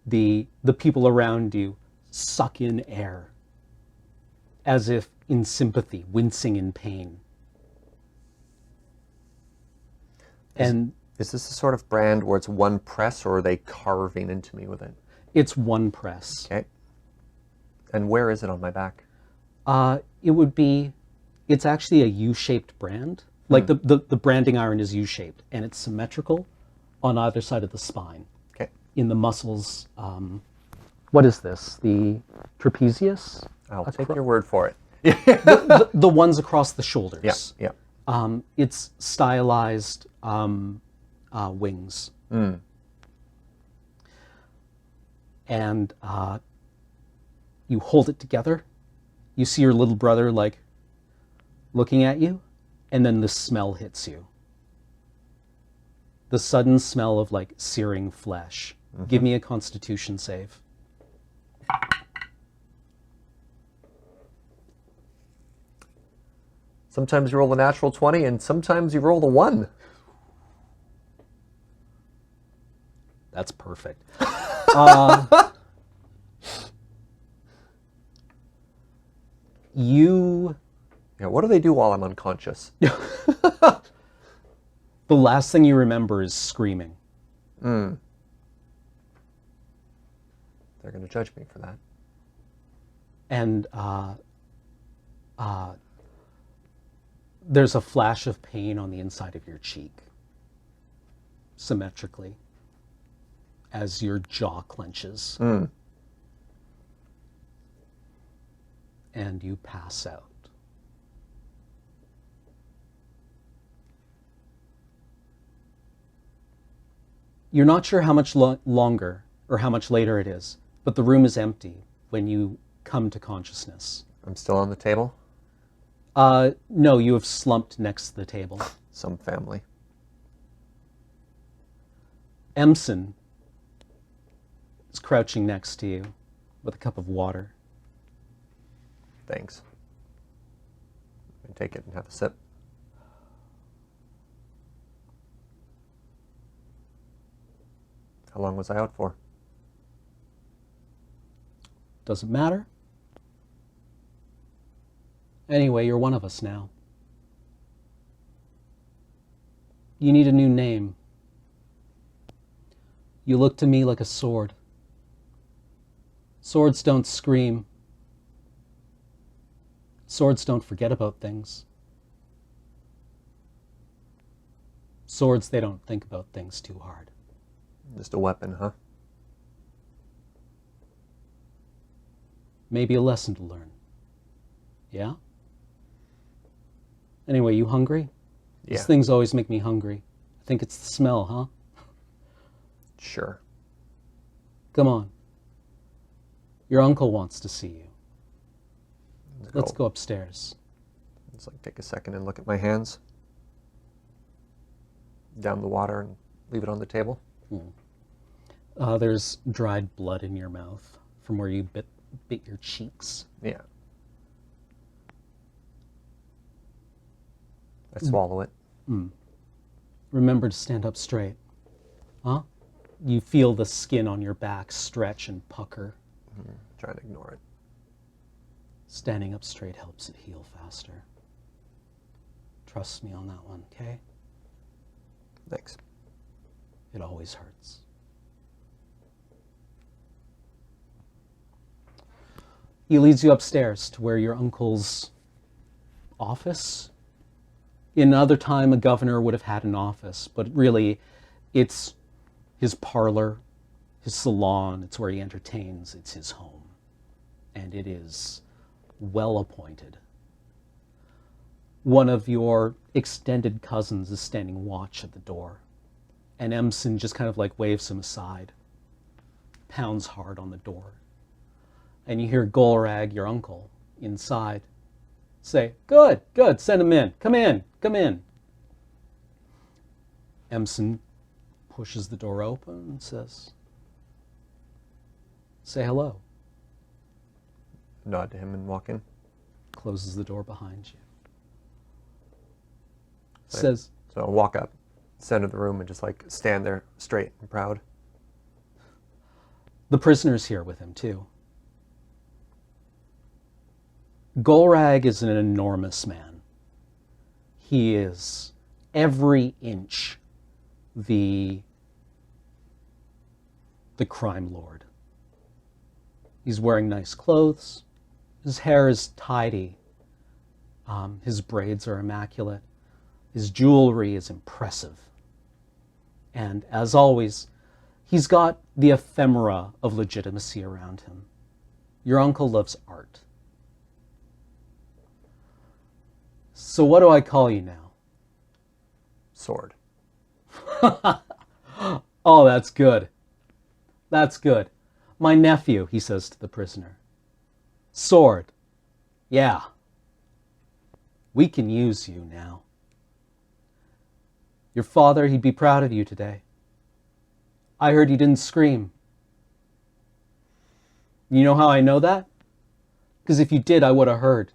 The people around you suck in air as if in sympathy, wincing in pain. And Is this the sort of brand where it's one press, or are they carving into me with it? it's one press. Okay. And where is it on my back? It's actually a U-shaped brand. Like the branding iron is U-shaped, and it's symmetrical on either side of the spine. Okay. In the muscles, what is this? The trapezius? I'll take your word for it. The ones across the shoulders. Yeah. It's stylized wings. And you hold it together. You see your little brother like looking at you, and then the smell hits you. The sudden smell of like searing flesh. Give me a Constitution save. Sometimes you roll a natural 20, and sometimes you roll a 1. That's perfect. Yeah, what do they do while I'm unconscious? The last thing you remember is screaming. They're going to judge me for that. And there's a flash of pain on the inside of your cheek, symmetrically, as your jaw clenches. And you pass out. You're not sure how much longer or how much later it is, but the room is empty when you come to consciousness. I'm still on the table? No, you have slumped next to the table. Some family. Emson is crouching next to you with a cup of water. Thanks. I take it and have a sip. How long was I out for? Doesn't matter. Anyway, you're one of us now. You need a new name. You look to me like a sword. Swords don't scream. Swords don't forget about things. Swords, they don't think about things too hard. Just a weapon, huh? Maybe a lesson to learn. Yeah? Anyway, you hungry? Yeah. These things always make me hungry. I think it's the smell, huh? Sure. Come on. Your uncle wants to see you. Let's go upstairs. Just like take a second and look at my hands. Down the water and leave it on the table. There's dried blood in your mouth from where you bit your cheeks. Yeah. I swallow it. Remember to stand up straight. Huh? You feel the skin on your back stretch and pucker. Trying to ignore it. Standing up straight helps it heal faster. Trust me on that one, okay? Thanks. It always hurts. He leads you upstairs to where your uncle's office. In another time, a governor would have had an office, but really, it's his parlor, his salon, it's where he entertains, it's his home. And it is well appointed. One of your extended cousins is standing watch at the door, and Emson just kind of like waves him aside, pounds hard on the door. And you hear Golrag, your uncle, inside, say, "Good, good, send him in. Come in, come in." Emson pushes the door open and says, "Say hello." Nod to him and walk in. Closes the door behind you. So Says, So I'll walk up, center of the room, and just like stand there straight and proud. the prisoner's here with him too. Golrag is an enormous man. He is every inch the crime lord. He's wearing nice clothes. His hair is tidy. His braids are immaculate. His jewelry is impressive. And as always, he's got the ephemera of legitimacy around him. Your uncle loves art. So what do I call you now? Sword. Oh, that's good. That's good. My nephew, he says to the prisoner. Sword. Yeah. We can use you now. Your father, he'd be proud of you today. I heard you didn't scream. You know how I know that? Because if you did, I would have heard.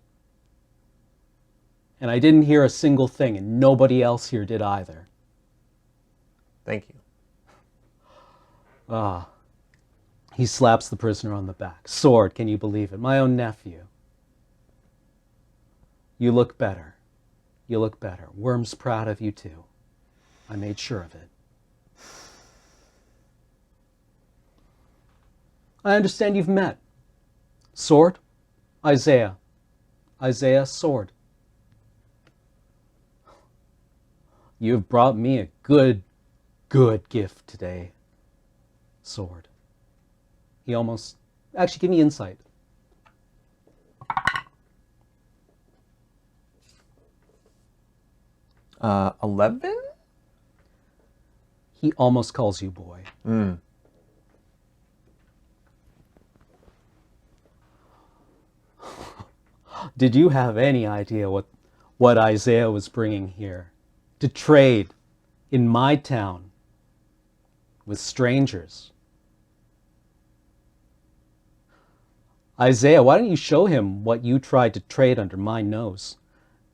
And I didn't hear a single thing, and nobody else here did either. Thank you. He slaps the prisoner on the back. Sword, can you believe it? My own nephew. You look better. You look better. Worm's proud of you too. I made sure of it. I understand you've met. Sword? Isaiah. Isaiah, Sword. You've brought me a good gift today, Sword. He almost... Actually, give me insight. Uh, 11? He almost calls you boy. Did you have any idea what Isaiah was bringing here? To trade in my town with strangers. Isaiah, why don't you show him what you tried to trade under my nose?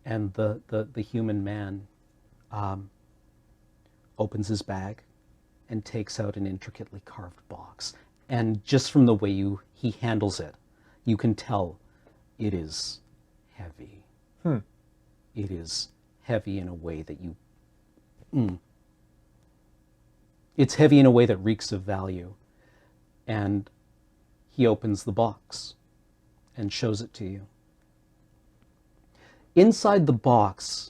And the human man opens his bag and takes out an intricately carved box. And just from the way he handles it, you can tell it is heavy. It is heavy in a way that you... It's heavy in a way that reeks of value. And he opens the box and shows it to you. Inside the box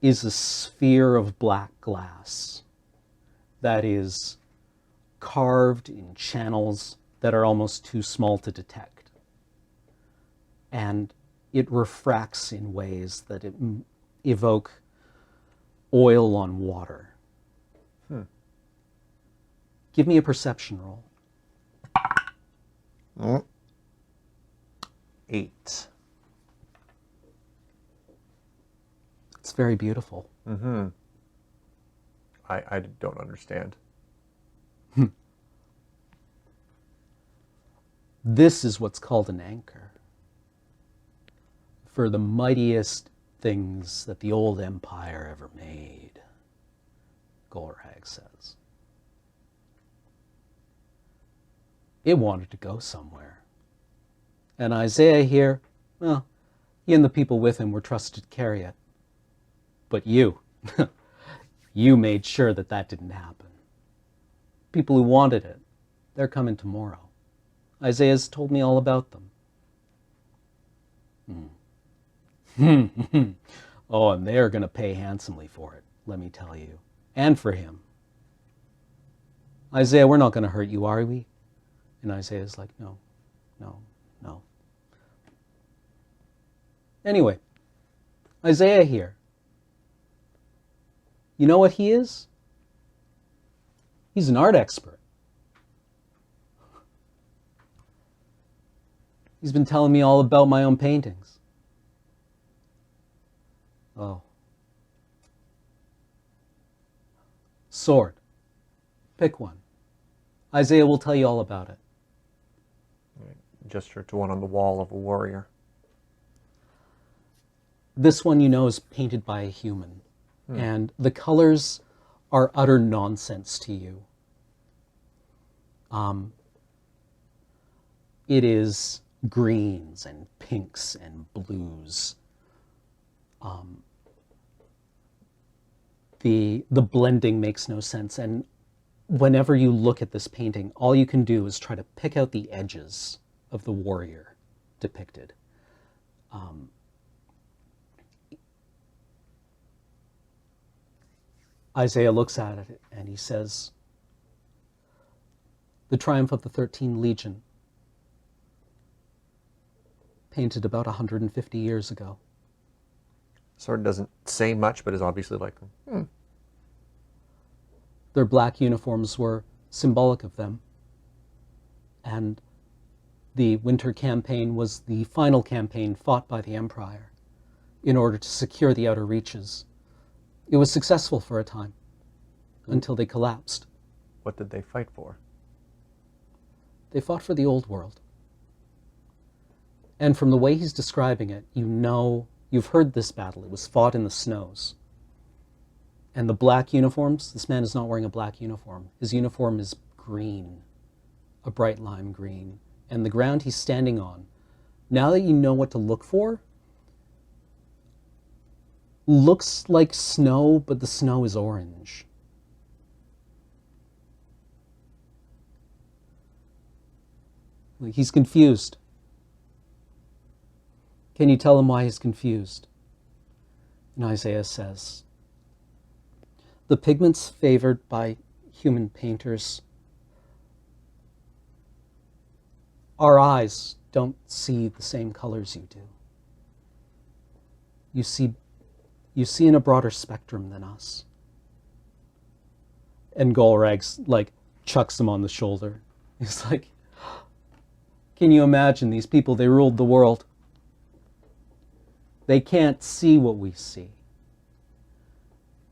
is a sphere of black glass that is carved in channels that are almost too small to detect. And it refracts in ways that evoke oil on water. Give me a perception roll. 8. It's very beautiful. I don't understand. This is what's called an anchor for the mightiest things that the old empire ever made, Golrag says. It wanted to go somewhere. And Isaiah here, well, he and the people with him were trusted to carry it. But you, you made sure that that didn't happen. People who wanted it, they're coming tomorrow. Isaiah's told me all about them. Oh, and they're going to pay handsomely for it, let me tell you. And for him. Isaiah, we're not going to hurt you, are we? And Isaiah's like, no. Anyway, Isaiah here. You know what he is? He's an art expert. He's been telling me all about my own paintings. Oh. Sword. Pick one. Isaiah will tell you all about it. Gesture to one on the wall of a warrior. This one, you know, is painted by a human. And the colors are utter nonsense to you. It is greens and pinks and blues. The blending makes no sense. And whenever you look at this painting, all you can do is try to pick out the edges of the warrior depicted. Isaiah looks at it and he says, the triumph of the 13 Legion, painted about 150 years ago. Sword doesn't say much, but is obviously like, Their black uniforms were symbolic of them. And the winter campaign was the final campaign fought by the Empire in order to secure the outer reaches. It was successful for a time, until they collapsed. what did they fight for? They fought for the old world. And from the way he's describing it, you know, you've heard this battle. It was fought in the snows. And the black uniforms, this man is not wearing a black uniform. His uniform is green, a bright lime green. And the ground he's standing on, now that you know what to look for, looks like snow, but the snow is orange. Like he's confused. Can you tell him why he's confused? And Isaiah says, the pigments favored by human painters, our eyes don't see the same colors you do. You see in a broader spectrum than us. And Golrag's like chucks him on the shoulder. He's like, can you imagine these people, they ruled the world. They can't see what we see.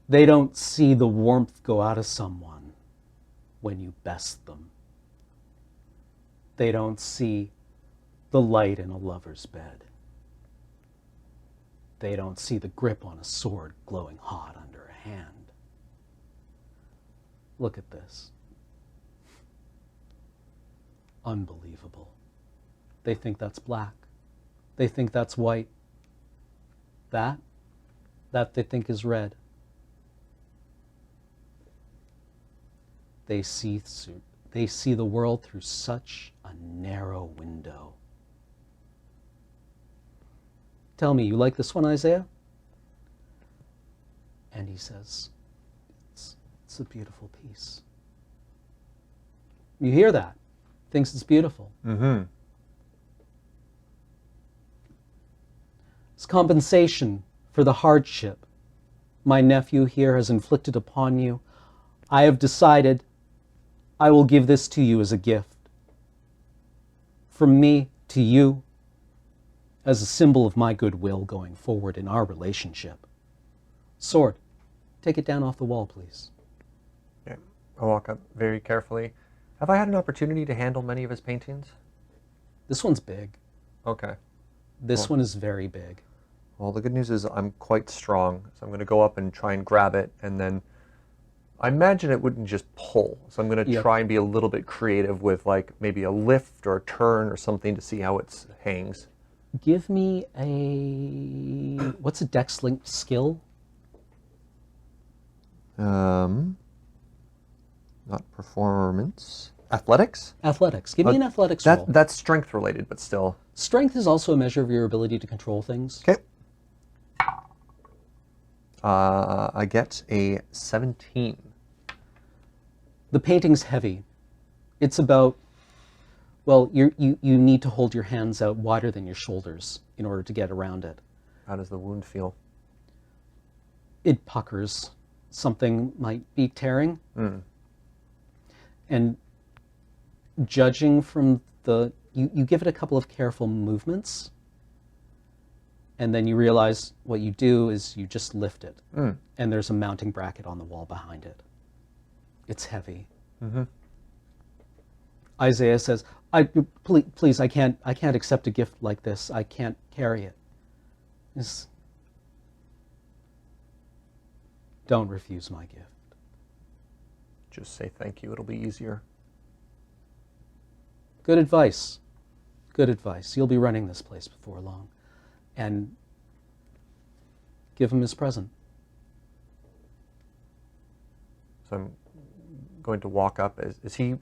They don't see the warmth go out of someone when you best them. They don't see the light in a lover's bed. They don't see the grip on a sword glowing hot under a hand. Look at this. Unbelievable. They think that's black. They think that's white. That they think is red. They see the world through such a narrow window. Tell me, you like this one, Isaiah? And he says, it's a beautiful piece. You hear that? Thinks it's beautiful. Mm-hmm. It's compensation for the hardship my nephew here has inflicted upon you. I have decided I will give this to you as a gift. From me to you, as a symbol of my goodwill going forward in our relationship. Sword, take it down off the wall, please. Okay. I'll walk up very carefully. Have I had an opportunity to handle many of his paintings? This one's big. Okay. This one is very big. Well, the good news is I'm quite strong, so I'm going to go up and try and grab it, and then I imagine it wouldn't just pull. So I'm going to try and be a little bit creative with like maybe a lift or a turn or something to see how it hangs. Give me a... What's a dex linked skill? Not performance. Athletics? Athletics. Give me an athletics roll. That's strength related, but still. Strength is also a measure of your ability to control things. Okay. I get a 17. The painting's heavy. It's about... Well, you need to hold your hands out wider than your shoulders in order to get around it. How does the wound feel? It puckers. Something might be tearing. And judging from the... You give it a couple of careful movements, and then you realize what you do is you just lift it. And there's a mounting bracket on the wall behind it. It's heavy. Isaiah says, please, I can't accept a gift like this. I can't carry it. Don't refuse my gift. Just say thank you. It'll be easier. Good advice. Good advice. You'll be running this place before long. And give him his present. So I'm going to walk up. Is he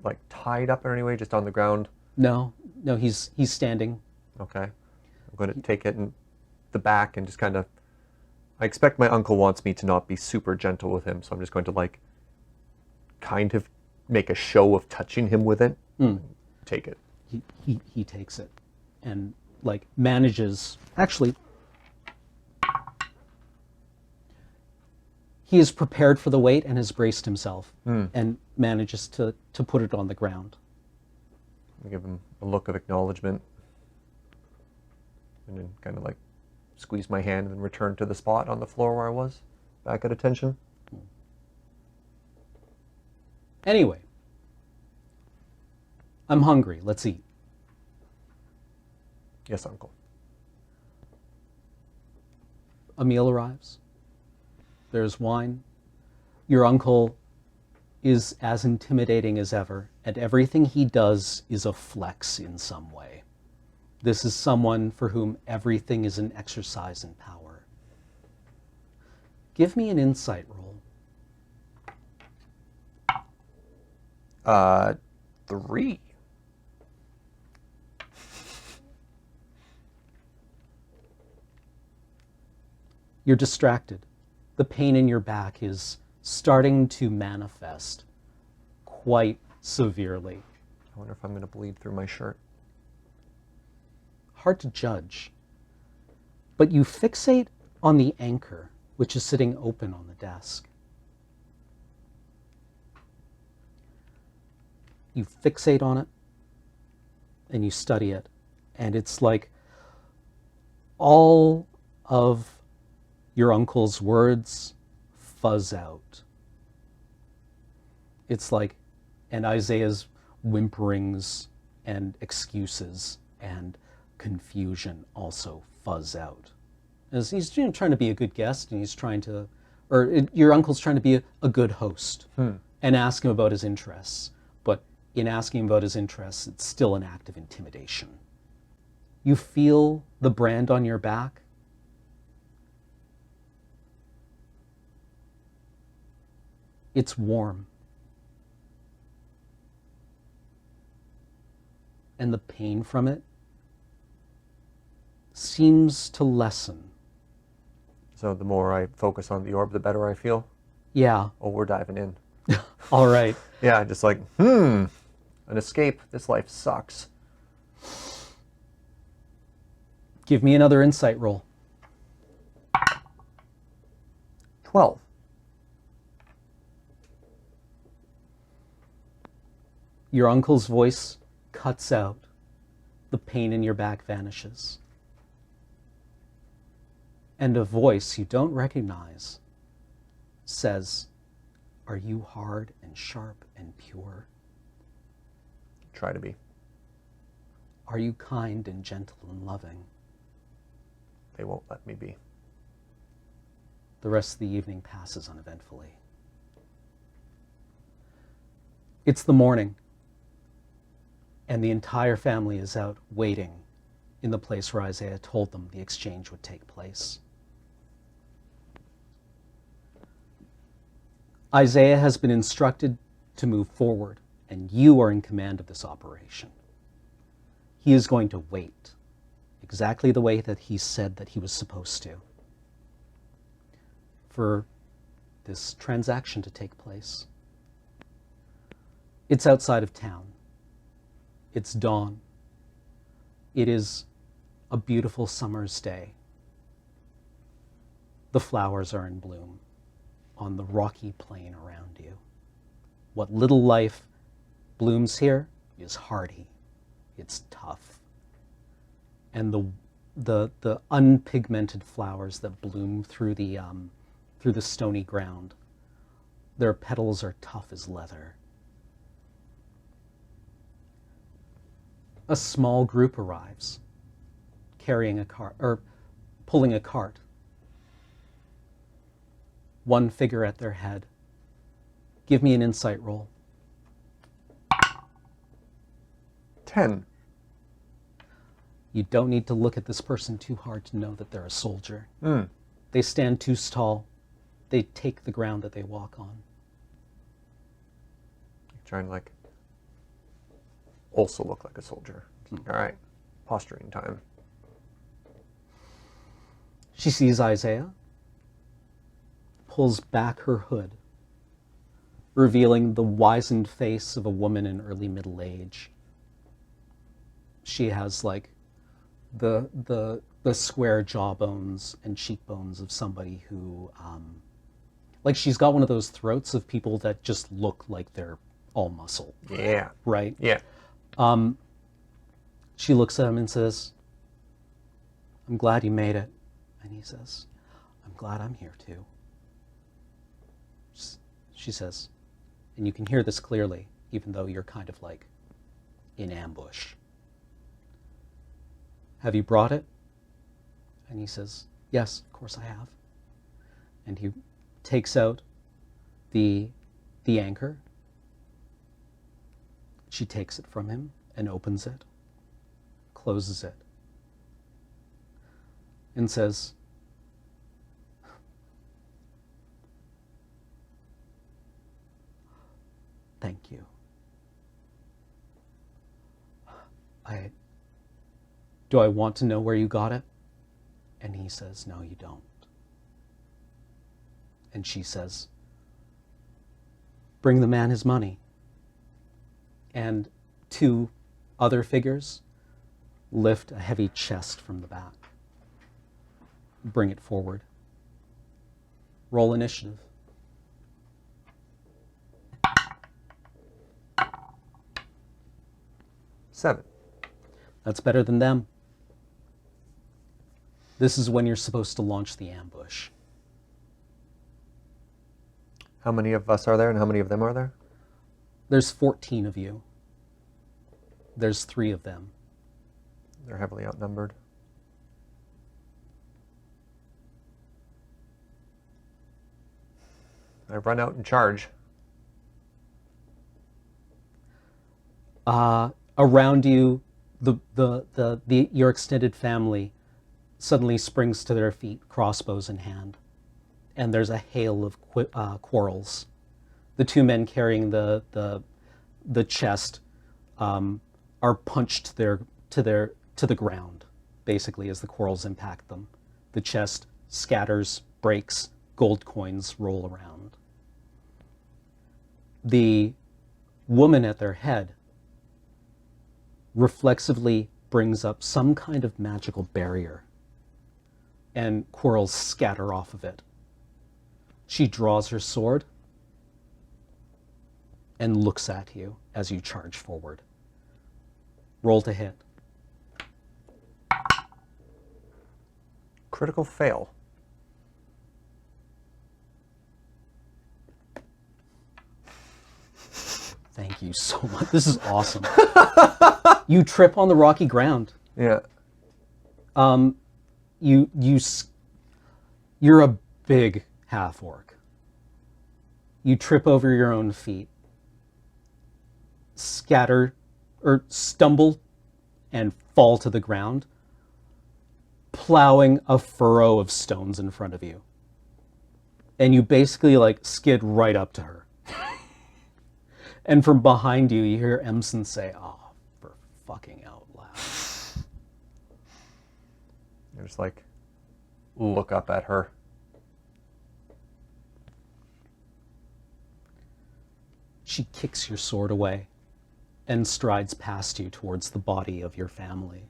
like tied up in any way, just on the ground? No, he's standing. Okay. I'm going to take it in the back and just kind of... I expect my uncle wants me to not be super gentle with him, so I'm just going to like kind of make a show of touching him with it. Take it. He takes it and like manages... Actually, he is prepared for the weight and has braced himself and manages to put it on the ground. I give him a look of acknowledgement and then kind of like squeeze my hand and return to the spot on the floor where I was, back at attention. Anyway, I'm hungry. Let's eat. Yes, uncle. A meal arrives. There's wine. Your uncle is as intimidating as ever, and everything he does is a flex in some way. This is someone for whom everything is an exercise in power. Give me an insight roll. 3. You're distracted. The pain in your back is starting to manifest quite severely. I wonder if I'm going to bleed through my shirt. Hard to judge. But you fixate on the anchor, which is sitting open on the desk. You fixate on it, and you study it, and it's like all of your uncle's words fuzz out. It's like, and Isaiah's whimperings and excuses and confusion also fuzz out. As he's trying to be a good guest, and he's trying to, your uncle's trying to be a good host and ask him about his interests. But in asking him about his interests, it's still an act of intimidation. You feel the brand on your back. It's warm. And the pain from it seems to lessen. So the more I focus on the orb, the better I feel. Yeah. Oh, we're diving in. All right. Yeah, just like, an escape. This life sucks. Give me another insight roll. 12. Your uncle's voice cuts out. The pain in your back vanishes. And a voice you don't recognize says, "Are you hard and sharp and pure? Try to be. Are you kind and gentle and loving?" They won't let me be. The rest of the evening passes uneventfully. It's the morning, and the entire family is out waiting in the place where Isaiah told them the exchange would take place. Isaiah has been instructed to move forward, and you are in command of this operation. He is going to wait exactly the way that he said that he was supposed to for this transaction to take place. It's outside of town. It's dawn. It is a beautiful summer's day. The flowers are in bloom on the rocky plain around you. What little life blooms here is hardy. It's tough. And the unpigmented flowers that bloom through the stony ground, their petals are tough as leather. A small group arrives, carrying a cart, or pulling a cart. One figure at their head. Give me an insight roll. 10. You don't need to look at this person too hard to know that they're a soldier. They stand too tall. They take the ground that they walk on. Trying to like also look like a soldier. All right, posturing time. She sees Isaiah, pulls back her hood, revealing the wizened face of a woman in early middle age. She has like the square jawbones and cheekbones of somebody who, like she's got one of those throats of people that just look like they're all muscle. Yeah. Right? Yeah. She looks at him and says, "I'm glad you made it." And he says, "I'm glad I'm here too." She says, and you can hear this clearly, even though you're kind of like in ambush. "Have you brought it?" And he says, "Yes, of course I have." And he takes out the anchor. She takes it from him and opens it, closes it, and says, Thank you. Do I want to know where you got it? And he says, no, you don't. And she says, bring the man his money. And two other figures lift a heavy chest from the back. Bring it forward. Roll initiative. 7. That's better than them. This is when you're supposed to launch the ambush. How many of us are there and how many of them are there? There's 14 of you. There's 3 of them. They're heavily outnumbered. I run out and charge. Around you, your extended family suddenly springs to their feet, crossbows in hand, and there's a hail of quarrels. The 2 men carrying the chest are punched to the ground, basically, as the quarrels impact them. The chest scatters, breaks, gold coins roll around. The woman at their head reflexively brings up some kind of magical barrier, and quarrels scatter off of it. She draws her sword and looks at you as you charge forward. Roll to hit. Critical fail. Thank you so much. This is awesome. You trip on the rocky ground. Yeah. You're a big half-orc. You trip over your own feet, scatter or stumble and fall to the ground, plowing a furrow of stones in front of you. And you basically skid right up to her. And from behind you, you hear Emson say, oh, for fucking out loud. I just look up at her. She kicks your sword away and strides past you towards the body of your family.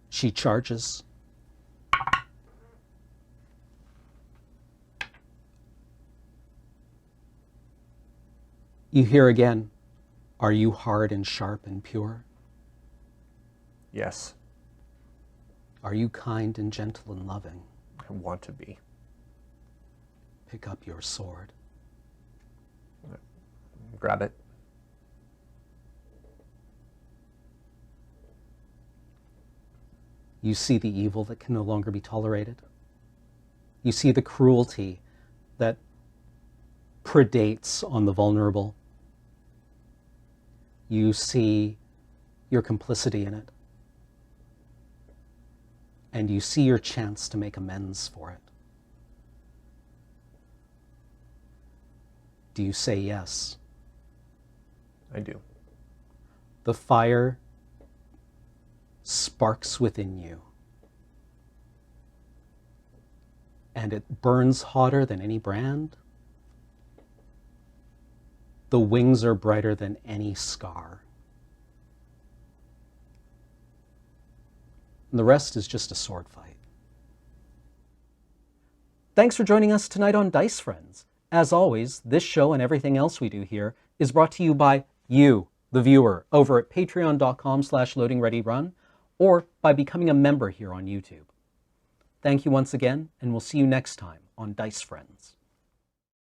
She charges. You hear again, are you hard and sharp and pure? Yes. Are you kind and gentle and loving? I want to be. Pick up your sword. Grab it. You see the evil that can no longer be tolerated. You see the cruelty that predates on the vulnerable. You see your complicity in it. And you see your chance to make amends for it. Do you say yes? I do. The fire sparks within you. And it burns hotter than any brand. The wings are brighter than any scar. And the rest is just a sword fight. Thanks for joining us tonight on Dice Friends. As always, this show and everything else we do here is brought to you by you, the viewer, over at patreon.com/loadingreadyrun, or by becoming a member here on YouTube. Thank you once again, and we'll see you next time on Dice Friends.